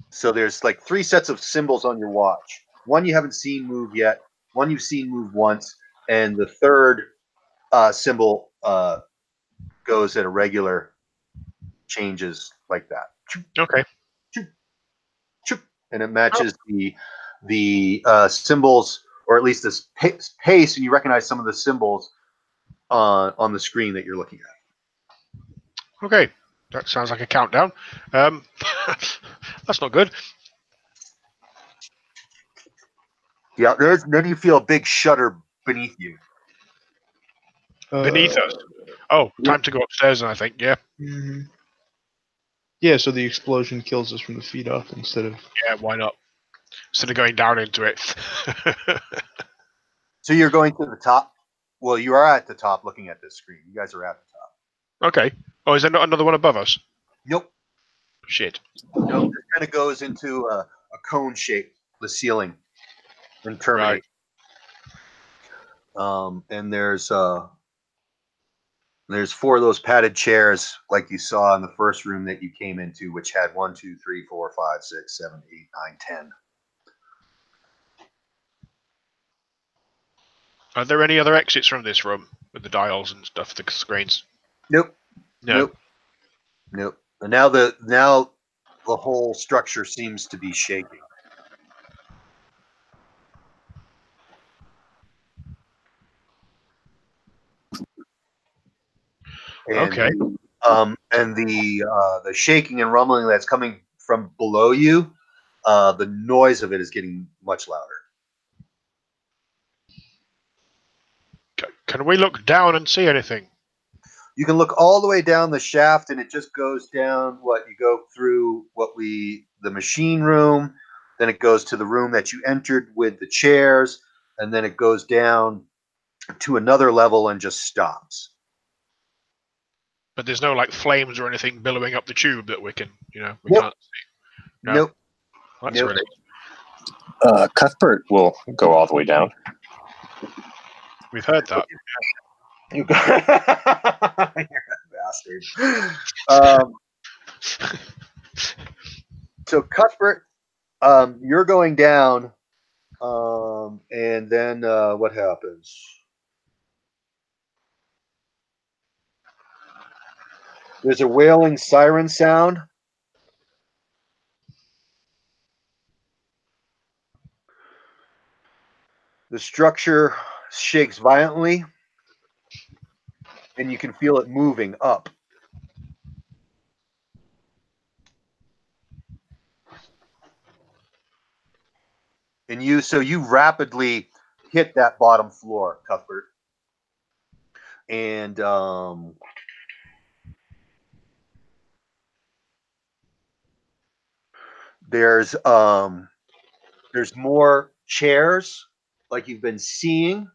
So there's like 3 sets of symbols on your watch. One you haven't seen move yet, one you've seen move once, and the third symbol goes at a regular changes like that. Okay. And it matches the symbols, or at least this pace, and you recognize some of the symbols on the screen that you're looking at. Okay. That sounds like a countdown. That's not good. Yeah, then you feel a big shudder beneath you. Beneath us. Oh, time to go upstairs, I think. Yeah. Mm-hmm. Yeah, so the explosion kills us from the feet up instead of... Yeah, why not? Instead of going down into it. So you're going to the top? Well, you are at the top looking at this screen. You guys are at the top. Okay. Oh, is there not another one above us? Nope. Shit. Nope. This kind of goes into a cone shape, the ceiling, and terminate. Right. And there's 4 of those padded chairs like you saw in the first room that you came into, which had 1, 2, 3, 4, 5, 6, 7, 8, 9, 10. Are there any other exits from this room with the dials and stuff, the screens? Nope. No. Nope. And now the whole structure seems to be shaking. And, okay. And the shaking and rumbling that's coming from below you, the noise of it is getting much louder. Can we look down and see anything? You can look all the way down the shaft, and it just goes down. You go through the machine room, then it goes to the room that you entered with the chairs, and then it goes down to another level and just stops. But there's no like flames or anything billowing up the tube that we can, we Nope. can't see. No? Nope. That's Nope. really. Cuthbert will go all the way down. We've heard that. You're a bastard. So Cuthbert, you're going down, and then what happens? There's a wailing siren sound. The structure shakes violently, and you can feel it moving up. And you rapidly hit that bottom floor, Cuthbert. And there's more chairs like you've been seeing.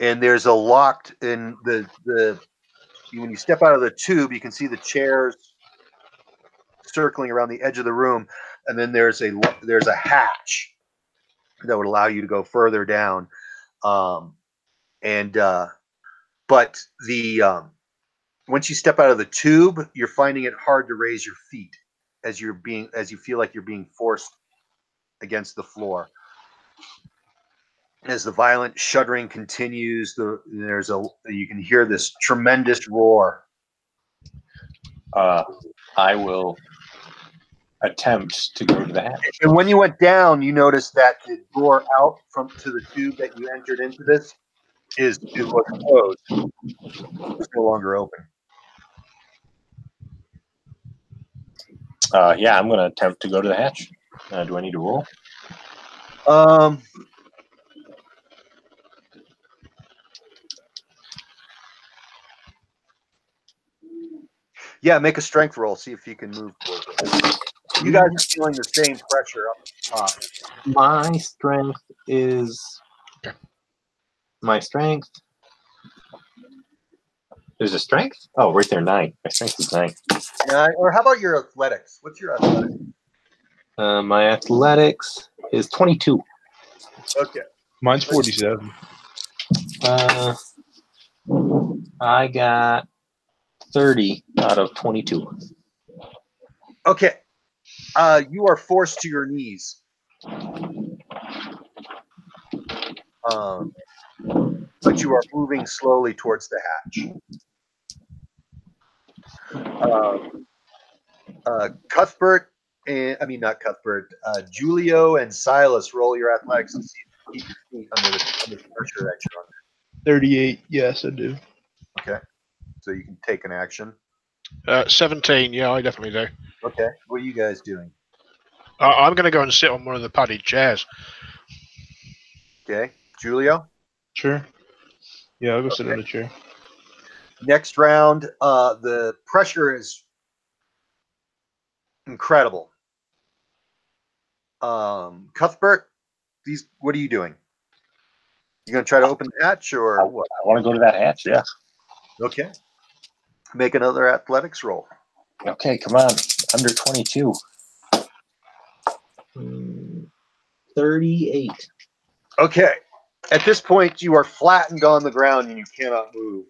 And there's a locked in the when you step out of the tube, you can see the chairs circling around the edge of the room, and then there's a hatch that would allow you to go further down. But once you step out of the tube, you're finding it hard to raise your feet as you feel like you're being forced against the floor. As the violent shuddering continues, you can hear this tremendous roar. I will attempt to go to the hatch. And when you went down, you noticed that the door out to the tube that you entered into this was closed. It's no longer open. Yeah, I'm going to attempt to go to the hatch. Do I need to roll? Yeah, make a strength roll. See if you can move towards it. You guys are feeling the same pressure up top. My strength is... My strength... There's a strength? Oh, right there, 9. My strength is 9. Yeah, or how about your athletics? What's your athletics? My athletics is 22. Okay. Mine's 47. I got 30 out of 22. Okay. You are forced to your knees. But you are moving slowly towards the hatch. Cuthbert, not Cuthbert, Julio and Silas, roll your athletics and see if you keep your feet under the pressure that you're under. 38, yes, I do. Okay. So you can take an action. 17, yeah, I definitely do. Okay. What are you guys doing? I'm going to go and sit on one of the padded chairs. Okay. Julio? Sure. Yeah, I'll go sit on a chair. Next round, the pressure is incredible. Cuthbert, what are you doing? You going to try to open the hatch or what? I want to go to that hatch, yeah. Okay. Make another athletics roll. Okay, come on. Under 22. 38. Okay. At this point, you are flattened on the ground and you cannot move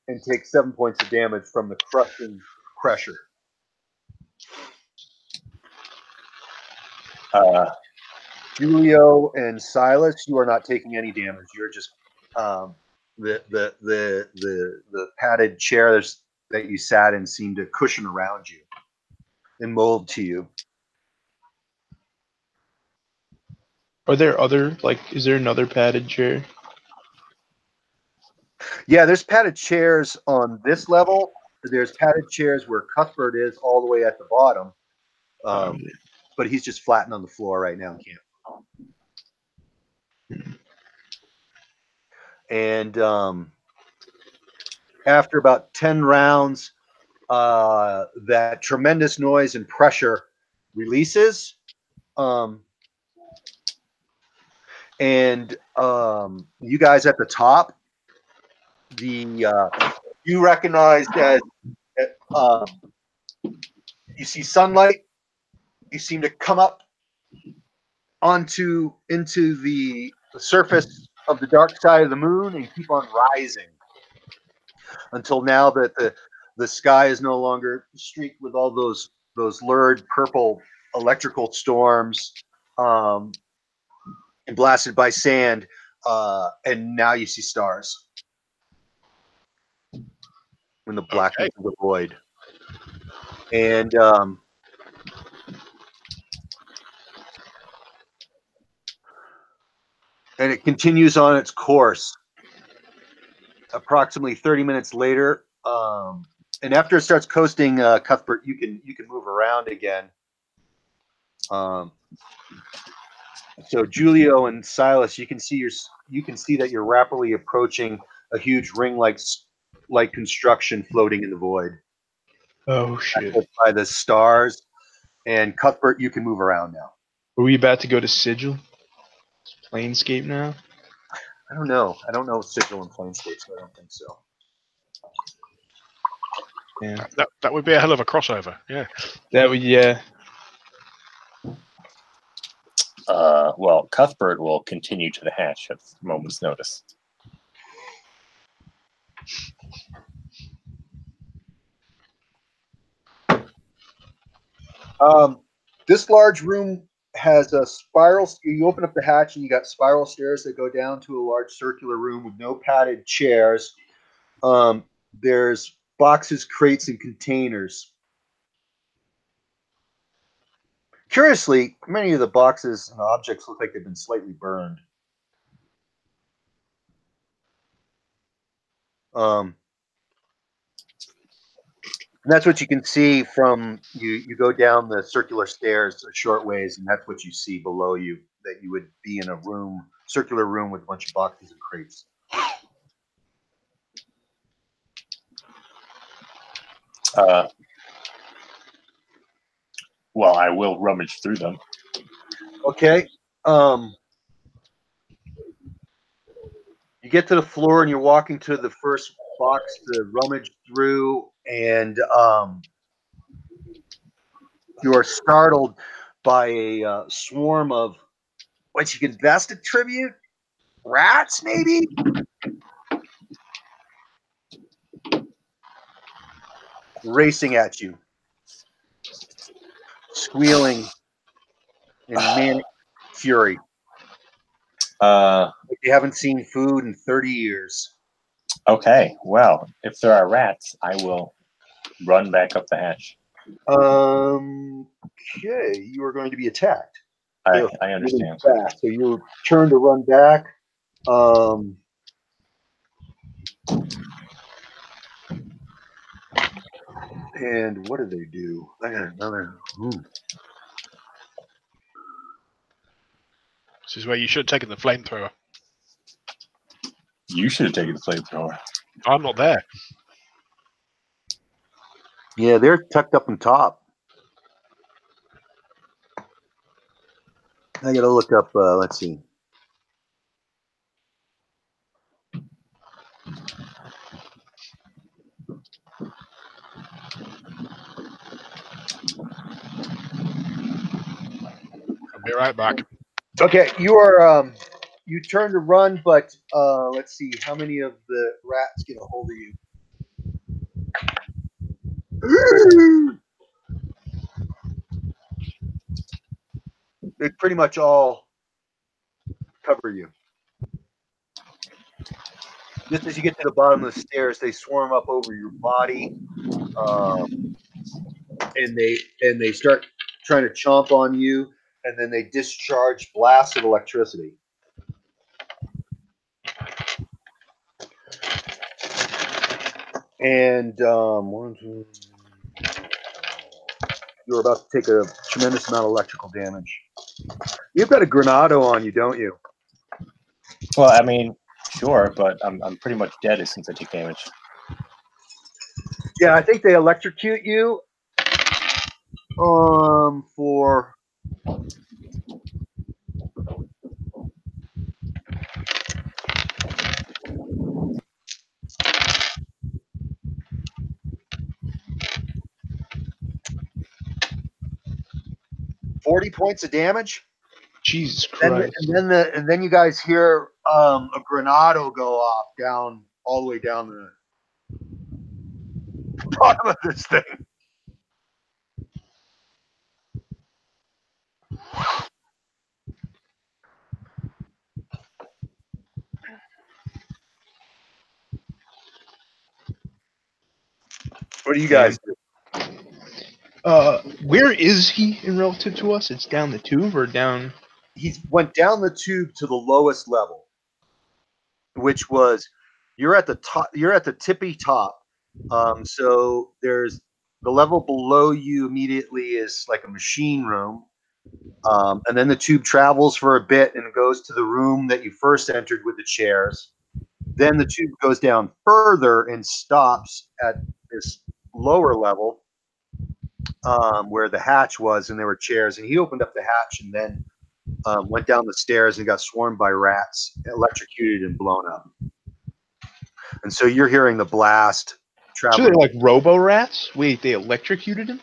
and take 7 points of damage from the crushing pressure. Julio and Silas, you are not taking any damage. You're just the padded chairs that you sat in seem to cushion around you and mold to you. Are there other, is there another padded chair? Yeah, there's padded chairs on this level. There's padded chairs where Cuthbert is all the way at the bottom. But he's just flattened on the floor right now. And after about 10 rounds, that tremendous noise and pressure releases. And you guys at the top, you recognized as you see sunlight. You seem to come up into the surface of the dark side of the moon and keep on rising until now that the sky is no longer streaked with all those lurid purple electrical storms and blasted by sand, and now you see stars. in the blackness Okay. of the void. And it continues on its course. Approximately 30 minutes later, and after it starts coasting, Cuthbert, you can move around again. So Julio and Silas, you can see that you're rapidly approaching a huge ring-like construction floating in the void. Oh shit! By the stars, and Cuthbert, you can move around now. Are we about to go to Sigil? Planescape now? I don't know. I don't know Sigil and Planescape, so I don't think so. Yeah, That would be a hell of a crossover. Yeah. that would Well, Cuthbert will continue to the hatch at a moment's notice. This large room has a spiral. You open up the hatch and you got spiral stairs that go down to a large circular room with no padded chairs. There's boxes, crates, and containers. Curiously, many of the boxes and objects look like they've been slightly burned. And that's what you can see from you go down the circular stairs a short ways, and that's what you see below you, that you would be in a circular room with a bunch of boxes and crates. Well, I will rummage through them. Okay. You get to the floor and you're walking to the first box to rummage through, and you are startled by a swarm of what you can best attribute rats, maybe. Racing at you, squealing in manic fury. Like you haven't seen food in 30 years. Okay, well, if there are rats, I will run back up the hatch. Okay, you are going to be attacked. I understand. Fast. So you turn to run back. And what do they do? I got another. This is where you should have taken the flamethrower. You should have taken the flamethrower. I'm not there. Yeah, they're tucked up on top. I gotta look up. Let's see. I'll be right back. Okay, you are. You turn to run, but let's see. How many of the rats get a hold of you? They pretty much all cover you. Just as you get to the bottom of the stairs, they swarm up over your body, and they start trying to chomp on you, and then they discharge blasts of electricity. And you're about to take a tremendous amount of electrical damage. You've got a Granado on you, don't you? Well, I mean, sure, but I'm pretty much dead since I take damage. Yeah, I think they electrocute you. For 40 points of damage. Jesus Christ! And then you guys hear a Granado go off down all the way down the bottom of this thing. What do you guys do? Where is he in relative to us? It's down the tube or down? He went down the tube to the lowest level, which was you're at the top. You're at the tippy top. So there's the level below you immediately is like a machine room, and then the tube travels for a bit and goes to the room that you first entered with the chairs. Then the tube goes down further and stops at this lower level where the hatch was, and there were chairs. And he opened up the hatch and then went down the stairs and got swarmed by rats, electrocuted and blown up. And so you're hearing the blast So traveling. they're like robo rats? Wait, they electrocuted him?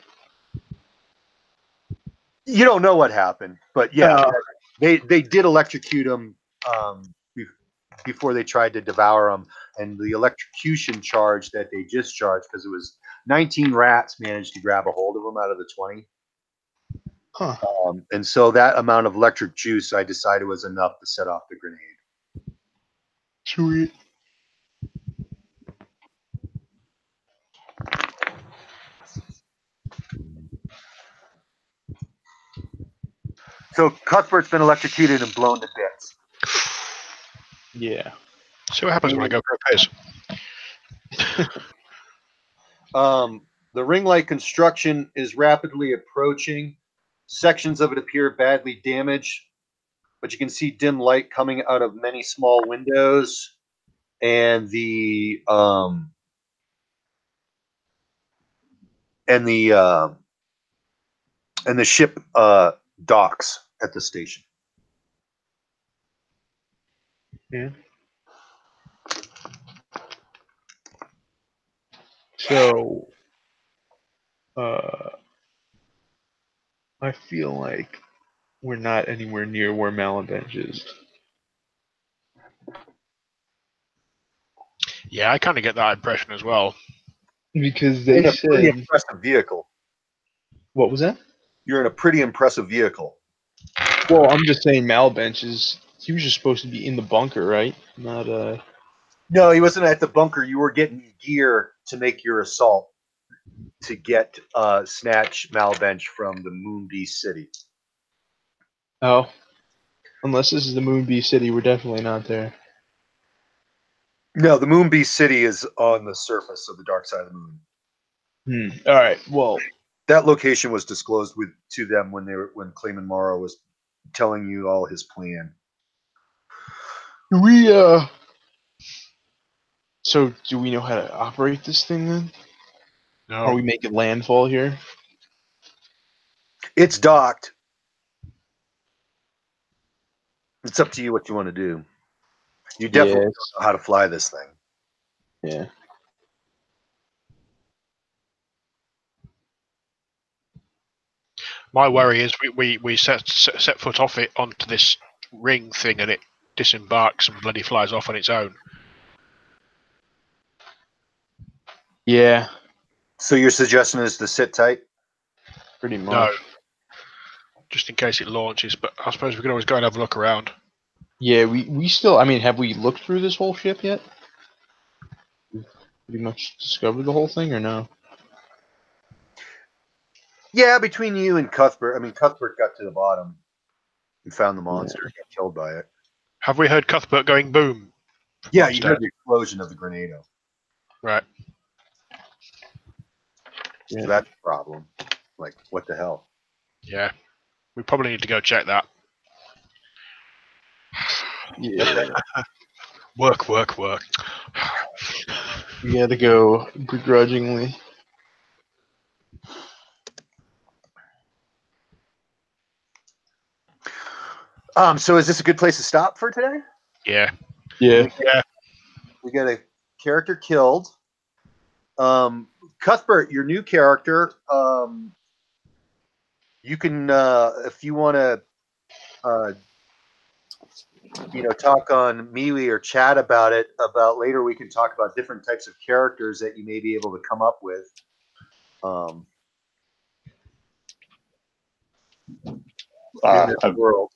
You don't know what happened, but yeah, they did electrocute him before they tried to devour him. And the electrocution charge that they discharged, because it was 19 rats managed to grab a hold of him out of the 20. Huh. And so that amount of electric juice, I decided, was enough to set off the grenade. Sweet. So Cuthbert's been electrocuted and blown to bits. Yeah. See what happens when I go for a piss. The ring light construction is rapidly approaching. Sections of it appear badly damaged, but you can see dim light coming out of many small windows, and the ship docks at the station. Yeah. So, I feel like we're not anywhere near where Malabench is. Yeah, I kind of get that impression as well. Because You're they in a pretty said... impressive vehicle. What was that? You're in a pretty impressive vehicle. Well, I'm just saying Malabench is... He was just supposed to be in the bunker, right? Not, No, he wasn't at the bunker. You were getting gear to make your assault to get snatch Malbench from the Moonbeast City. Oh. Unless this is the Moonbeast City, we're definitely not there. No, the Moonbeast City is on the surface of the dark side of the moon. Alright, well... That location was disclosed to them when Clayman Morrow was telling you all his plan. So, do we know how to operate this thing then? No. Are we making landfall here? It's docked. It's up to you what you want to do. You definitely don't know how to fly this thing. Yeah. My worry is we set foot off it onto this ring thing and it disembarks and bloody flies off on its own. Yeah, So your suggestion is to sit tight? pretty much. No. Just in case it launches, but I suppose we can always go and have a look around. Yeah, we still... I mean, have we looked through this whole ship yet? Pretty much discovered the whole thing, or no? Yeah, between you and Cuthbert. I mean, Cuthbert got to the bottom and found the monster and got killed by it. Have we heard Cuthbert going boom? Yeah, you heard the explosion of the grenado. Right. Yeah. So that's the problem. Like, what the hell? Yeah. We probably need to go check that. Yeah. Work. We gotta go begrudgingly. So is this a good place to stop for today? Yeah. Yeah. We got a character killed. Cuthbert, your new character, you can, if you want to, talk on MeWe or chat about it, about later, we can talk about different types of characters that you may be able to come up with. In this world.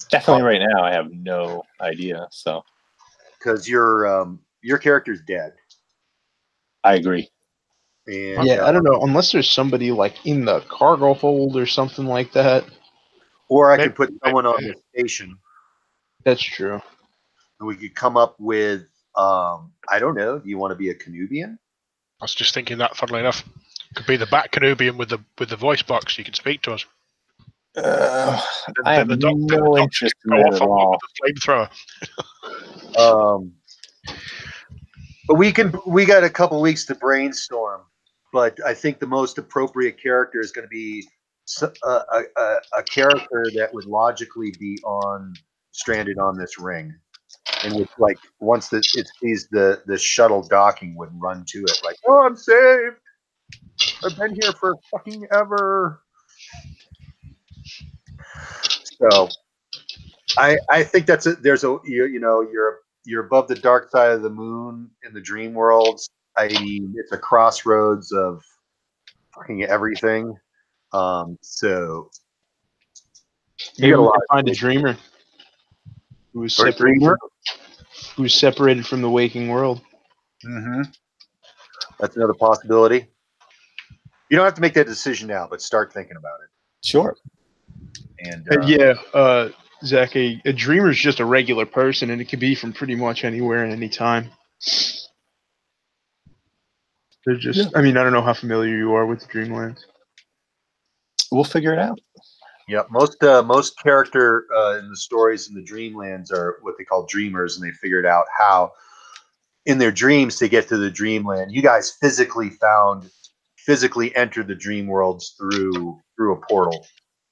Definitely right now, I have no idea. So Because your character's dead. I agree. And Yeah, I don't know. Unless there's somebody like in the cargo hold or something like that. or I Maybe- could put someone on the station, That's true. and we could come up with. I don't know. Do you want to be a Canubian? I was just thinking that, funnily enough. Could be the Bat Canubian with the voice box. You can speak to us. I have no interest in Go that off at on all. with a flamethrower. But we got a couple weeks to brainstorm. But I think the most appropriate character is going to be a character that would logically be stranded on this ring, and would, like, once it sees the shuttle docking, would run to it like, "Oh, I'm saved! I've been here for fucking ever." So I think that's it. There's you're above the dark side of the moon in the dream worlds. I mean, it's a crossroads of fucking everything. So Maybe got a we lot can of find a space. dreamer who was Or a separated. dreamer? Who's separated from the waking world. Mm-hmm. That's another possibility. You don't have to make that decision now, but start thinking about it. Sure. And Zach, a dreamer is just a regular person, and it can be from pretty much anywhere and any time. They're just, I mean, I don't know how familiar you are with the Dreamlands. We'll figure it out. yeah, most character in the stories in the Dreamlands are what they call dreamers, and they figured out how in their dreams to get to the Dreamland. You guys physically entered the dream worlds through a portal.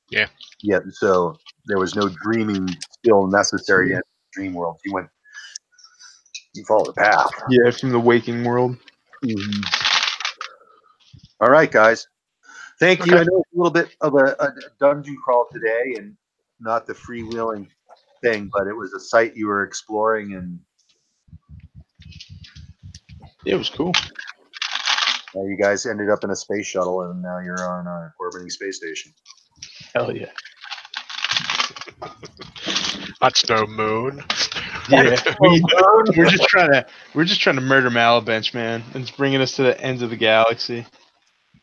Yeah. Yeah. So there was no dreaming skill necessary to enter the dream world. You follow the path. Yeah, from the waking world. Mm-hmm. All right, guys. Thank you. Okay. I know it's a little bit of a dungeon crawl today, and not the freewheeling thing, but it was a site you were exploring, and Yeah, it was cool. you guys ended up in a space shuttle, and now you're on a orbiting space station. Hell yeah. That's no moon. Yeah, we're just trying to murder Malabench, man, and it's bringing us to the ends of the galaxy.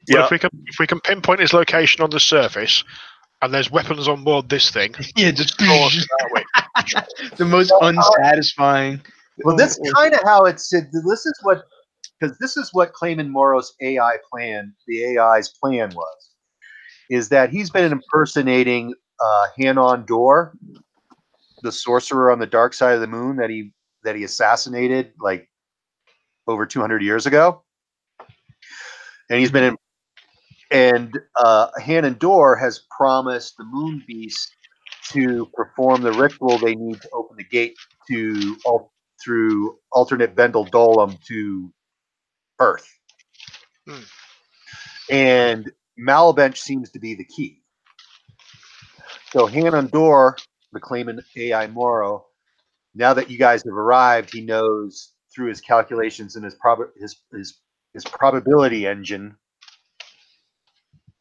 Well, if we can pinpoint his location on the surface, and there's weapons on board this thing, Yeah, just that way. the most unsatisfying. Well, that's kind of how it's. This is what Clayman Morrow's AI plan. The AI's plan is that he's been impersonating Hanon Dor, the sorcerer on the dark side of the moon that he assassinated like over 200 years ago, and he's been Hanon Dor has promised the moon beast to perform the ritual they need to open the gate through alternate Vendel Dolum to Earth. And Malabench seems to be the key. So Hanon Dor, the claimant AI Morrow, now that you guys have arrived, he knows through his calculations and his probability engine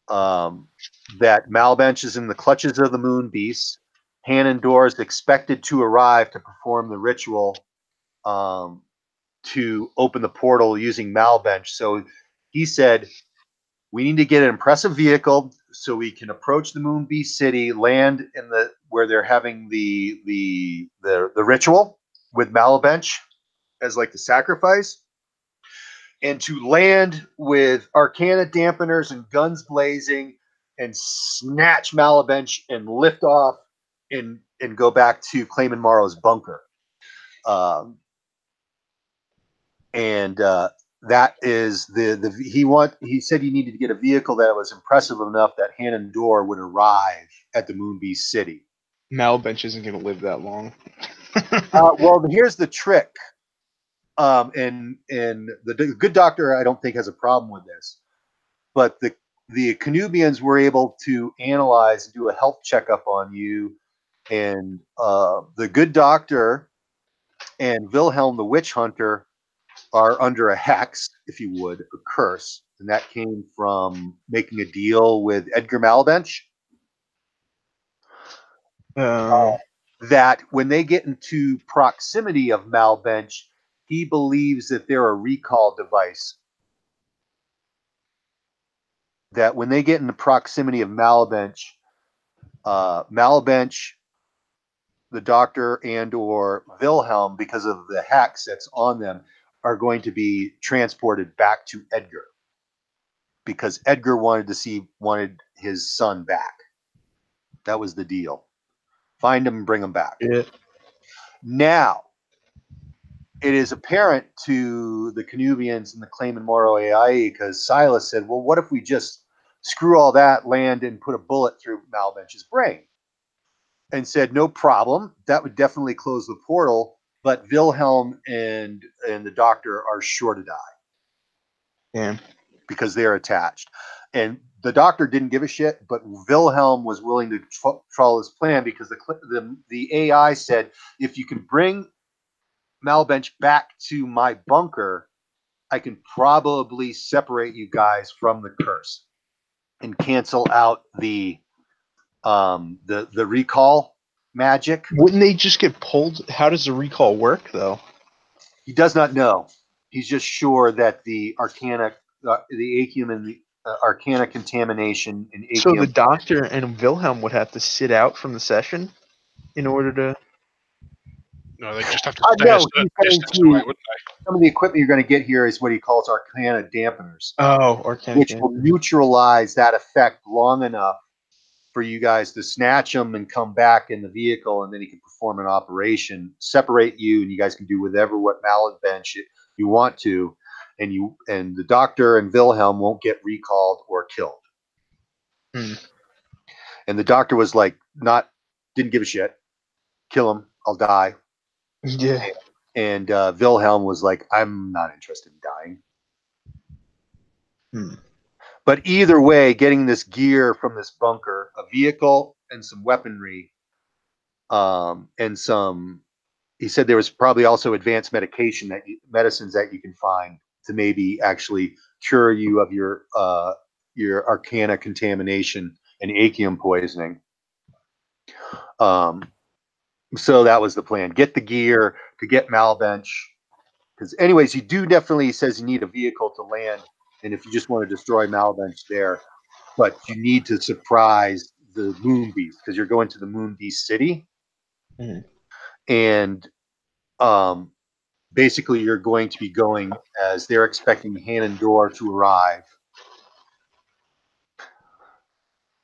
that Malabench is in the clutches of the moon beast. Hanon Dor is expected to arrive to perform the ritual to open the portal using Malabench. So he said, we need to get an impressive vehicle so we can approach the Moon Beast City, land in where they're having the ritual with Malabench as like the sacrifice, and to land with Arcana dampeners and guns blazing and snatch Malabench and lift off and go back to Clayman Morrow's bunker. That is he said he needed to get a vehicle that was impressive enough that Hanon Dor would arrive at the Moonbeast City. Malabench isn't going to live that long. Well, here's the trick. And the good doctor, I don't think, has a problem with this. But the Canubians were able to analyze and do a health checkup on you, and the good doctor and Wilhelm the witch hunter are under a hex, if you would, a curse, and that came from making a deal with Edgar Malabench. That when they get into proximity of Malabench, he believes that they're a recall device that when they get in the proximity of Malabench, Malabench, the Doctor, and or Wilhelm, because of the hex that's on them, are going to be transported back to Edgar, because Edgar wanted his son back. That was the deal. Find him and bring him back. Yeah. Now, it is apparent to the Canubians and the Claimant Moro AI, because Silas said, well, what if we just screw all that, land, and put a bullet through Malbench's brain? And said, no problem. That would definitely close the portal, but Wilhelm and the Doctor are sure to die. Yeah. Because they're attached. And the Doctor didn't give a shit, but Wilhelm was willing to follow his plan, because the AI said, if you can bring Malbench back to my bunker, I can probably separate you guys from the curse and cancel out the recall magic. Wouldn't they just get pulled? How does the recall work, though? He does not know. He's just sure that the Arcana, the Achium and the Arcana contamination and Achium. So the Doctor and Wilhelm would have to sit out from the session in order to. No, they just have to stay a certain distance away, wouldn't they? Some of the equipment you're going to get here is what he calls Arcana dampeners, Oh, Arcana. which will neutralize that effect long enough for you guys to snatch him and come back in the vehicle, and then he can perform an operation, separate you, and you guys can do what Malbench you want to, and the Doctor and Wilhelm won't get recalled or killed. And the Doctor was like, didn't give a shit. Kill him, I'll die. Yeah. And Wilhelm was like, I'm not interested in dying. But either way, getting this gear from this bunker, a vehicle and some weaponry, and some, he said there was probably also advanced medicines that you can find to maybe actually cure you of your Arcana contamination and Achium poisoning. So that was the plan. Get the gear to get Malbench. Because anyways, you do definitely, he says, you need a vehicle to land. And if you just want to destroy Malbench there, but you need to surprise the Moon Beast, because you're going to the Moon Beast City. And basically you're going to be going as they're expecting Hanandor to arrive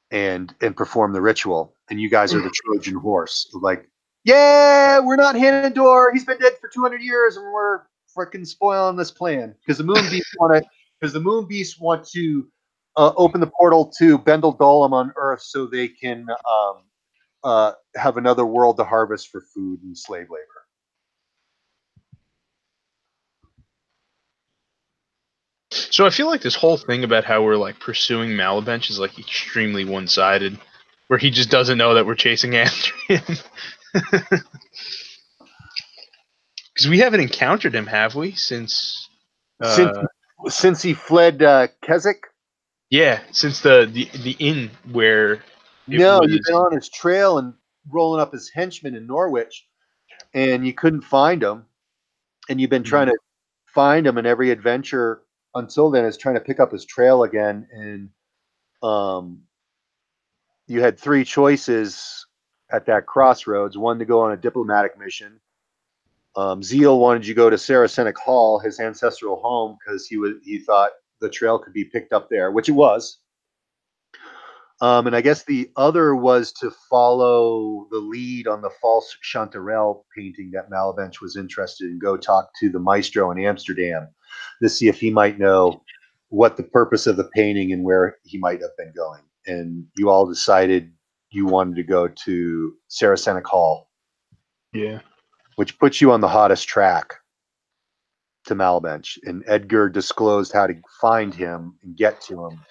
and perform the ritual. And you guys are the Trojan horse. Like, yeah, we're not Hanandor. He's been dead for 200 years, and we're freaking spoiling this plan because the Moon Beasts want to open the portal to Bendel Golem on Earth so they can have another world to harvest for food and slave labor. So I feel like this whole thing about how we're like pursuing Malabench is like extremely one-sided, where he just doesn't know that we're chasing after him. Because we haven't encountered him, have we? Since he fled Keswick? Yeah, since the inn where. No, you've been on his trail and rolling up his henchmen in Norwich, and you couldn't find him, and you've been trying to find him in every adventure until then is trying to pick up his trail again. And you had three choices at that crossroads: one to go on a diplomatic mission. Zeal wanted you to go to Saracenic Hall, his ancestral home, because he thought the trail could be picked up there, which it was. And I guess the other was to follow the lead on the false Chanterelle painting that Malabench was interested in. Go talk to the maestro in Amsterdam to see if he might know what the purpose of the painting and where he might have been going. And you all decided you wanted to go to Saracenic Hall. Yeah. Which puts you on the hottest track to Malabench. And Edgar disclosed how to find him and get to him.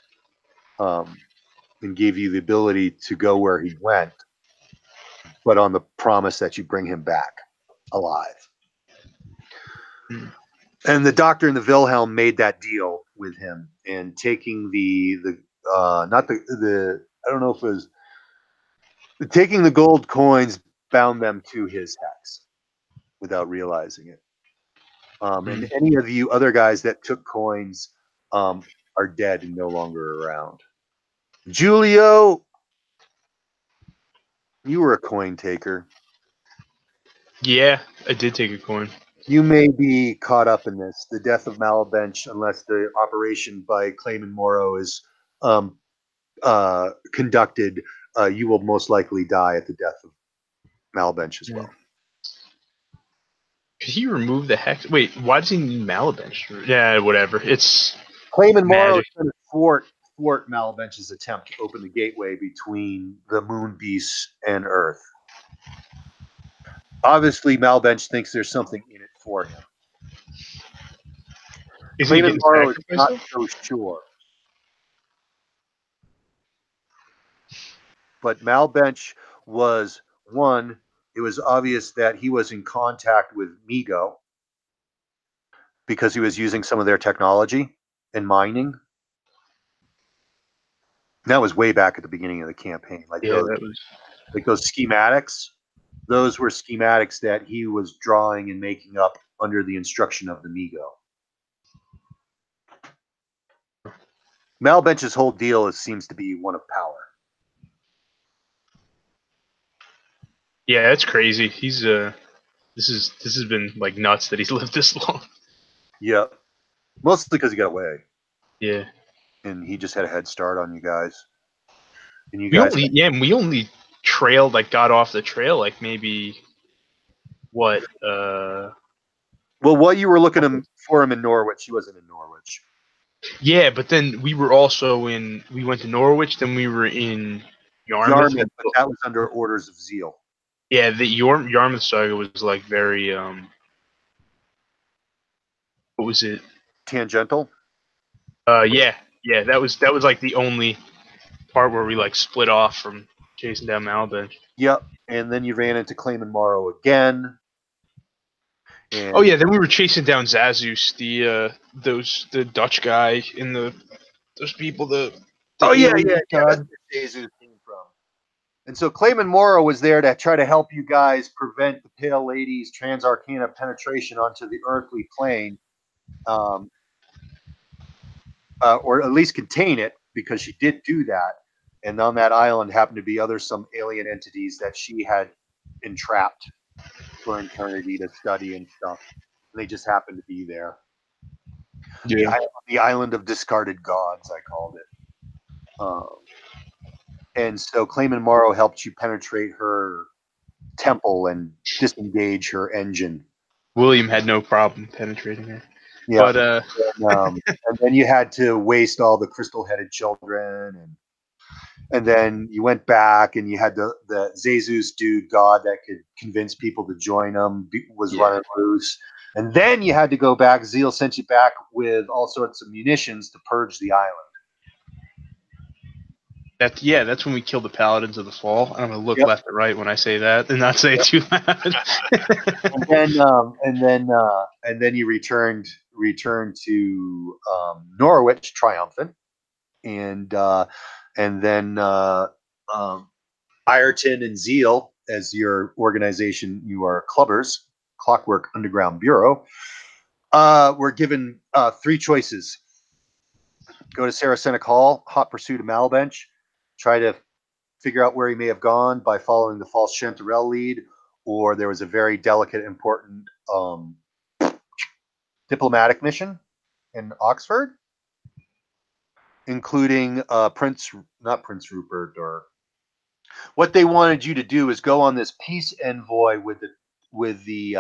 And gave you the ability to go where he went, but on the promise that you bring him back alive. And the Doctor and the Wilhelm made that deal with him, and taking taking the gold coins bound them to his hex without realizing it. And any of you other guys that took coins are dead and no longer around. Julio, you were a coin taker. Yeah, I did take a coin. You may be caught up in this. The death of Malbench, unless the operation by Clayman Morrow is conducted, you will most likely die at the death of Malbench as well. Could he remove the hex? Wait, why does he need Malabench? Yeah, whatever. It's Clayman Morrow magic. is going to thwart Malbench's attempt to open the gateway between the Moon Beasts and Earth. Obviously, Malbench thinks there's something in it for him. Is he Clayman getting Morrow is sacrificed? not so sure. But Malbench was, one, it was obvious that he was in contact with Migo because he was using some of their technology in mining. That was way back at the beginning of the campaign. Yeah, that was. Like those schematics, those were schematics that he was drawing and making up under the instruction of the Migo. Malbench's whole deal seems to be one of power. Yeah, that's crazy. He's this has been like nuts that he's lived this long. Yeah, mostly because he got away, Yeah. and he just had a head start on you guys. And you We guys, only trailed, like, got off the trail, like, maybe what well, what you were looking for him in Norwich, he wasn't in Norwich. yeah, but then we went to Norwich, then we were in Yarmouth. Yarmouth, but that was under orders of Zeal. Yeah, the Yarmouth saga was like very what was it? Tangential. Yeah, that was like the only part where we like split off from chasing down Malbench. Yep, and then you ran into Clayman Morrow again. And Oh yeah, then we were chasing down Zazus, the Dutch guy in those people. That's where Jesus came from. And so Clayman Morrow was there to try to help you guys prevent the Pale Lady's Transarcana penetration onto the earthly plane, or at least contain it, because she did do that. And on that island happened to be some alien entities that she had entrapped for eternity to study and stuff. And they just happened to be there. Yeah. The island of discarded gods, I called it. And so Clayman Morrow helped you penetrate her temple and disengage her engine. William had no problem penetrating her. Yeah. But and then you had to waste all the crystal-headed children, and then you went back and you had the Zezus dude god that could convince people to join him was running loose. And then you had to go back. Zeal sent you back with all sorts of munitions to purge the island. That's when we killed the Paladins of the Fall. I'm gonna look left and right when I say that and not say it too loud. and then you returned to Norwich triumphant, and then Ireton and Zeal, as your organization, you are clubbers, Clockwork Underground Bureau, were given 3 choices. Go to Saracenic Hall, hot pursuit of Malbench, try to figure out where he may have gone by following the false Chanterelle lead, or there was a very delicate, important diplomatic mission in Oxford, including not Prince Rupert, or what they wanted you to do is go on this peace envoy with the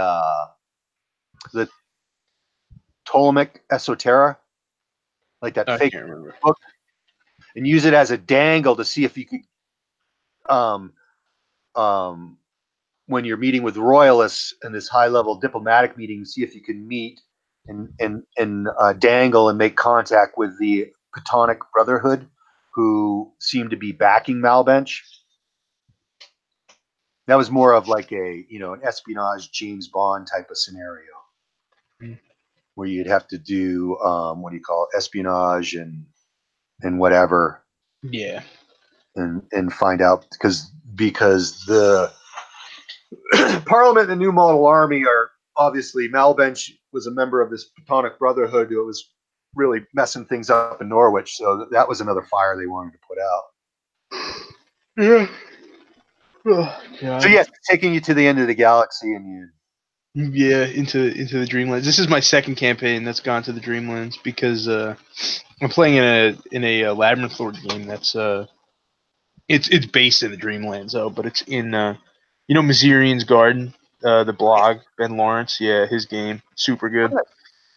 Ptolemaic Esoterra, like that fake book, and use it as a dangle to see if you could when you're meeting with royalists in this high-level diplomatic meeting, see if you can meet and dangle and make contact with the Platonic Brotherhood, who seem to be backing Malbench. That was more of like an espionage James Bond type of scenario, where you'd have to do espionage and whatever. Yeah. And find out because the Parliament and the New Model Army are obviously, Malbench was a member of this Platonic Brotherhood who was really messing things up in Norwich. So that was another fire they wanted to put out. Yeah. Oh, God. So yes, taking you to the end of the galaxy, and you. Yeah, into the Dreamlands. This is my second campaign that's gone to the Dreamlands because I'm playing in a Labyrinth Lord game that's it's based in the Dreamlands though, but it's in Mazirian's Garden, the blog, Ben Lawrence, yeah, his game, super good.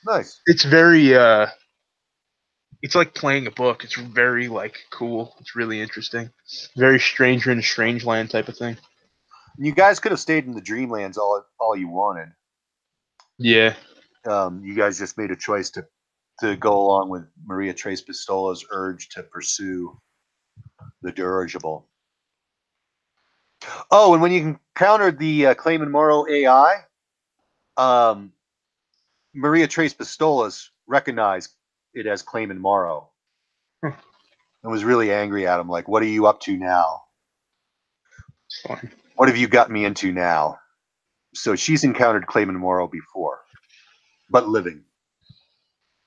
Nice. It's very it's like playing a book. It's very like cool. It's really interesting. Very stranger in a strange land type of thing. You guys could have stayed in the Dreamlands all you wanted. Yeah. You guys just made a choice to go along with Maria Tres Pistola's urge to pursue the dirigible. Oh, and when you encountered the Clayman Morrow AI, Maria Tres Pistolas recognized it as Clayman Morrow Huh. and was really angry at him. Like, what are you up to now? It's fine. What have you got me into now? So she's encountered Clayman Morrow before, but living.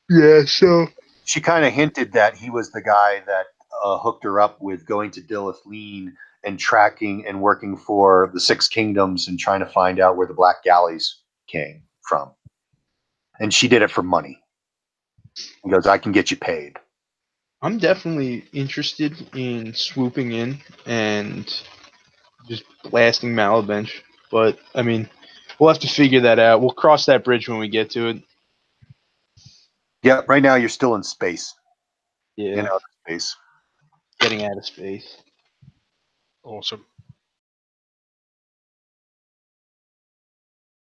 Yeah, so She kind of hinted that he was the guy that hooked her up with going to Dilithleen and tracking and working for the Six Kingdoms and trying to find out where the Black Galleys came from. And she did it for money. He goes, I can get you paid. I'm definitely interested in swooping in and just blasting Malabench. But I mean, we'll have to figure that out. We'll cross that bridge when we get to it. Yeah, right now you're still in space. Yeah, In outer space. getting out of space. Awesome.